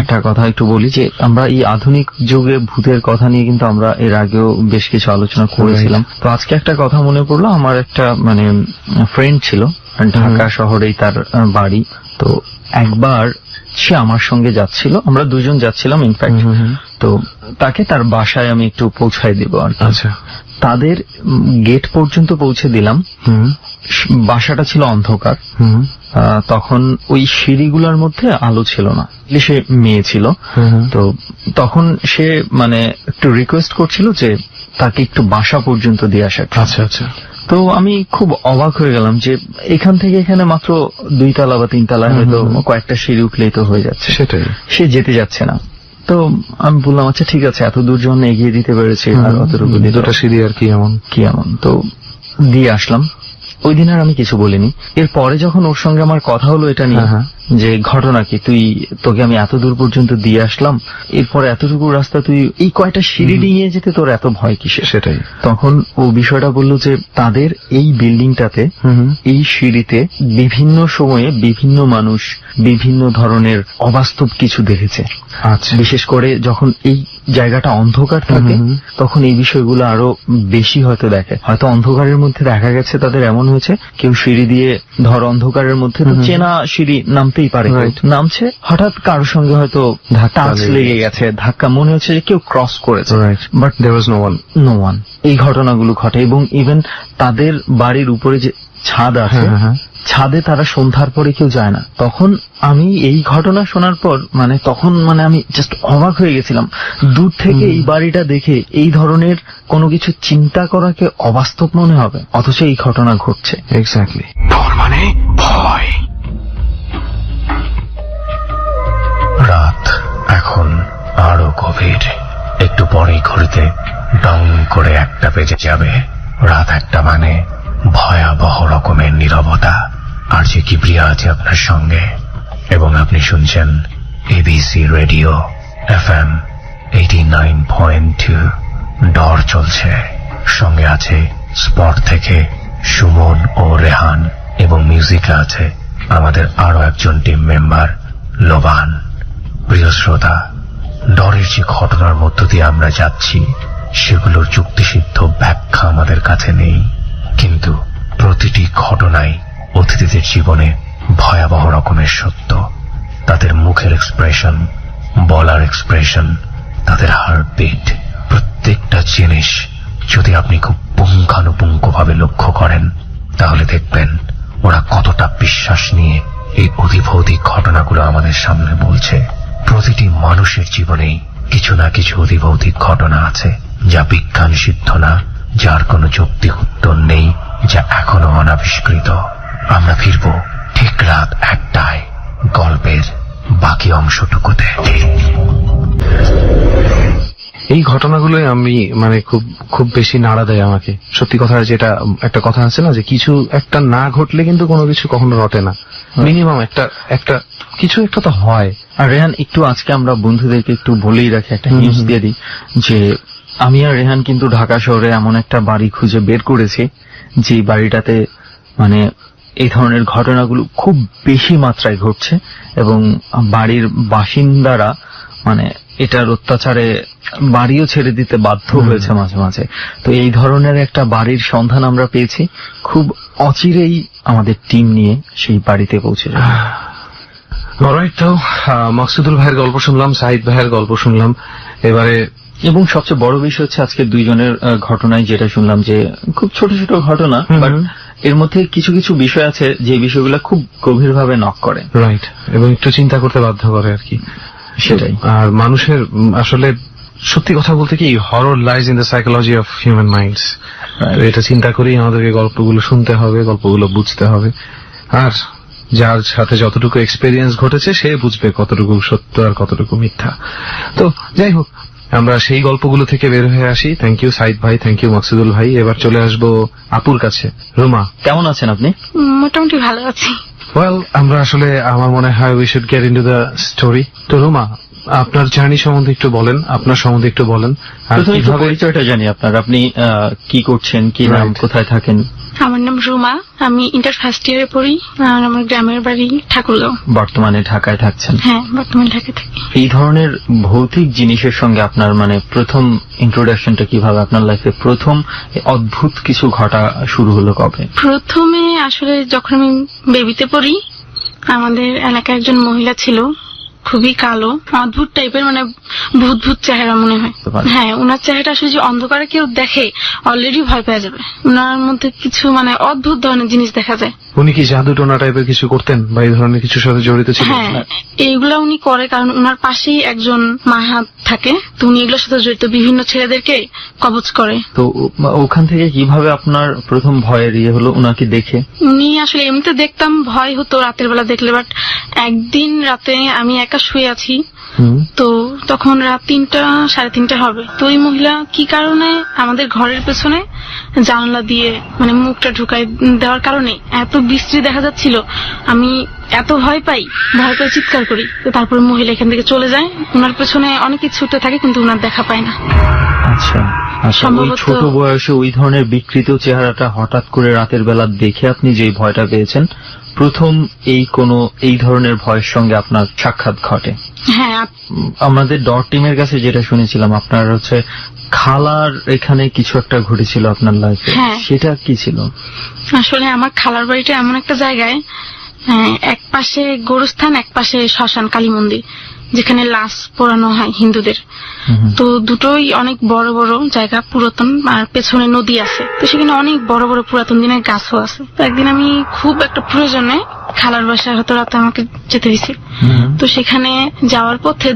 একটা কথা একটু বলি, যে আমরা এই আধুনিক যুগে ভূতের কথা নিয়ে কিন্তু আমরা এর আগেও বেশ কিছু আলোচনা করেছিলাম। তো আজকে একটা কথা মনে পড়লো, আমার একটা মানে ফ্রেন্ড ছিল ঢাকা শহরেই তার বাড়ি। তো একবার সে আমার সঙ্গে যাচ্ছিল, আমরা দুজন যাচ্ছিলাম ইনফ্যাক্ট। তো তাকে তার বাসায় আমি একটু পৌঁছায় দিব আর।
আচ্ছা,
তাদের গেট পর্যন্ত পৌঁছে দিলাম। বাসাটা ছিল অন্ধকার, তখন ওই সিঁড়িগুলোর মধ্যে আলো ছিল না। সে মেয়ে ছিল, তো তখন সে মানে একটু রিকোয়েস্ট করছিল যে তাকে একটু বাসা পর্যন্ত দিয়ে আসার।
আচ্ছা আচ্ছা।
তো আমি খুব অবাক হয়ে গেলাম যে এখান থেকে এখানে মাত্র 2 তলা বা 3 তলায় হয়তো কয়েকটা সিঁড়ি উঠলেই তো হয়ে যাচ্ছে,
সেটাই।
সে যেতে যাচ্ছে না। তো আমি বললাম আচ্ছা ঠিক আছে, এত দূর যখন এগিয়ে দিতে পেরেছি আর অতটুকু দিয়ে
2টা সিঁড়ি আর কি এমন।
তো দিয়ে আসলাম। ওই দিন আর আমি কিছু বলিনি। এরপরে যখন ওর সঙ্গে আমার কথা হলো এটা নিয়ে যে ঘটনা কি, তোকে আমি এত দূর পর্যন্ত দিয়ে আসলাম, এরপরে এতটুকু রাস্তা তুই এই কয়টা সিঁড়ি নিয়ে যেতে তোর এত ভয় কিসের?
সেটাই।
তখন ও বিষয়টা বললো যে তাদের এই বিল্ডিংটাতে এই সিঁড়িতে বিভিন্ন সময়ে বিভিন্ন মানুষ বিভিন্ন ধরনের অবাস্তব কিছু দেখেছে।
আচ্ছা।
বিশেষ করে যখন এই জায়গাটা অন্ধকার থাকে তখন এই বিষয়গুলো আরো বেশি হয়তো দেখে। হয়তো অন্ধকারের মধ্যে দেখা গেছে তাদের এমন হয়েছে, কেউ সিঁড়ি দিয়ে ধর অন্ধকারের মধ্যে তো চেনা সিঁড়ি নামতেই পারে, নামছে হঠাৎ কারোর সঙ্গে হয়তো টাচ লেগে গেছে, ধাক্কা, মনে হচ্ছে যে কেউ ক্রস করেছে,
but there was no one.
এই ঘটনাগুলো ঘটে। এবং ইভেন তাদের বাড়ির উপরে যে ছাদ আছে, ছাদে তারা সন্ধ্যার পরে কেউ যায় না। তখন আমি এই ঘটনা শোনার পর তখন আমি জাস্ট অবাক হয়ে গেছিলাম। দূর থেকে এই বাড়িটা দেখে এই ধরনের কোনো কিছু চিন্তা করাকে অবাস্তব মনে হবে, অথচ এই ঘটনা ঘটছে।
এক্স্যাক্টলি। ডর মানে ভয়।
রাত এখন আরো গভীর। একটু পরেই ঘড়িতে ডং করে 1টা বেজে যাবে। রাত 1টা মানে ভয়াবহ রকমের নীরবতা। আর যে কিবরিয়া আছে আপনার সঙ্গে, এবং আপনি শুনছেন এবিসি রেডিও FM 89.2। ডর চলছে, সঙ্গে আছে স্পট থেকে সুমন ও রেহান, এবং মিউজিকে আছে আমাদের আরো একজন টিম মেম্বার লোবান। প্রিয় শ্রোতা, ডরের যে ঘটনার মধ্য দিয়ে আমরা যাচ্ছি সেগুলোর যুক্তিসিদ্ধ ব্যাখ্যা আমাদের কাছে নেই, কিন্তু প্রতিটি ঘটনাই অতিথিদের জীবনে ভয়াবহ রকমের সত্য। তাদের মুখের এক্সপ্রেশন, বলার এক্সপ্রেশন, তাদের হার্টবিট, প্রত্যেকটা জিনিস যদি আপনি খুব পুঙ্খানুপুঙ্খভাবে লক্ষ্য করেন তাহলে দেখবেন ওরা কতটা বিশ্বাস নিয়ে এই অধিভৌতিক ঘটনাগুলো আমাদের সামনে বলছে। প্রতিটি মানুষের জীবনেই কিছু না কিছু অধিভৌতিক ঘটনা আছে যা বিজ্ঞান সিদ্ধ না, যার কোনো যৌক্তিক উত্তর নেই, যা এখনো অনাবিষ্কৃত। আমরা ফিরব ঠিক রাত 1টায় গল্পের বাকি অংশটুকুতে।
এই ঘটনাগুলোই আমি খুব বেশি নাড়া দেয় আমাকে। সত্যি কথা, যেটা একটা কথা আছে না যে কিছু একটা না ঘটলে কিন্তু কোনো কিছু কখনো রটে না। মিনিমাম একটা কিছু একটা তো হয়।
আর রেহান, একটু আজকে আমরা বন্ধুদেরকে একটু বলেই রাখি, একটা নিউজ দিয়ে দিই যে আমি আর রেহান কিন্তু ঢাকা শহরে এমন একটা বাড়ি খুঁজে বের করেছি যে বাড়িটাতে এই ধরনের ঘটনাগুলো খুব বেশি মাত্রায় ঘটছে, এবং বাড়ির বাসিন্দারা এটার অত্যাচারে বাড়িও ছেড়ে দিতে বাধ্য হয়েছে মাঝে মাঝে। তো এই ধরনের একটা বাড়ির সন্ধান আমরা পেয়েছি, খুব অচিরেই আমাদের টিম নিয়ে সেই বাড়িতে পৌঁছে যাবে।
অলরাইট, তো মকসুদুল ভাইয়ের গল্প শুনলাম, সাহিদ ভাইয়ের গল্প শুনলাম এবারে,
এবং সবচেয়ে বড় বিষয় হচ্ছে আজকে দুইজনের ঘটনায় যেটা শুনলাম যে খুব ছোট ছোট ঘটনা, বাট এর মধ্যে কিছু কিছু বিষয় আছে যে বিষয়গুলো খুব গভীরভাবে নক করে,
রাইট, এবং একটু চিন্তা করতে বাধ্য করে আর কি।
সেটাই।
আর মানুষের আসলে সত্যি কথা বলতে কি, horror lies in the psychology of human minds. এটা চিন্তা করেই আমাদেরকে গল্পগুলো শুনতে হবে, গল্পগুলো বুঝতে হবে। আর যার সাথে যতটুকু এক্সপেরিয়েন্স ঘটেছে সে বুঝবে কতটুকু সত্য আর কতটুকু মিথ্যা। তো যাই হোক, আমরা সেই গল্পগুলো থেকে বের হয়ে আসি। থ্যাংক ইউ সাইদ ভাই, থ্যাংক ইউ মকসুদুল ভাই। এবার চলে আসবো আপুর কাছে। রুমা,
কেমন আছেন আপনি?
মোটামুটি ভালো আছি।
ওয়েল, আমরা আসলে আমার মনে হয় we should get into the story. তো রুমা, আপনার জার্নি সম্বন্ধে একটু বলেন, আপনার সম্বন্ধে একটু বলেন। আর
প্রথমে একটু
কিভাবে
পরিচয়টা জানি আপনার, আপনি কি করছেন, কি নাম, কোথায় থাকেন?
আমার নাম রুমা, আমি ইন্টার ফার্স্ট ইয়ারে পড়ি, আর আমার গ্রামের বাড়ি ঠাকুরগাঁও।
বর্তমানে ঢাকায় থাকছেন?
হ্যাঁ, বর্তমানে ঢাকায় থাকি।
এই ধরনের ভৌতিক জিনিসের সঙ্গে আপনার প্রথম ইন্ট্রোডাকশনটা কিভাবে, আপনার লাইফে প্রথম অদ্ভুত কিছু ঘটা শুরু হলো কবে?
প্রথমে আসলে যখন আমি বেবিতে পড়ি, আমাদের এলাকায় একজন মহিলা ছিল, খুবই কালো, অদ্ভুত টাইপের, মানে ভূত ভূত চেহারা মনে হয়। হ্যাঁ, উনার চেহারাটা আসলে যে অন্ধকারে কেউ দেখে অলরেডি ভয় পেয়ে যাবে। উনার মধ্যে কিছু মানে অদ্ভুত ধরনের জিনিস দেখা যায়।
উনি কি জাদু টোনা টাইপের কিছু করতেন বা এই ধরনের কিছুর সাথে জড়িত ছিলেন?
হ্যাঁ, এইগুলা উনি করে, কারণ উনার পাশেই একজন মাহাত থাকে, তো উনি এগুলোর সাথে জড়িত, বিভিন্ন ছেলেদেরকে কবজ করে।
তো ওখান থেকে কিভাবে আপনার প্রথম ভয়ের হলো উনাকে দেখে?
উনি আসলে এমনিতে দেখতাম, ভয় হতো রাতের বেলা দেখলে, বাট একদিন রাতে আমি একা শুয়ে আছি, তো তখন রাত 3টা 3:30 হবে। তো ওই মহিলা কি কারণে আমাদের ঘরের পেছনে জানলা দিয়ে মানে মুখটা ঢুকাই দেওয়ার কারণে এত বিশ্রী দেখা যাচ্ছিল, আমি এত ভয় পাই চিৎকার করি। তো তারপরে মহিলা এখান থেকে চলে যায়, উনার পেছনে অনেকে ছুটতে থাকে কিন্তু উনার দেখা পায় না।
আচ্ছা, ওই
সম্ভবত
ছোট বয়সে ওই ধরনের বিকৃত চেহারাটা হঠাৎ করে রাতের বেলা দেখে আপনি যে ভয়টা পেয়েছেন, প্রথম এই ধরনের ভয়ের সঙ্গে আপনার সাক্ষাৎ ঘটে?
হ্যাঁ,
আমাদের ডট টিমের কাছে যেটা শুনেছিলাম, আপনার হচ্ছে খালার এখানে কিছু একটা ঘটেছিল আপনার লাইফে,
হ্যাঁ।
সেটা কি ছিল?
আসলে আমার খালার বাড়িটা এমন একটা জায়গায়, এক পাশে গোরস্থান, এক পাশে শ্মশান কালী মন্দির, যেখানে লাশ পোড়ানো হয় হিন্দুদের। তো দুটোই অনেক বড় বড় জায়গা, পুরাতন, আর পেছনে নদী আছে, তো সেখানে অনেক বড় বড় পুরাতন দিনের গাছও আছে। তো একদিন আমি খুব একটা প্রয়োজনে খালার বাসায় হয়তো রাতে আমাকে যেতে হয়েছে, তো সেখানে যাওয়ার পথে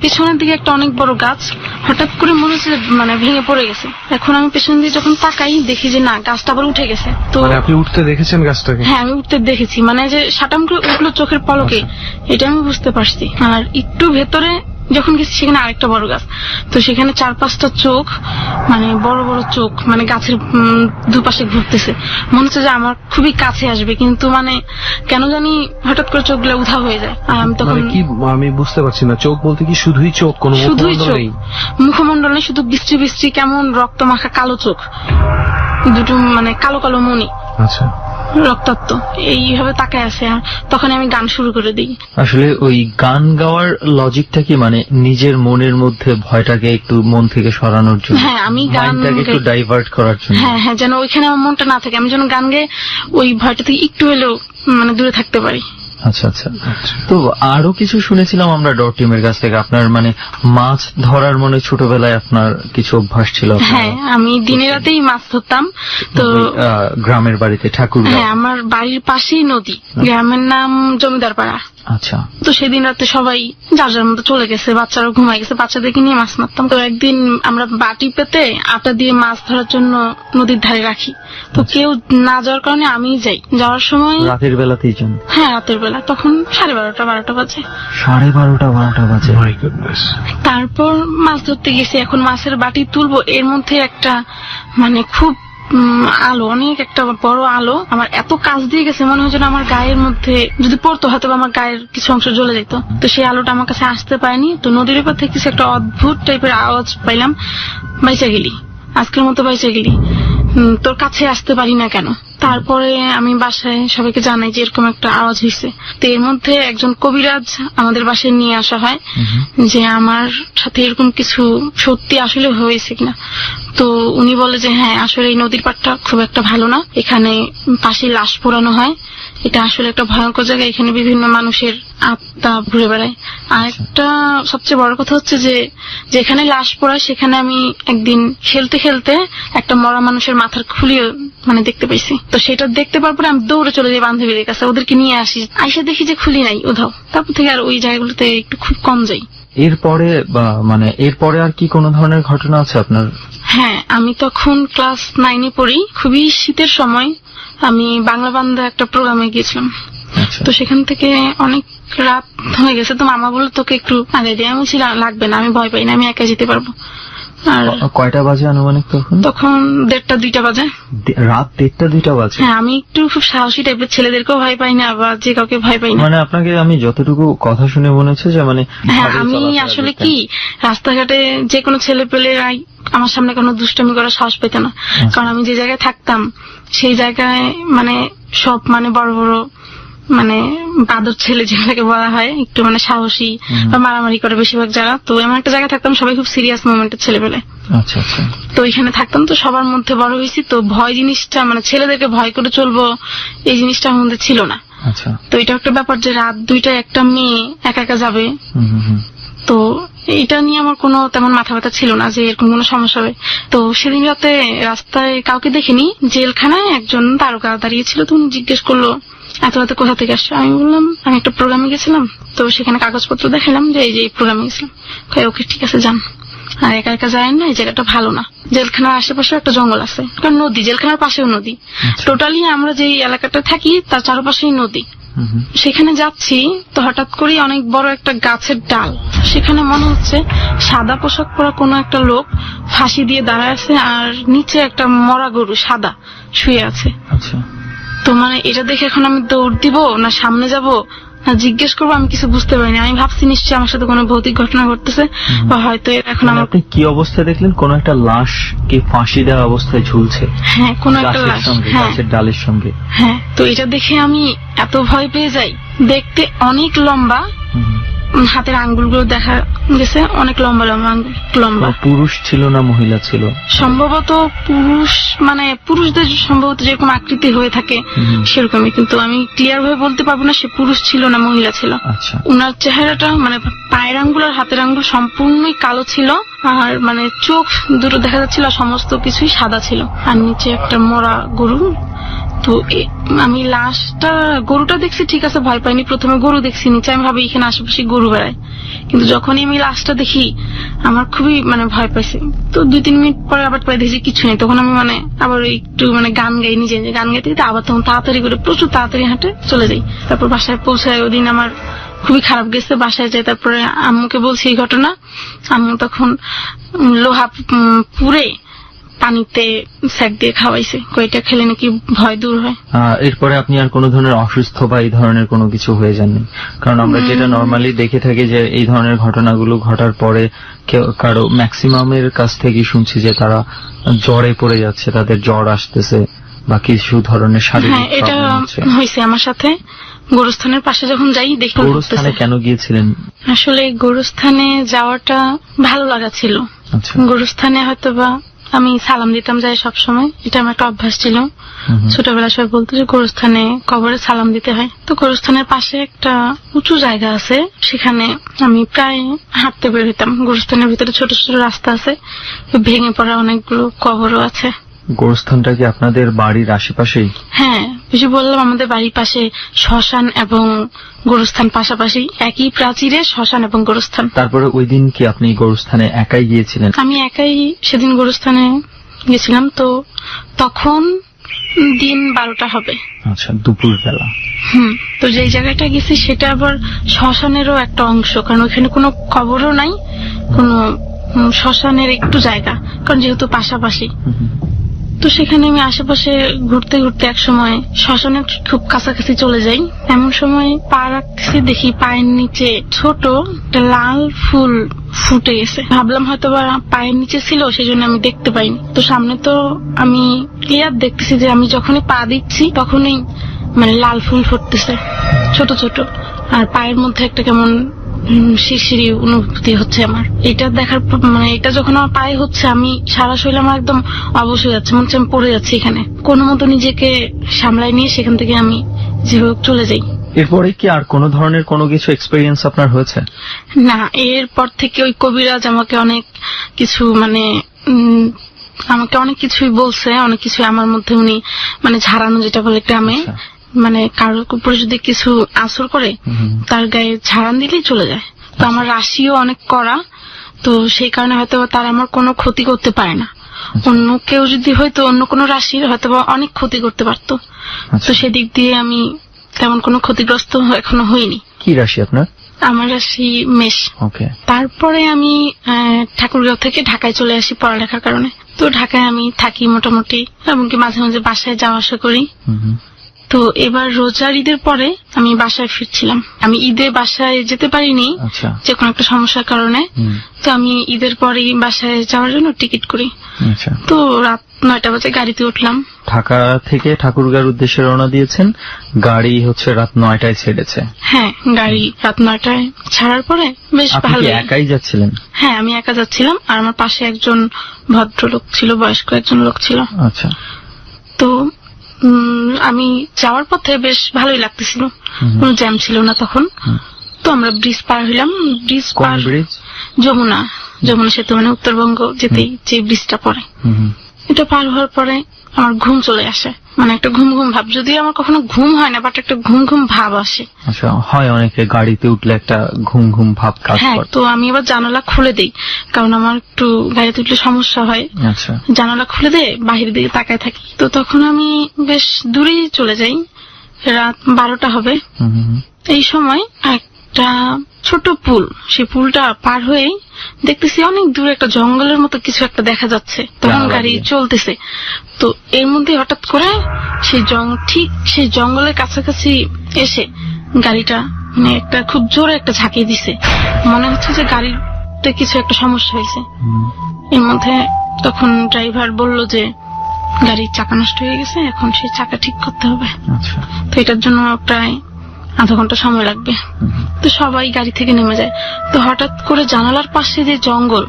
পেছনের দিকে একটা অনেক বড় গাছ হঠাৎ করে মনে হচ্ছে মানে ভেঙে পড়ে গেছে। এখন আমি পেছন দিয়ে যখন তাকাই দেখি যে না, গাছটা আবার উঠে গেছে। তো
মানে আপনি উঠতে দেখেছেন গাছটাকে?
হ্যাঁ, আমি উঠতে দেখেছি, মানে যে সাটাম করে উঠলো চোখের পলকে, এটা আমি বুঝতে পারছি। আর একটু ভেতরে যখন গেছি সেখানে আরেকটা বড় গাছ, তো সেখানে 4-5টা চোখ, মানে বড় বড় চোখ, মানে গাছের দুপাশে ঘুরতেছে, মনে হচ্ছে যে আমার খুবই কাছে আসবে, কিন্তু মানে কেন জানি হঠাৎ করে চোখগুলো উধাও হয়ে যায়। আর আমি তখন
কি, আমি বুঝতে পারছি না, চোখ বলতে কি শুধুই চোখ, কোনো
শুধুই
মুখমণ্ডল
চোখ,
নেই?
মুখমণ্ডল নেই, শুধু বৃষ্টি বৃষ্টি কেমন রক্ত মাখা কালো চোখ, দুটো মানে কালো কালো মনি,
আচ্ছা,
রক্তাক্ত, এইভাবে তাকায় আছে। আর তখন আমি গান শুরু করে দিই।
আসলে ওই গান গাওয়ার লজিকটা কি, মানে নিজের মনের মধ্যে ভয়টাকে একটু মন থেকে সরানোর জন্য?
হ্যাঁ, আমি গান
মাইন্ডটাকে একটু ডাইভার্ট করার জন্য?
হ্যাঁ হ্যাঁ, যেন ওইখানে আমার মনটা না থাকে, আমি যেন গান গেয়ে ওই ভয়টা থেকে একটু হলেও মানে দূরে থাকতে পারি।
আচ্ছা আচ্ছা। তো আরো কিছু শুনেছিলাম আমরা ডট টিমের কাছ থেকে, আপনার মানে মাছ ধরার মনে ছোটবেলায় আপনার কিছু অভ্যাস ছিল?
হ্যাঁ, আমি দিনে রাতেই মাছ ধরতাম। তো
গ্রামের বাড়িতে ঠাকুর?
হ্যাঁ, আমার বাড়ির পাশেই নদী, গ্রামের নাম জমিদার পাড়া।
আচ্ছা।
তো সেদিন রাতে সবাই যার যার মতো চলে গেছে, বাচ্চারা ঘুমাই গেছে, বাচ্চাদেরকে নিয়ে মাছ মারতাম। তো একদিন আমরা বাটি পেতে আটা দিয়ে মাছ ধরার জন্য নদীর ধারে রাখি, তো কেউ না যাওয়ার কারণে আমি যাই। যাওয়ার সময়
রাতের বেলাতেই যান?
হ্যাঁ, রাতের বেলা, তখন 12:30 বাজে।
12:30 বাজে?
My goodness.
তারপর মাছ ধরতে গেছি, এখন মাছের বাটি তুলবো, এর মধ্যে একটা মানে খুব আলো, অনেক একটা বড় আলো আমার এত কাছ দিয়ে গেছে, মনে হয় যেন আমার গায়ের মধ্যে যদি পড়তো হয়তো আমার গায়ের কিছু অংশ জ্বলে যেত। তো সেই আলোটা আমার কাছে আসতে পারেনি। তো নদীর উপর থেকে কিছু একটা অদ্ভুত টাইপের আওয়াজ পাইলাম, বাইচা গেলি, আজকের মতো বাইচা গেলি, তোর কাছে আসতে পারি না কেন। তারপরে আমি বাসায় সবাইকে জানাই যে এরকম একটা আওয়াজ হয়েছে। তো এর মধ্যে একজন কবিরাজ আমাদের বাসায় নিয়ে আসা হয়, যে আমার সাথে এরকম কিছু সত্যি আসলে হয়েছে কিনা। তো উনি বলে যে হ্যাঁ, আসলে এই নদীর পাড়টা খুব একটা ভালো না, এখানে পাশে লাশ পোড়ানো হয়, এটা আসলে একটা ভয়ঙ্কর জায়গা, এখানে বিভিন্ন মানুষের আত্মা ঘুরে বেড়ায়। আর একটা সবচেয়ে বড় কথা হচ্ছে যে যেখানে লাশ পোড়ায় সেখানে আমি একদিন খেলতে খেলতে একটা মরা মানুষের মাথার খুলিয়ে মানে দেখতে পাইছি। তো সেটা দেখতে পাওয়ার পরে আমি দৌড়ে চলে যাই বান্ধবীদের কাছে, ওদেরকে নিয়ে আসি, আইসা দেখি যে খুলি নাই উধাও। তারপর থেকে আর ওই জায়গাগুলোতে একটু খুব কম যাই।
এরপরে আর কি কোনো ধরনের ঘটনা আছে আপনার?
হ্যাঁ, আমি তখন ক্লাস 9-এ পড়ি, খুবই শীতের সময়, আমি বাংলা বান্ধা একটা প্রোগ্রামে গিয়েছিলাম। তো সেখান থেকে অনেক রাত হয়ে গেছে, তো মামা বললো তোকে একটু আগে দিয়ে, আমি বলছি লাগবে না, আমি ভয় পাই না, আমি একা যেতে পারবো। আর
কয়টা বাজে আনুমানিক তখন?
তখন 1:30-2টা বাজে।
রাত 1:30-2টা বাজে?
হ্যাঁ, আমি একটু খুব সাহসী টাইপের, ছেলেদেরকেও ভয় পাই না বা যে কাউকে ভয় পাই না।
মানে আপনাকে আমি যতটুকু কথা শুনে মনে হচ্ছে যে মানে
হ্যাঁ, আমি আসলে কি রাস্তাঘাটে যে কোনো ছেলে পেলেরাই আমার সামনে কোনো দুষ্টামি করার সাহস পেত না, কারণ আমি যে জায়গায় থাকতাম সেই জায়গায় মানে সব মানে বড় বড় মানে বাদর ছেলে যেগুলোকে বলা হয়, একটু মানে সাহসী বা মারামারি করে বেশিরভাগ যারা। তো এমন একটা জায়গায় থাকতাম সবাই খুব সিরিয়াস মোমেন্টের ছেলে পেলে।
আচ্ছা আচ্ছা।
তো এখানে থাকতাম, তো সবার মধ্যে বড় হয়েছি, তো ভয় জিনিসটা মানে ছেলেদেরকে ভয় করে চলবো এই জিনিসটা আমার মধ্যে ছিল না।
আচ্ছা।
তো এটা একটা ব্যাপার যে রাত 2টায় একটা মেয়ে একা একা যাবে,
হুম হুম হুম।
তো এটা নিয়ে আমার কোনো তেমন মাথা ব্যথা ছিল না যে এরকম কোনো সমস্যা হবে। তো সেদিন রাতে রাস্তায় কাউকে দেখিনি, জেলখানায় একজন তারকা দাঁড়িয়েছিল, তো উনি জিজ্ঞেস করলো এত রাতে কোথা থেকে আসছো। আমি বললাম আমি একটা প্রোগ্রামে গেছিলাম, তো সেখানে কাগজপত্র দেখালাম যে এই যে এই প্রোগ্রামে গেছিলাম। ওকে ঠিক আছে যান, আর একা একা যায় না, এই জায়গাটা ভালো না। জেলখানার আশেপাশে একটা জঙ্গল আছে, কারণ নদী, জেলখানার পাশেও নদী, টোটালি আমরা যে এলাকাটা থাকি তার চারপাশেই নদী। সেখানে যাচ্ছি তো হঠাৎ করে অনেক বড় একটা গাছের ডাল, সেখানে মনে হচ্ছে সাদা পোশাক পরা কোনো একটা লোক ফাঁসি দিয়ে দাঁড়ায় আছে, আর নিচে একটা মরা গরু সাদা শুয়ে আছে।
আচ্ছা।
তো মানে এটা দেখে এখন আমি দৌড় দিব না সামনে যাব না জিজ্ঞেস করবো, আমি কিছু বুঝতে পারিনি। আমি ভাবছি নিশ্চয়ই আমার সাথে কোনো ভৌতিক ঘটনা ঘটতেছে, বা হয়তো এখন আমার।
আপনি কি অবস্থায় দেখলেন? কোন একটা লাশ কি ফাঁসি দেওয়া অবস্থায় ঝুলছে
হ্যাঁ, কোনো একটা
গাছের
লাশ।
সঙ্গে,
হ্যাঁ
গাছের ডালের সঙ্গে।
হ্যাঁ, তো এটা দেখে আমি এত ভয় পেয়ে যাই। দেখতে অনেক লম্বা, হাতের আঙ্গুলগুলো দেখা গেছে অনেক লম্বা লম্বা লম্বা।
পুরুষ ছিল না মহিলা ছিল?
সম্ভবত পুরুষ, মানে পুরুষদের সম্ভবত যেরকম আকৃতি হয়ে থাকে সেরকমই, কিন্তু আমি ক্লিয়ার ভাবে বলতে পারবো না সে পুরুষ ছিল না মহিলা ছিল।
আচ্ছা।
উনার চেহারাটা মানে পায়ের আঙ্গুল আর হাতের আঙ্গুল সম্পূর্ণই কালো ছিল, আর মানে চোখ দুটো দেখা যাচ্ছিল, সমস্ত কিছুই সাদা ছিল, আর নিচে একটা মরা গরু। তো আমি লাশটা, গরুটা দেখছি ঠিক আছে, ভয় পাইনি। প্রথমে গরু দেখছি নিচে, আমি ভাবি এখানে আশেপাশে গরু বেড়ায়, কিন্তু যখনই আমি লাশটা দেখি আমার খুবই মানে ভয় পাইছি। তো 2-3 মিনিট পরে আবার প্রায় দেখছি কিছু নেই, তখন আমি মানে আবার একটু মানে গান গাই, নিজে নিজে গান গাইতে আবার তখন তাড়াতাড়ি করে প্রচুর তাড়াতাড়ি হাঁটে চলে যাই। তারপর বাসায় পৌঁছায়, ওদিন আমার খুবই খারাপ গেছে। বাসায় যাই, তারপরে আম্মুকে বলছি এই ঘটনা। আম্মু তখন লোহা পুড়ে পানিতে স্যাক দিয়ে খাওয়াইছে, কয়টা খেলে নাকি ভয় দূর হয়।
এরপরে আপনি আর কোনো ধরনের অসুস্থ বা এই ধরনের কোনো কিছু হয়ে যাননি? কারণ আমরা যেটা নর্মালি দেখে থাকি যে এই ধরনের ঘটনাগুলো ঘটার পরে কারো ম্যাক্সিমামের কাছ থেকে শুনছি যে তারা জ্বরে পড়ে যাচ্ছে, তাদের জ্বর আসতেছে বা কিছু ধরনের শারীরিক
হ্যাঁ, এটা হয়েছে আমার সাথে। গোরস্থানের পাশে যখন যাই দেখি।
গোরস্থানে কেন গিয়েছিলেন?
আসলে গোরস্থানে যাওয়াটা ভালো লাগা ছিল।
আচ্ছা।
গোরস্থানে হয়তোবা আমি সালাম দিতাম যাই সবসময়, এটা আমার একটা অভ্যাস ছিল। ছোটবেলা সবাই বলতো যে গোরস্থানে কবরে সালাম দিতে হয়। তো গোরস্থানের পাশে একটা উঁচু জায়গা আছে, সেখানে আমি প্রায় হাঁটতে বের হইতাম। গোরস্থানের ভিতরে ছোট ছোট রাস্তা আছে, ভেঙে পড়া অনেকগুলো কবরও আছে।
গোরস্থানটা কি আপনাদের বাড়ির আশেপাশেই?
হ্যাঁ, বেশি বললাম, আমাদের বাড়ির পাশে শ্মশান এবং গোরস্থান পাশাপাশি, একই প্রাচীরে শ্মশান এবং গোরস্থান।
তারপরে ওই দিন কি আপনি গোরস্থানে একাই গিয়েছিলেন?
আমি একাই সেদিন গোরস্থানে গেছিলাম। তো তখন দিন 12টা হবে।
আচ্ছা, দুপুর বেলা।
তো যেই জায়গাটা গেছি সেটা আবার শ্মশানেরও একটা অংশ, কারণ ওখানে কোনো কবরও নাই, কোনো শ্মশানের একটু জায়গা, কারণ যেহেতু পাশাপাশি। তো সেখানে আমি আশেপাশে ঘুরতে ঘুরতে এক সময় শ্মশানের খুব কাছাকাছি চলে যাই। এমন সময় পা রাখতেছি, দেখি পায়ের নিচে ছোট একটা লাল ফুল ফুটে গেছে। ভাবলাম হয়তো বা পায়ের নিচে ছিল, সেই জন্য আমি দেখতে পাইনি। তো সামনে তো আমি ক্লিয়ার দেখতেছি যে আমি যখনই পা দিচ্ছি তখনই মানে লাল ফুল ফুটতেছে ছোট ছোট, আর পায়ের মধ্যে একটা কেমন শিরশিরি অনুভূতি হচ্ছে আমার। এটা দেখার মানে এটা যখন আমার পায়ে হচ্ছে, আমি সারা শরীর আমার একদম অবশ হয়ে যাচ্ছে, মনে হচ্ছে আমি পড়ে যাচ্ছি এখানে। কোনো মতো নিজেকে সামলাই নিয়ে সেখান থেকে আমি যেভাবে চলে যাই।
এরপরে কি আর কোনো ধরনের কোনো কিছু এক্সপেরিয়েন্স আপনার হয়েছে?
না, এরপর থেকে ওই কবিরাজ আমাকে অনেক কিছু মানে আমাকে অনেক কিছুই বলছে, অনেক কিছু আমার মধ্যে উনি মানে ঝাড়ানো যেটা বলে গ্রামে, মানে কারোর উপরে যদি কিছু আসর করে তার গায়ে ঝাড়ান দিলেই চলে যায়। তো আমার রাশিও অনেক কড়া, তো সেই কারণে হয়তো তার আমার কোনো ক্ষতি করতে পারে না। অন্য কেউ যদি হয়তো অন্য কোনো রাশির হয়তো অনেক ক্ষতি করতে পারতো। তো সেদিক দিয়ে আমি তেমন কোনো ক্ষতিগ্রস্ত এখনো হইনি।
কি রাশি আপনার?
আমার রাশি মেষ।
ওকে।
তারপরে আমি ঠাকুরগাঁও থেকে ঢাকায় চলে আসি পড়ালেখার কারণে। তো ঢাকায় আমি থাকি মোটামুটি, এমনকি মাঝে মাঝে বাসায় যাওয়া আসা করি। তো এবার রোজার ঈদের পরে আমি বাসায় ফিরছিলাম। আমি ঈদে বাসায় যেতে পারিনি যে কোনো একটা সমস্যার কারণে। তো আমি ঈদের পরেই বাসায় যাওয়ার জন্য টিকিট করি। তো রাত 9টা বাজে গাড়িতে উঠলাম।
ঢাকা থেকে ঠাকুরগাঁওর উদ্দেশ্যে রওনা দিয়েছেন, গাড়ি হচ্ছে রাত 9টায় ছেড়েছে?
হ্যাঁ, গাড়ি রাত 9টায় ছাড়ার পরে বেশ ভালো।
একাই যাচ্ছিলেন?
হ্যাঁ, আমি একা যাচ্ছিলাম, আর আমার পাশে একজন ভদ্রলোক ছিল, বয়স্ক একজন লোক ছিল।
আচ্ছা।
তো আমি যাওয়ার পথে বেশ ভালোই লাগতেছিল, কোনো জ্যাম ছিল না তখন। তো আমরা ব্রিজ পার হইলাম। ব্রিজ
কোন
পার,
ব্রিজ?
যমুনা সেতু, মানে উত্তরবঙ্গ যেতেই যে ব্রিজটা পড়ে, এটা পার হওয়ার পরে আমার ঘুম চলে আসে, মানে একটা ঘুম ঘুম ভাব। যদিও আমার কখনো ঘুম হয় না, বাট একটা ঘুম ঘুম ভাব আসে।
আচ্ছা, হয় অনেকে গাড়িতে উঠলে একটা ঘুম ঘুম ভাব কাজ
হ্যাঁ,
করে।
তো আমি এবার জানালা খুলে দেই, কারণ আমার একটু গাড়িতে উঠলে সমস্যা হয়।
আচ্ছা,
জানালা খুলে দিয়ে বাহিরের দিকে তাকায় থাকি। তো তখন আমি বেশ দূরেই চলে যাই, রাত 12টা হবে। এই সময় একটা ছোট পুল, সেই পুলটা পার হয়ে দেখতেছি অনেক দূরে একটা জঙ্গলের মতো কিছু একটা দেখা যাচ্ছে। তখন গাড়ি চলতেছে, তো এর মধ্যে হঠাৎ করে ঠিক সেই জঙ্গলের কাছাকাছি এসে গাড়িটা মানে একটা খুব জোরে একটা ঝাঁকিয়ে দিছে। মনে হচ্ছে যে গাড়িতে কিছু একটা সমস্যা হয়েছে। এর মধ্যে তখন ড্রাইভার বলল যে গাড়ির চাকা নষ্ট হয়ে গেছে, এখন সেই চাকা ঠিক করতে হবে।
আচ্ছা,
তো এটার জন্য প্রায় আধা ঘন্টা সময় লাগবে। তো সবাই গাড়ি থেকে নেমে যায়। তো হঠাৎ করে জানালার পাশে যে জঙ্গল,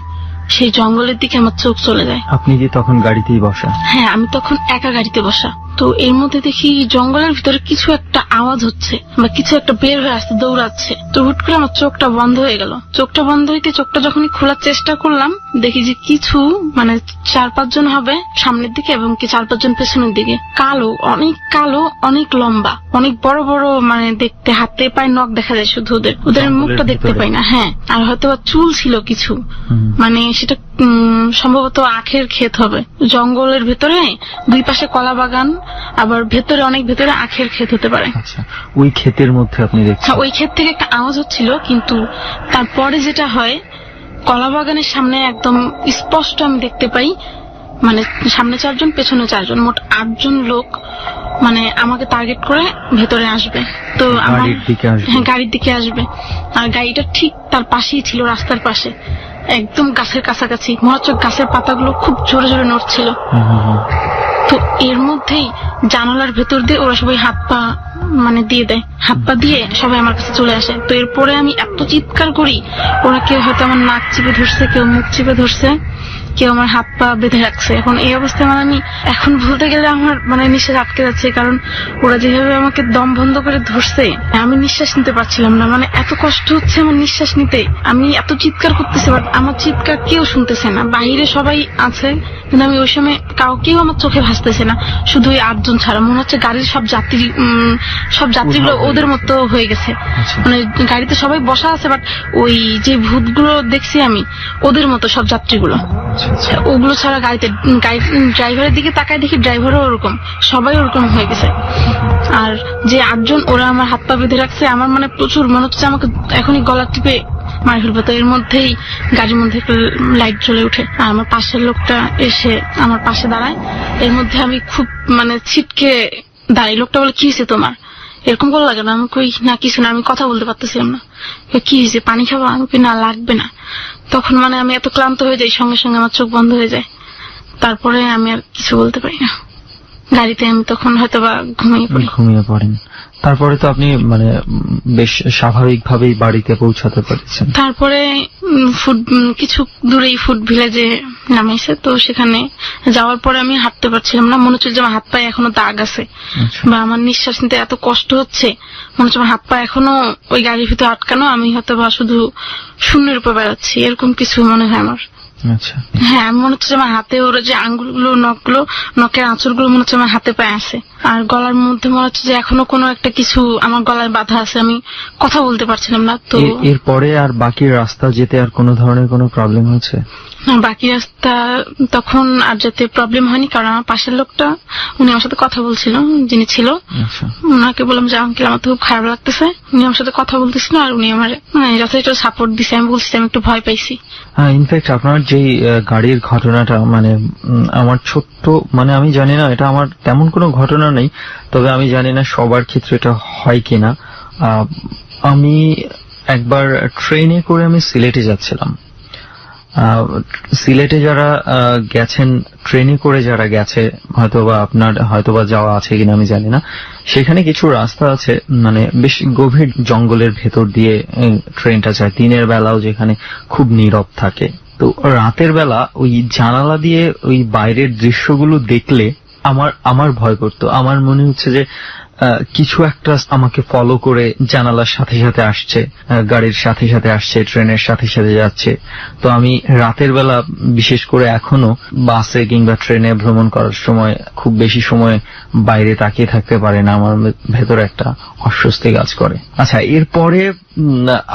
সেই জঙ্গলের দিকে আমার চোখ চলে যায়।
আপনি কি তখন গাড়িতেই বসা?
হ্যাঁ, আমি তখন একা গাড়িতে বসা। তো এর মধ্যে দেখি জঙ্গলের ভিতরে কিছু একটা আওয়াজ হচ্ছে বা কিছু একটা বের হয়ে আসতে দৌড়াচ্ছে। তো হুট করে আমার চোখটা বন্ধ হয়ে গেল। চোখটা বন্ধ হইতে চোখটা যখনই খোলার চেষ্টা করলাম, দেখি যে কিছু মানে 4-5 জন হবে সামনের দিকে এবং 4-5 জন পেছনের দিকে, কালো, অনেক লম্বা, অনেক বড় বড়, মানে দেখতে হাতে পায়ে নখ দেখা যায় শুধু, ওদের মুখটা দেখতে পাই না। হ্যাঁ, আর হয়তো চুল ছিল কিছু, মানে সেটা সম্ভবত আখের ক্ষেত হবে। জঙ্গলের ভেতরে 2 পাশে কলা বাগান, আবার ভেতরে অনেক ভেতরে আখের ক্ষেত হতে পারে।
আচ্ছা, ওই ক্ষেতের মধ্যে আপনি দেখছেন?
হ্যাঁ, ওই ক্ষেত থেকে একটা আওয়াজ হচ্ছিল, কিন্তু তারপরে যেটা হয়, কলা বাগানের সামনে একদম স্পষ্ট আমি দেখতে পাই, মানে সামনে 4 জন, পেছনে 4 জন, মোট 8 জন লোক মানে আমাকে টার্গেট করে ভেতরে আসবে। তো আমার গাড়ির দিকে আসবে, আর গাড়িটা ঠিক তার পাশেই ছিল, রাস্তার পাশে, একদম গাছের কাছাকাছি। মনে হচ্ছে গাছের পাতাগুলো খুব জোরে জোরে নড়ছিল। তো এর মধ্যেই জানালার ভেতর দিয়ে ওরা সবাই হাত পা মানে দিয়ে দেয়, হাত পা দিয়ে সবাই আমার কাছে চলে আসে। তো এরপরে আমি এত চিৎকার করি, ওরা কেউ হয়তো আমার নাক চিপে ধরছে, কেউ মুখ চিপে ধরছে, কেউ আমার হাত পা বেঁধে রাখছে। এখন এই অবস্থায় মানে আমি এখন বলতে গেলে আমার মানে নিঃশ্বাস আটকে যাচ্ছে, কারণ ওরা যেভাবে আমাকে দম বন্ধ করে ধরছে, আমি নিঃশ্বাস নিতে পারছিলাম না। মানে এত কষ্ট হচ্ছে আমার নিঃশ্বাস নিতে, আমি এত চিৎকার করতেছি, বাট আমার চিৎকার কেউ শুনতেছে না। বাহিরে সবাই আছে, কিন্তু আমি ওই সময় কেউ আমার চোখে ভাসতেছে না, শুধু ওই 8 জন ছাড়া। মনে হচ্ছে গাড়ির সব যাত্রীগুলো ওদের মতো হয়ে গেছে, মানে গাড়িতে সবাই বসা আছে, বাট ওই যে ভূতগুলো দেখছি আমি, ওদের মতো সব যাত্রীগুলো, ওগুলো ছাড়া গাড়িতে ড্রাইভারের দিকে তাকায় দেখি ড্রাইভারও ওরকম, সবাই ওরকম হয়ে গেছে। আর যে 8 জন, ওরা আমার হাত পা বেঁধে রাখছে। আমার মানে প্রচুর মনে হচ্ছে আমাকে এখনই গলা টিপে মার ফেলবে। তো এর মধ্যেই গাড়ির মধ্যে একটা লাইট জ্বলে উঠে, আর আমার পাশের লোকটা এসে আমার পাশে দাঁড়ায়। এর মধ্যে আমি খুব মানে ছিটকে দাঁড়াই। লোকটা বলে, কি হয়েছে তোমার, এরকম করে লাগে না? আমি কই, না কিছু না, আমি কথা বলতে পারতেছিলাম না। কি হয়েছে, পানি খাবো? আমি কই, না লাগবে না। তখন মানে আমি এত ক্লান্ত হয়ে যাই, সঙ্গে সঙ্গে আমার চোখ বন্ধ হয়ে যায়। তারপরে আমি আর কিছু বলতে পারি না। গাড়িতে আমি তখন হয়তো বা ঘুমিয়ে পড়েন।
তারপরে তো আপনি মানে বেশ স্বাভাবিকভাবেই বাড়িতে পৌঁছাতে পারছেন।
তারপরে কিছু দূরেই ফুড ভিলেজে নামাইছে। তো সেখানে যাওয়ার পরে আমি হাঁটতে পারছিলাম না, মনে হচ্ছে যে আমার হাত পায়ে এখনো দাগ আছে, বা আমার নিঃশ্বাস নিতে এত কষ্ট হচ্ছে, মনে হচ্ছে আমার হাত পা এখনো ওই গাড়ির ভিতরে আটকানো, আমি হয়তো বা শুধু শূন্যের উপর বেড়াচ্ছি, এরকম কিছু মনে হয় আমার।
আচ্ছা,
হ্যাঁ, আমি মনে হচ্ছে আমার হাতে ওরা যে আঙ্গুলগুলো, নখের আঁচড়গুলো মনে হচ্ছে আমার হাতে পায়ে আছে, আর গলার মধ্যে মনে হচ্ছে যে এখনো কোনো একটা কিছু আমার গলায় বাঁধা আছে, আমি কথা বলতে পারছিলাম না। তো
এরপরে আর বাকি রাস্তা যেতে আর কোনো ধরনের কোনো প্রবলেম হয়েছে?
বাকি রাস্তা তখন আর যেতে প্রবলেম হয়নি, কারণ আমার পাশের লোকটা, উনি আমার সাথে কথা বলছিল, যিনি ছিল, ওনাকে বললাম যে আঙ্কেল আমার তো খুব খারাপ লাগতেছে। উনি আমার সাথে কথা বলতেছিল, আর উনি আমার যথেষ্ট সাপোর্ট দিছে। আমি বলছি আমি একটু ভয় পাইছি।
হ্যাঁ, ইনফ্যাক্ট আপনার যে গাড়ির ঘটনাটা, মানে আমার ছোট্ট, মানে আমি জানি না এটা আমার তেমন কোনো ঘটনা নেই, তবে আমি জানি না সবার ক্ষেত্রে এটা হয় কিনা। আমি একবার ট্রেনে করে আমি সিলেটে যাচ্ছিলাম। সিলেটে যারা গেছেন, ট্রেনে করে যারা গেছে, হয়তোবা আপনার হয়তোবা যাওয়া আছে কিনা আমি জানি না, সেখানে কিছু রাস্তা আছে মানে বেশ গভীর জঙ্গলের ভেতর দিয়ে ট্রেনটা যায়, দিনের বেলাও যেখানে খুব নীরব থাকে। তো রাতের বেলা ওই জানালা দিয়ে ওই বাইরের দৃশ্যগুলো দেখলে আমার ভয় করতো। আমার মনে হচ্ছে যে কিছু একটা আমাকে ফলো করে জানালার সাথে সাথে আসছে, গাড়ির সাথে সাথে আসছে, ট্রেনের সাথে সাথে যাচ্ছে। তো আমি রাতের বেলা বিশেষ করে এখনো বাসে কিংবা ট্রেনে ভ্রমণ করার সময় খুব বেশি সময় বাইরে তাকিয়ে থাকতে পারে না, আমার ভেতরে একটা অস্বস্তি কাজ করে। আচ্ছা, এরপরে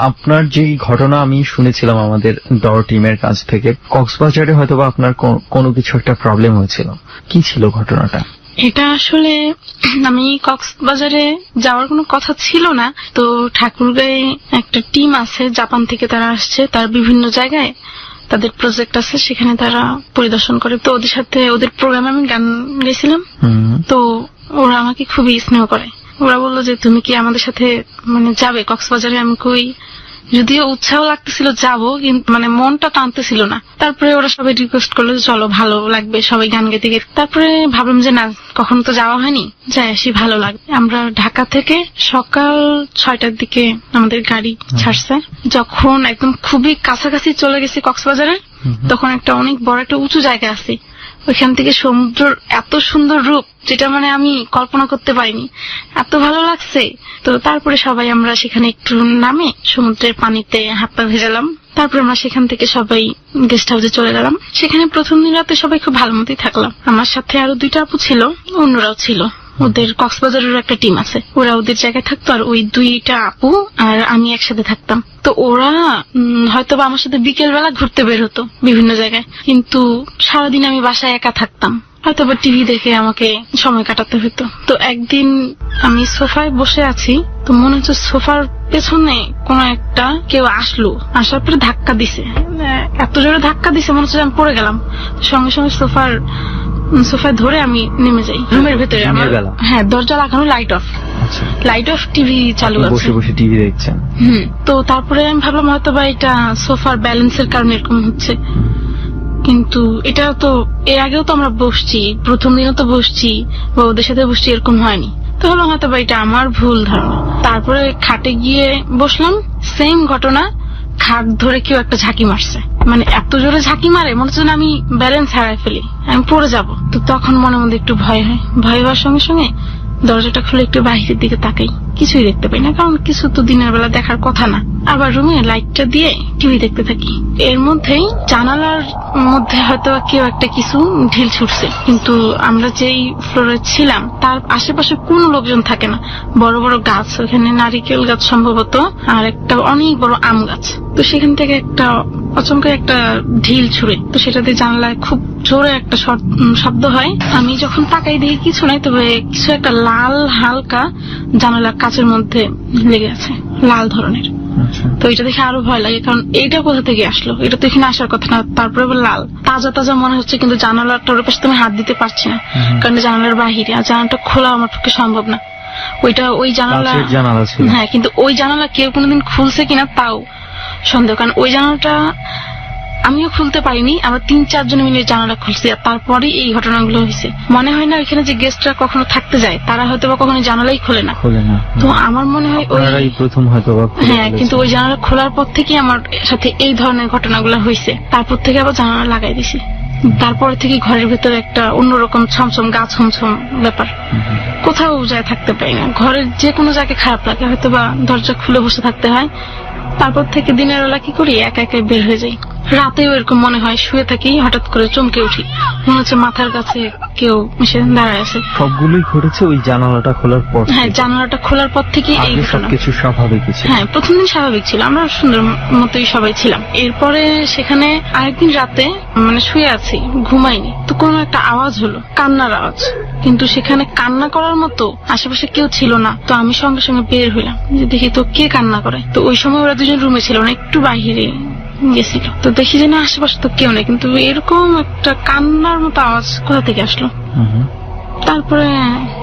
আপনার যে ঘটনা আমি শুনেছিলাম আমাদের ডর টিমের কাছ থেকে, কক্সবাজারে হয়তোবা আপনার কোনো কিছু একটা প্রবলেম হয়েছিল, কি ছিল ঘটনাটা?
এটা আসলে আমি কক্সবাজারে যাওয়ার কোনো কথা ছিল না। তো ঠাকুরগাঁয়ে একটা টিম আছে, জাপান থেকে তারা আসছে, তার বিভিন্ন জায়গায় তাদের প্রজেক্ট আছে, সেখানে তারা পরিদর্শন করে। তো ওদের সাথে ওদের প্রোগ্রামে আমি গান গেছিলাম। তো ওরা আমাকে খুবই স্নেহ করে। ওরা বললো যে তুমি কি আমাদের সাথে মানে যাবে কক্সবাজারে? আমি কই, যদিও উৎসাহ লাগতেছিল যাবো, কিন্তু মানে মনটা টানতেছিল না। তারপরে ওরা সবাই রিকোয়েস্ট করলো যে চলো, ভালো লাগবে, সবাই গান গেতে গেতে। তারপরে ভাবলাম যে না, কখনো তো যাওয়া হয়নি, যাই আসি, ভালো লাগবে। আমরা ঢাকা থেকে সকাল 6টার দিকে আমাদের গাড়ি ছাড়ছে। যখন একদম খুবই কাছাকাছি চলে গেছি কক্সবাজারে, তখন একটা অনেক বড় একটা উঁচু জায়গা আছে, ওইখান থেকে সমুদ্রের এত সুন্দর রূপ, যেটা মানে আমি কল্পনা করতে পারিনি, এত ভালো লাগছে। তো তারপরে সবাই আমরা সেখানে একটু নামে সমুদ্রের পানিতে হাত পা ভেজালাম। তারপরে আমরা সেখান থেকে সবাই গেস্ট হাউসে চলে গেলাম। সেখানে প্রথম দিন রাতে সবাই খুব ভালো মতোই থাকলাম। আমার সাথে আরো 2টা আপু ছিল, অন্যরাও ছিল। ওদের কক্সবাজারের একটা টিম আছে, ওরা ওদের জায়গায় থাকতো, আর ওই 2টা আপু আর আমি একসাথে থাকতাম। তো ওরা হয়তো বা আমার সাথে বিকেল বেলা ঘুরতে বের হতো বিভিন্ন জায়গায়, কিন্তু সারাদিন আমি বাসায় একা থাকতাম, হয়তো বা টিভি দেখে আমাকে সময় কাটাতে হতো। তো একদিন আমি সোফায় বসে আছি, তো মনে হচ্ছে সোফার পেছনে কোন একটা কেউ আসলো, আসার পরে ধাক্কা দিছে, এত জোরে ধাক্কা দিছে মনে হচ্ছে আমি পড়ে গেলাম। সঙ্গে সঙ্গে সোফায় ধরে আমি নেমে যাই রুমের ভেতরে। আমার হ্যাঁ, দরজা লাগানো, লাইট অফ, টিভি চালু আছে,
বসে বসে টিভি দেখছেন।
তো তারপরে আমি ভাবলাম হয়তো বা এটা সোফার ব্যালেন্সের কারণে এরকম হচ্ছে, কিন্তু এটা তো এর আগেও তো আমরা বসছি, প্রথম দিনও তো বসছি বা ওদের সাথে বসছি, এরকম হয়নি। তো হলো হয়তো বা এটা আমার ভুল ধারণা। তারপরে খাটে গিয়ে বসলাম, সেম ঘটনা, খাট ধরে কেউ একটা ঝাঁকি মারছে, মানে এত জোরে ঝাঁকি মারে মনে হচ্ছে আমি ব্যালেন্স হারাই ফেলি, আমি পড়ে যাব। তো তখন মনের মধ্যে একটু ভয় হয়, ভয় হওয়ার সঙ্গে সঙ্গে দরজাটা খুলে একটু বাহিরের দিকে তাকাই, কিছুই দেখতে পাই না, কারণ কিছু তো দিনের বেলা দেখার কথা না। আবার রুমে লাইটটা দিয়ে টিভি দেখতে থাকি। এর মধ্যেই জানালার মধ্যে হয়তো কেউ একটা কিছু ঢিল ছুটছে, কিন্তু আমরা যেই ফ্লোরে ছিলাম তার আশেপাশে কোনো লোকজন থাকে না, বড় বড় গাছ, ওখানে নারিকেল গাছ সম্ভবত, আর একটা অনেক বড় আম গাছ। তো সেখান থেকে একটা অচমকা একটা ঢিল ছুড়ে, তো সেটাতে জানলায় খুব জোরে একটা শব্দ হয়। আমি যখন তাকাই দেখি কিছু নাই, তবে কিছু একটা লাল হালকা জানালার কাচের মধ্যে লেগে আছে, লাল ধরনের। তো এটা দেখে আরো ভয় লাগে, কারণ এইটা কোথা থেকে আসলো, এটা তো এখানে আসার কথা না। তারপরে লাল তাজা তাজা মনে হচ্ছে, কিন্তু জানালাটার পাশে তুমি হাত দিতে পারছি না, কারণ জানালার বাহিরে, আর জানালাটা খোলা আমার পক্ষে সম্ভব না। ওই জানালা, হ্যাঁ, কিন্তু ওই জানালা কেউ কোনোদিন খুলছে কিনা তাও সন্দেহ, কারণ ওই জানালাটা আমিও খুলতে পারিনি, আমরা 3-4 জন মিলে জানালা খুলছি, আর তারপরে এই ঘটনাগুলো হয়েছে। মনে হয় না ওইখানে যে গেস্টরা কখনো থাকতে যায় তারা হয়তো বা কখনো জানালাই খোলে না। তো আমার মনে হয় ওই
প্রথম হয়তো,
হ্যাঁ, কিন্তু ওই জানালা খোলার পর থেকে আমার সাথে এই ধরনের ঘটনাগুলো হয়েছে। তারপর থেকে আবার জানালা লাগাই দিছি। তারপরে থেকে ঘরের ভেতরে একটা অন্যরকম ছমছম গা ছমছম ব্যাপার, কোথাও যায় থাকতে পারি না। ঘরের যে কোনো জায়গায় খারাপ লাগে, হয়তো বা দরজা খুলে বসে থাকতে হয়। তারপর থেকে দিনের বেলা কি করি, একা একা বের হয়ে যাই। রাতেও এরকম মনে হয়, শুয়ে থাকি, হঠাৎ করে চমকে উঠি, মনে হচ্ছে মাথার কাছে কেউ এসে দাঁড়ায় আছে।
সবগুলোই ঘটেছে ওই জানালাটা খোলার পর?
হ্যাঁ, জানালাটা খোলার পর থেকে এই
সবকিছু স্বাভাবিক ছিল।
হ্যাঁ, প্রথম দিন স্বাভাবিক ছিল, আমরা সুন্দর মতোই সবাই ছিলাম। এরপরে সেখানে আরেকদিন রাতে মানে শুয়ে আছি, ঘুমাইনি, তো কোনো একটা আওয়াজ হলো, কান্নার আওয়াজ, কিন্তু সেখানে কান্না করার মতো আশেপাশে কেউ ছিল না। তো আমি সঙ্গে সঙ্গে বের হইলাম, যে দেখি তো কে কান্না করে। তো ওই সময় ওরা 2জন রুমে ছিল না, একটু বাহিরে গেছিল। তো দেখি যে না, আশেপাশে তো কেউ নেই, কিন্তু এরকম একটা কান্নার মতো আওয়াজ কোথা থেকে আসলো। তারপরে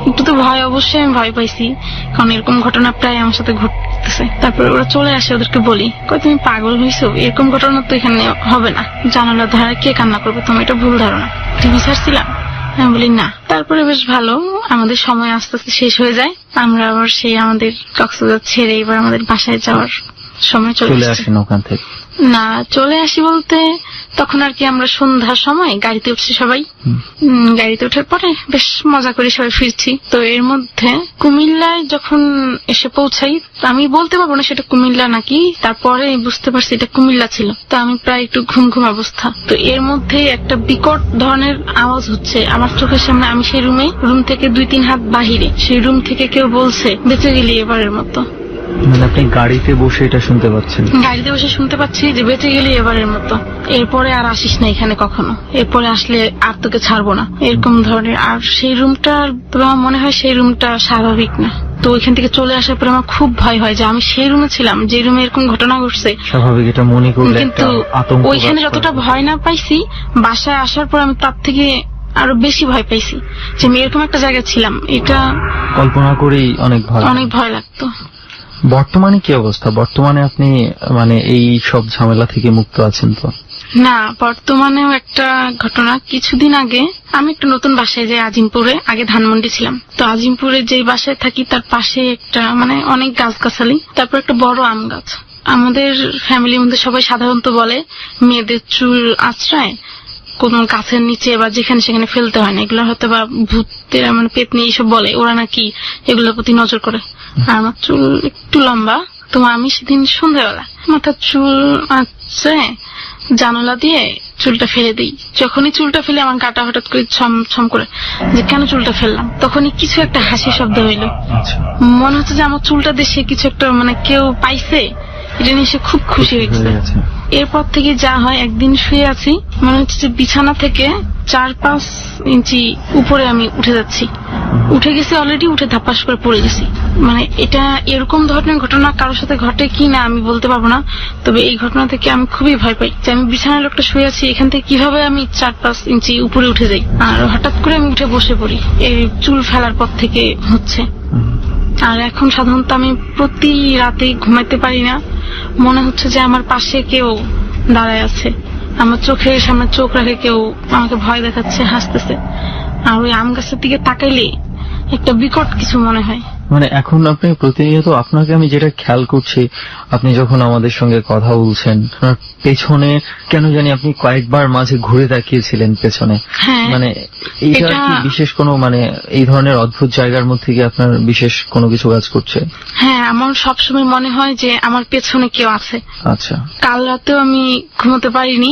একটু তো ভয়, অবশ্যই আমি ভয় পাইছি, কারণ এরকম ঘটনা প্রায় আমার সাথে ঘটতেছে। তারপরে ওরা চলে আসে, ওদেরকে বলি, তুমি পাগল হয়েছো, এরকম ঘটনা তো এখানে হবে না, জানালার ধারে কে কান্না করবে, তুমি এটা ভুল ধারণা, টিভি ছাড়ছিলাম। আমি বলি না। তারপরে বেশ ভালো, আমাদের সময় আস্তে আস্তে শেষ হয়ে যায়, আমরা আবার সেই আমাদের কক্সবাজার ছেড়ে এবার আমাদের বাসায় যাওয়ার সময় চলে
আসেন ওখান থেকে।
না, চলে আসি বলতে তখন আর কি আমরা সন্ধ্যার সময় গাড়িতে উঠছি সবাই। গাড়িতে ওঠার পরে বেশ মজা করে সবাই ফিরছি। তো এর মধ্যে কুমিল্লায় যখন এসে পৌঁছাই, আমি বলতে পারবো না সেটা কুমিল্লা নাকি, তারপরে বুঝতে পারছি এটা কুমিল্লা ছিল। তো আমি প্রায় একটু ঘুম ঘুম অবস্থা। তো এর মধ্যে একটা বিকট ধরনের আওয়াজ হচ্ছে আমার চোখের সামনে। আমি সেই রুম থেকে 2-3 হাত বাহিরে, সেই রুম থেকে কেউ বলছে বেঁচে গেলি এবারের মতো।
মানে আপনি গাড়িতে বসে এটা শুনতে পাচ্ছেন?
গাড়িতে বসে শুনতে পাচ্ছি যে বেঁচে গেলি এবারের মতো, এরপরে আর আসিস না এখানে কখনো, এরপরে আসলে আর তোকে ছাড়বো না, এরকম ধরনের। আর সেই রুমটা মনে হয় সেই রুমটা স্বাভাবিক না। তো ওইখান থেকে চলে আসার পরে আমার খুব ভয় হয় যে আমি সেই রুমে ছিলাম যে রুমে এরকম ঘটনা ঘটছে।
স্বাভাবিক, এটা মনে করলে
কিন্তু ওইখানে যতটা ভয় না পাইছি, বাসায় আসার পর আমি তার থেকে আরো বেশি ভয় পাইছি যে আমি এরকম একটা জায়গায় ছিলাম। এটা
কল্পনা করেই অনেক ভয়
লাগতো।
বর্তমানে কি অবস্থা? বর্তমানে আপনি মানে এই সব ঝামেলা থেকে মুক্ত আছেন তো?
না, বর্তমানেও একটা ঘটনা। কিছুদিন আগে আমি একটা নতুন বাসায় যাই আজিমপুরে, আগে ধানমন্ডি ছিলাম। তো আজিমপুরে যে বাসায় থাকি তার পাশে একটা মানে অনেক গাছগাছালি, তারপর একটা বড় আম গাছ। আমাদের ফ্যামিলির মধ্যে সবাই সাধারণত বলে মেয়েদের চুল আঁচড়ায় কোন গাছের নিচে বা যেখানে সেখানে ফেলতে হয় না, এগুলো হয়তো বা ভূতের মানে পেতনি এইসব বলে, ওরা নাকি এগুলোর প্রতি নজর করে। আর আমার চুল একটু লম্বা, তো আমি সেদিন সন্ধ্যাবেলা মাথার চুল আঁচড়ে জানালা দিয়ে চুলটা ফেলে দিই। যখনই চুলটা ফেলে আমার গাটা হঠাৎ করে ছম করে যে কেন চুলটা ফেললাম, তখনই কিছু একটা হাসি শব্দ হইলো। মনে হচ্ছে যে আমার চুলটা দেশে কিছু একটা মানে কেউ পাইছে, এটা নিয়ে সে খুব খুশি হয়েছে। এরপর থেকে যা হয়, একদিন শুয়ে আছি, মনে হচ্ছে যে বিছানা থেকে 4-5 ইঞ্চি উপরে আমি উঠে যাচ্ছি। উঠে গেছি অলরেডি, উঠে ধাপাস করে পড়ে গেছি। মানে এটা এরকম ধরনের ঘটনা কারোর সাথে ঘটে কি না আমি বলতে পারবো না, তবে এই ঘটনা থেকে আমি খুবই ভয় পাই যে আমি বিছানার লোকটা শুয়ে আছি, এখান থেকে কিভাবে আমি 4-5 ইঞ্চি উপরে উঠে যাই। আর হঠাৎ করে আমি উঠে বসে পড়ি, এই চুল ফেলার পর থেকে হচ্ছে। আর এখন সাধারণত আমি প্রতি রাতে ঘুমাইতে পারি না, মনে হচ্ছে যে আমার পাশে কেউ দাঁড়ায় আছে, আমার চোখের সামনে চোখ রাখে কেউ, আমাকে ভয় দেখাচ্ছে, হাসতেছে। আর ওই আম গাছের দিকে তাকাইলে একটা বিকট কিছু মনে হয়।
মানে এখন আপনি প্রতিনিয়ত, আপনাকে আমি যেটা খেয়াল করছি, আপনি যখন আমাদের সঙ্গে কথা বলছেন, আপনার পেছনে কেন জানি আপনি কয়েকবার মাঝে ঘুরে তাকিয়েছিলেন পেছনে। মানে এইটা কি বিশেষ কোনো মানে এই ধরনের অদ্ভুত জায়গার মধ্যে কি আপনার বিশেষ কোনো কিছু কাজ করছে?
হ্যাঁ, আমার সবসময় মনে হয় যে আমার পেছনে কেউ আছে।
আচ্ছা,
কাল রাতেও আমি ঘুমোতে পারিনি,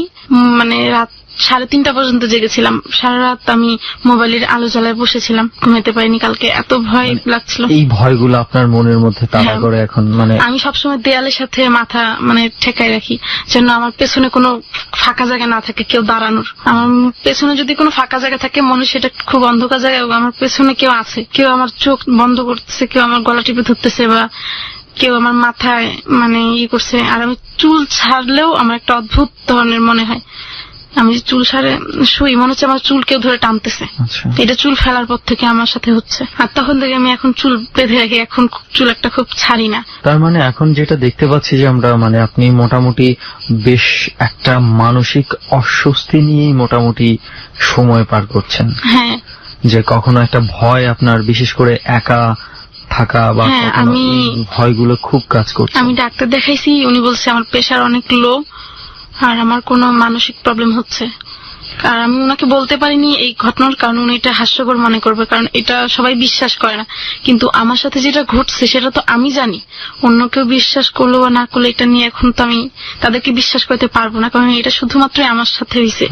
মানে রাত 3:30 পর্যন্ত জেগেছিলাম। সারা রাত আমি মোবাইলের আলো জ্বালায় বসেছিলাম, ঘুমাতে পারিনি কালকে, এত ভয় লাগছিল।
এই ভয়গুলো আপনার মনের মধ্যে তাড়া করে এখন? মানে
আমি সবসময় দেয়ালের সাথে মাথা মানে ঠেকাই রাখি যেন আমার পেছনে কোনো ফাঁকা জায়গা না থাকে কেউ দাঁড়ানোর। আমার পেছনে যদি কোনো ফাঁকা জায়গা থাকে, মনে সেটা খুব অন্ধকার জায়গায়, আমার পেছনে কেউ আছে, কেউ আমার চোখ বন্ধ করতেছে, কেউ আমার গলা টিপে ধরতেছে, বা কেউ আমার মাথায় মানে করছে। আর আমি চুল ছাড়লেও আমার একটা অদ্ভুত ধরনের মনে হয়, আমি চুল ছাড়ে শুই, মনে হচ্ছে আমার চুল কেউ ধরে টানতেছে। এটা চুল ফেলার পর থেকে আমার সাথে হচ্ছে। আর তখন থেকে আমি এখন চুল বেঁধে রাখি, এখন চুল একটা খুব ছাড়ি না।
তার মানে এখন যেটা দেখতে পাচ্ছি যে আমরা মানে আপনি মোটামুটি বেশ একটা মানসিক অস্বস্তি নিয়েই মোটামুটি সময় পার করছেন।
হ্যাঁ,
যে কখনো একটা ভয় আপনার, বিশেষ করে একা থাকা বা
আমি
ভয়গুলো খুব কাজ করছে।
আমি ডাক্তার দেখাইছি, উনি বলছে আমার প্রেশার অনেক লো আর আমার কোনো মানসিক প্রবলেম হচ্ছে। আর আমি ওনাকে বলতে পারিনি এই ঘটনার কারণ, উনি এটা হাস্যকর মনে করবে, কারণ এটা সবাই বিশ্বাস করে না। কিন্তু আমার সাথে যেটা ঘটছে সেটা তো আমি জানি, অন্য কেউ বিশ্বাস করলো বা না করলো এটা নিয়ে এখন তো আমি তাদেরকে বিশ্বাস করতে পারবো না, কারণ এটা শুধুমাত্র আমার সাথে হয়েছে।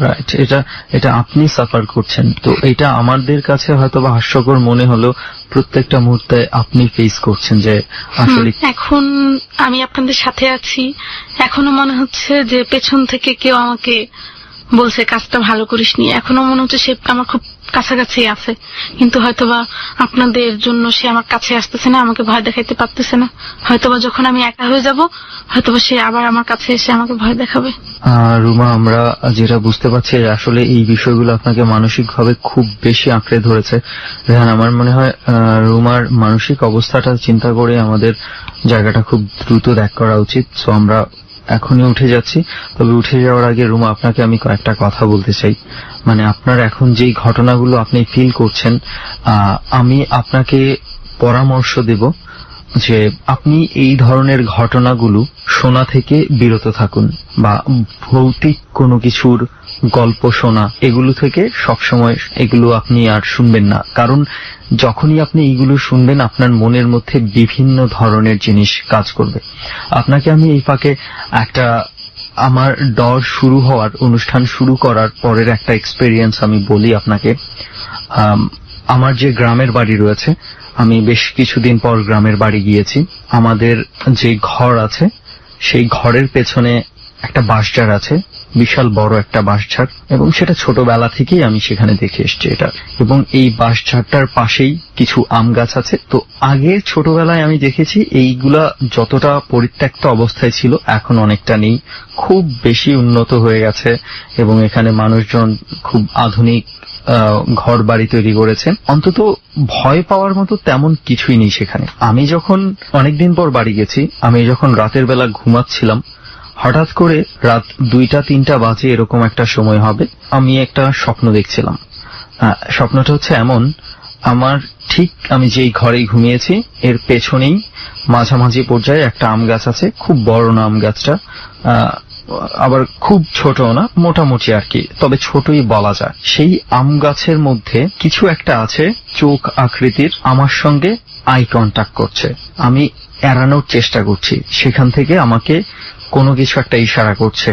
এটা আপনি সাফার করছেন, তো এটা আমাদের কাছে হয়তো বা হাস্যকর মনে হলো, প্রত্যেকটা মুহূর্তে আপনি ফেস করছেন যে আসলে। এখন
আমি আপনাদের সাথে আছি, এখনো মনে হচ্ছে যে পেছন থেকে কেউ আমাকে বলছে কাজটা ভালো করিসনি, এখনো মনে হচ্ছে সে আমার খুব কাছাকাছি আছে, কিন্তু হয়তোবা আপনাদের জন্য সে আমার কাছে আসতেছে না, আমাকে ভয় দেখাইতে পারতেছে না। হয়তোবা যখন আমি একা হয়ে যাব, হয়তোবা সে আবার আমার কাছে এসে আমাকে ভয় দেখাবে।
রুমা, আমরা যেটা বুঝতে পারছি আসলে এই বিষয়গুলো আপনাকে মানসিকভাবে খুব বেশি আঁকড়ে ধরেছে। রেহান, আমার মনে হয় রুমার মানসিক অবস্থাটা চিন্তা করে আমাদের জায়গাটা খুব দ্রুত ত্যাগ করা উচিত। সো আমরা এখনই উঠে যাচ্ছি, তবে উঠে যাওয়ার আগে রুমা আপনাকে আমি কয়েকটা কথা বলতে চাই। মানে আপনার এখন যেই ঘটনাগুলো আপনি ফিল করছেন, আমি আপনাকে পরামর্শ দেব যে আপনি এই ধরনের ঘটনাগুলো শোনা থেকে বিরত থাকুন, বা ভৌতিক কোনো কিছুর গল্প শোনা এগুলো থেকে সবসময় এগুলো আপনি আর শুনবেন না। কারণ যখনই আপনি এইগুলো শুনবেন আপনার মনের মধ্যে বিভিন্ন ধরনের জিনিস কাজ করবে। আপনাকে আমি এই ফাঁকে একটা আমার ডর শুরু হওয়ার অনুষ্ঠান শুরু করার পরের একটা এক্সপেরিয়েন্স আমি বলি আপনাকে। আমার যে গ্রামের বাড়ি রয়েছে, আমি বেশ কিছুদিন পর গ্রামের বাড়ি গিয়েছি। আমাদের যে ঘর আছে সেই ঘরের পেছনে একটা বাঁশঝাড় আছে, বিশাল বড় একটা বাঁশঝাড়, এবং সেটা ছোটবেলা থেকেই আমি সেখানে দেখে এসেছি এটা। এবং এই বাঁশঝাড়টার পাশেই কিছু আম গাছ আছে। তো আগে ছোটবেলায় আমি দেখেছি এইগুলা যতটা পরিত্যক্ত অবস্থায় ছিল এখন অনেকটা নেই, খুব বেশি উন্নত হয়ে গেছে, এবং এখানে মানুষজন খুব আধুনিক ঘর বাড়ি তৈরি করেছে। অন্তত ভয় পাওয়ার মতো তেমন কিছুই নেই সেখানে। আমি যখন অনেকদিন পর বাড়ি গেছি, আমি যখন রাতের বেলা ঘুমাচ্ছিলাম, হঠাৎ করে রাত 2টা-3টা বাজে এরকম একটা সময় হবে, আমি একটা স্বপ্ন দেখছিলাম। স্বপ্নটা হচ্ছে এমন, আমার ঠিক আমি যেই ঘরে ঘুমিয়েছি এর পেছনেই মাঝামাঝি পর্যায়ে একটা আম গাছ আছে, খুব বড় না আম গাছটা, আবার খুব ছোট না, মোটামুটি আর কি, তবে ছোটই বলা যায়। সেই আম গাছের মধ্যে কিছু একটা আছে চোখ আকৃতির, আমার সঙ্গে আই কন্ট্যাক্ট করছে। আমি এড়ানোর চেষ্টা করছি, সেখান থেকে আমাকে কোনো কিছু একটা ইশারা করছে,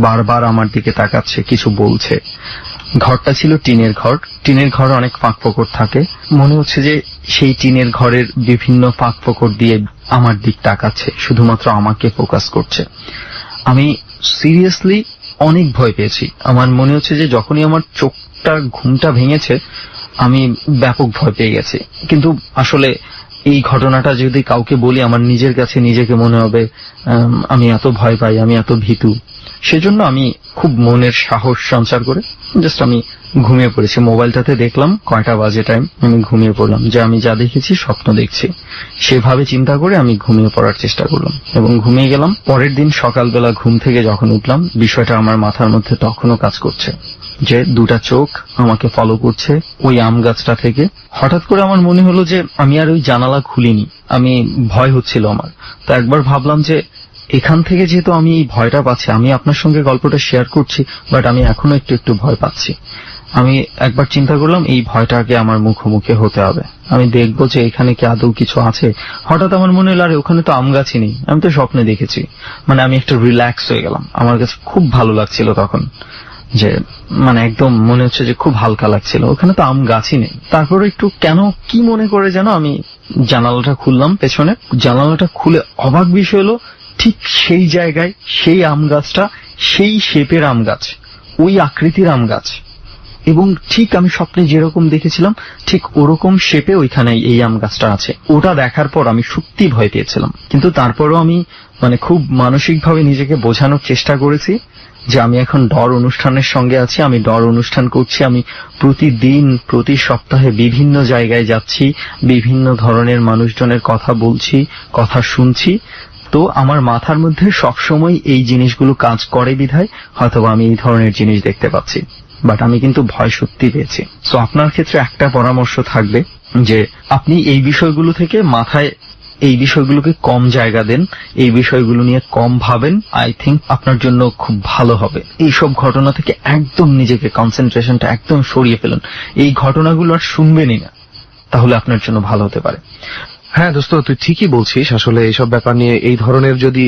বারবার আমার দিকে তাকাচ্ছে, কিছু বলছে। ঘরটা ছিল টিনের ঘর। টিনের ঘরে অনেক ফাঁক ফোকর থাকে, মনে হচ্ছে যে সেই টিনের ঘরের বিভিন্ন ফাঁক ফোকর দিয়ে আমার দিক তাকাচ্ছে, শুধুমাত্র আমাকে ফোকাস করছে। আমি সিরিয়াসলি অনেক ভয় পেয়েছি। আমার মনে হচ্ছে যে যখনই আমার ঘুমটা ভেঙেছে আমি ব্যাপক ভয় পেয়ে গেছি। কিন্তু আসলে এই ঘটনাটা যদি কাউকে বলি আমার নিজের কাছে নিজেকে মনে হবে আমি এত ভয় পাই, আমি এত ভীতু। সেজন্য আমি খুব মনের সাহস সঞ্চার করে জাস্ট আমি ঘুমিয়ে পড়েছি। মোবাইলটাতে দেখলাম কয়টা বাজে টাইম, আমি ঘুমিয়ে পড়লাম, যে আমি যা দেখেছি স্বপ্ন দেখছি, সেভাবে চিন্তা করে আমি ঘুমিয়ে পড়ার চেষ্টা করলাম এবং ঘুমিয়ে গেলাম। পরের দিন সকালবেলা ঘুম থেকে যখন উঠলাম, বিষয়টা আমার মাথার মধ্যে তখনও কাজ করছে, যে দুটা চোখ আমাকে ফলো করছে ওই আম গাছটা থেকে। হঠাৎ করে আমার মনে হলো যে আমি আর ওই জানালা খুলিনি, আমি ভয় হচ্ছিল আমার। তো একবার ভাবলাম যে এখান থেকে যেহেতু আমি এই ভয়টা পাচ্ছি, আমি আপনার সঙ্গে গল্পটা শেয়ার করছি, বাট আমি এখনো একটু একটু ভয় পাচ্ছি। আমি একবার চিন্তা করলাম এই ভয়টাকে আমার মুখোমুখি হতে হবে, আমি দেখবো যে এখানে কি আদৌ কিছু আছে। হঠাৎ আমার মনে হলো আরে ওখানে তো আম গাছই নেই, আমি তো স্বপ্নে দেখেছি। মানে আমি একটু রিল্যাক্স হয়ে গেলাম, আমার কাছে খুব ভালো লাগছিল তখন, যে মানে একদম মনে হচ্ছে যে খুব হালকা লাগছিল, ওখানে তো আম গাছই নেই। তারপরে একটু কেন কি মনে করে যেন আমি জানালাটা খুললাম পেছনে। জানালাটা খুলে অবাক বিষয় হলো ঠিক সেই জায়গায় সেই আম গাছটা, সেই শেপের আম গাছ, ওই আকৃতির আম গাছ, এবং ঠিক আমি স্বপ্নে যেরকম দেখেছিলাম ঠিক ওরকম শেপে ওইখানে এই আম গাছটা আছে। ওটা দেখার পর আমি সত্যি ভয় পেয়েছিলাম, কিন্তু তারপরও আমি মানে খুব মানসিকভাবে নিজেকে বোঝানোর চেষ্টা করেছি যে আমি এখন ডর অনুষ্ঠানের সঙ্গে আছি, আমি ডর অনুষ্ঠান করছি, আমি প্রতিদিন প্রতি সপ্তাহে বিভিন্ন জায়গায় যাচ্ছি, বিভিন্ন ধরনের মানুষজনের কথা বলছি, কথা শুনছি। তো আমার মাথার মধ্যে সবসময় এই জিনিসগুলো কাজ করে বিধায় হয়তোবা আমি এই ধরনের জিনিস দেখতে পাচ্ছি, বাট আমি কিন্তু ভয় সত্যি পেয়েছি। তো আপনার ক্ষেত্রে একটা পরামর্শ থাকবে যে আপনি এই বিষয়গুলো থেকে মাথায় এই বিষয়গুলোকে কম জায়গা দেন, এই বিষয়গুলো নিয়ে কম ভাবেন। আই থিঙ্ক আপনার জন্য খুব ভালো হবে। এইসব ঘটনা থেকে একদম নিজেকে কনসেন্ট্রেশনটা একদম সরিয়ে ফেলুন, এই ঘটনাগুলো আর শুনবেনই না, তাহলে আপনার জন্য ভালো হতে পারে।
হ্যাঁ দোস্ত, তুই ঠিকই বলছিস। আসলে এইসব ব্যাপার নিয়ে এই ধরনের যদি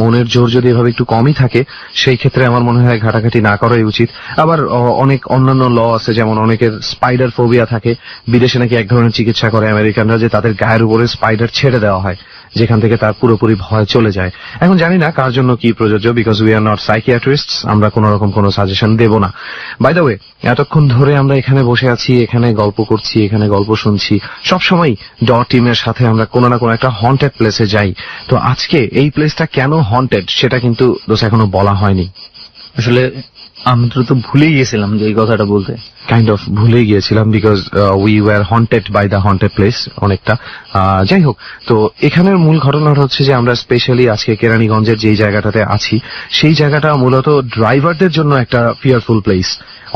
মনের জোর যদি এভাবে একটু কমই থাকে, সেই ক্ষেত্রে আমার মনে হয় ঘাটাঘাটি না করাই উচিত। আবার অনেক অন্যান্য ল আছে, যেমন অনেকের স্পাইডার ফোবিয়া থাকে। বিদেশে নাকি এক ধরনের চিকিৎসা করে আমেরিকানরা, যে তাদের গায়ের উপরে স্পাইডার ছেড়ে দেওয়া হয়, যেখান থেকে তার পুরোপুরি ভয় চলে যায়। এখন জানি না কার জন্য কি প্রযোজ্য, বিকজ উই আর নট সাইকিয়াট্রিস্টস, আমরা কোন রকম কোনো সাজেশন দেব না। বাই দ্য ওয়ে, এতক্ষণ ধরে আমরা এখানে বসে আছি, এখানে গল্প করছি, এখানে গল্প শুনছি, সবসময় ডর টিমের সাথে আমরা কোনো না কোনো একটা হন্টেড প্লেসে যাই। তো আজকে এই প্লেসটা কেন হন্টেড সেটা কিন্তু দোষ এখনো বলা হয়নি।
আসলে আমরা তো ভুলেই গেছিলাম যে এই কথাটা বলতে।
কাইন্ড অফ ভুলে গিয়েছিলাম, because we were haunted by the haunted place অনেকটা। যাই হোক, তো এখানের মূল ঘটনাটা হচ্ছে যে আমরা স্পেশালি আজকে কেরানীগঞ্জের যেই জায়গাটাতে আছি, সেই জায়গাটা মূলত ড্রাইভারদের জন্য একটা ফিয়ারফুল প্লেস।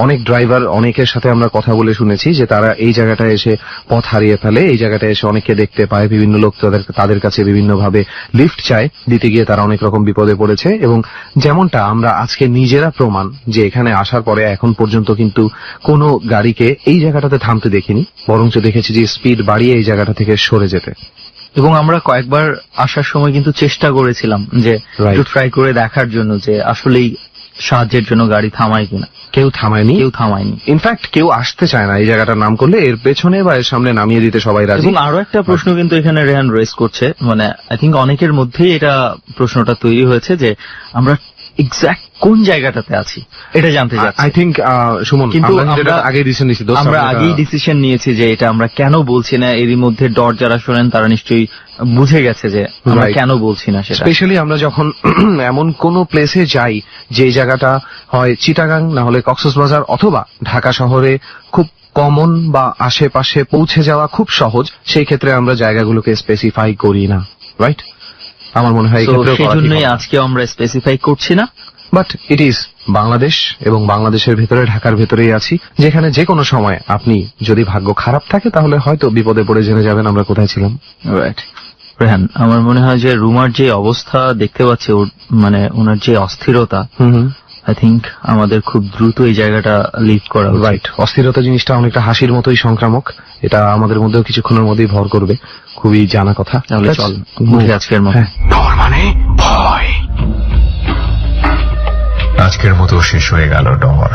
অনেক ড্রাইভার, অনেকের সাথে আমরা কথা বলে শুনেছি যে তারা এই জায়গাটায় এসে পথ হারিয়ে ফেলে, এই জায়গাটায় এসে অনেককে দেখতে পায়, বিভিন্ন লোক তাদের কাছে বিভিন্ন ভাবে লিফট চায়, দিতে গিয়ে তারা অনেক রকম বিপদে পড়েছে। এবং যেমনটা আমরা আজকে নিজেরা প্রমাণ যে এখানে আসার পরে এখন পর্যন্ত কিন্তু কোনো গাড়িকে এই জায়গাটাতে থামতে দেখিনি, বরঞ্চ দেখেছি যে স্পিড বাড়িয়ে এই জায়গাটা থেকে সরে যেতে।
এবং আমরা কয়েকবার আসার সময় কিন্তু চেষ্টা করেছিলাম যে
Right.
একটু ট্রাই করে দেখার জন্য যে আসলেই সাহায্যের জন্য গাড়ি থামায় কিনা।
কেউ থামায়নি,
কেউ থামায়নি।
ইনফ্যাক্ট কেউ আসতে চায় না এই জায়গাটার নাম করলে, এর পেছনে বা এর সামনে নামিয়ে দিতে সবাই রাজি।
এবং আরো একটা প্রশ্ন কিন্তু এখানে রেহান রেজ করছে, মানে আই থিঙ্ক অনেকের মধ্যেই এটা প্রশ্নটা তৈরি হয়েছে যে আমরা এক্স্যাক্ট কোন জায়গাটাতে আছি এটা জানতে চাচ্ছি।
আই থিঙ্ক সুমন,
কিন্তু
আমরা যেটা আগে ডিসিশন নিয়েছি, দোস্ত,
আমরা
আমরা
আগেই ডিসিশন নিয়েছি যে এটা আমরা কেন বলছি না। এরই মধ্যে ডট যারা শোনেন তারা নিশ্চয়ই বুঝে গেছে যে আমরা
Right.
কেন বলছি না সেটা।
স্পেশালি আমরা যখন এমন কোন প্লেসে যাই যে জায়গাটা হয় চিটাগাং, না হলে কক্সবাজার অথবা ঢাকা শহরে খুব কমন বা আশেপাশে পৌঁছে যাওয়া খুব সহজ, সেই ক্ষেত্রে আমরা জায়গাগুলোকে স্পেসিফাই করি না, রাইট? আমার মনে হয়
তো সেই জন্যই আজকে আমরা স্পেসিফাই করছি না।
বাট ইট ইজ বাংলাদেশ, এবং বাংলাদেশের ভেতরে, ঢাকার ভেতরেই আছি, যেখানে যে কোনো সময় আপনি যদি ভাগ্য খারাপ থাকে তাহলে হয়তো বিপদে পড়ে জেনে যাবেন আমরা কোথায় ছিলাম।
রাইট। রেহান, আমার মনে হয় যে রুমার যে অবস্থা দেখতে পাচ্ছি, মানে ওনার যে অস্থিরতা, আই থিঙ্ক আমাদের খুব দ্রুত এই জায়গাটা লিভ করা উচিত।
রাইট, অস্থিরতা জিনিসটা অনেকটা হাসির মতোই সংক্রামক, এটা আমাদের মধ্যেও কিছুক্ষণের মধ্যেই ভর করবে, খুবই জানা কথা।
তাহলে
Let's
চল
move.
উঠি আজকের মতো।
হ্যাঁ। ডর মানে ভয়।
আজকের মতো শেষ হয়ে গেল ডর।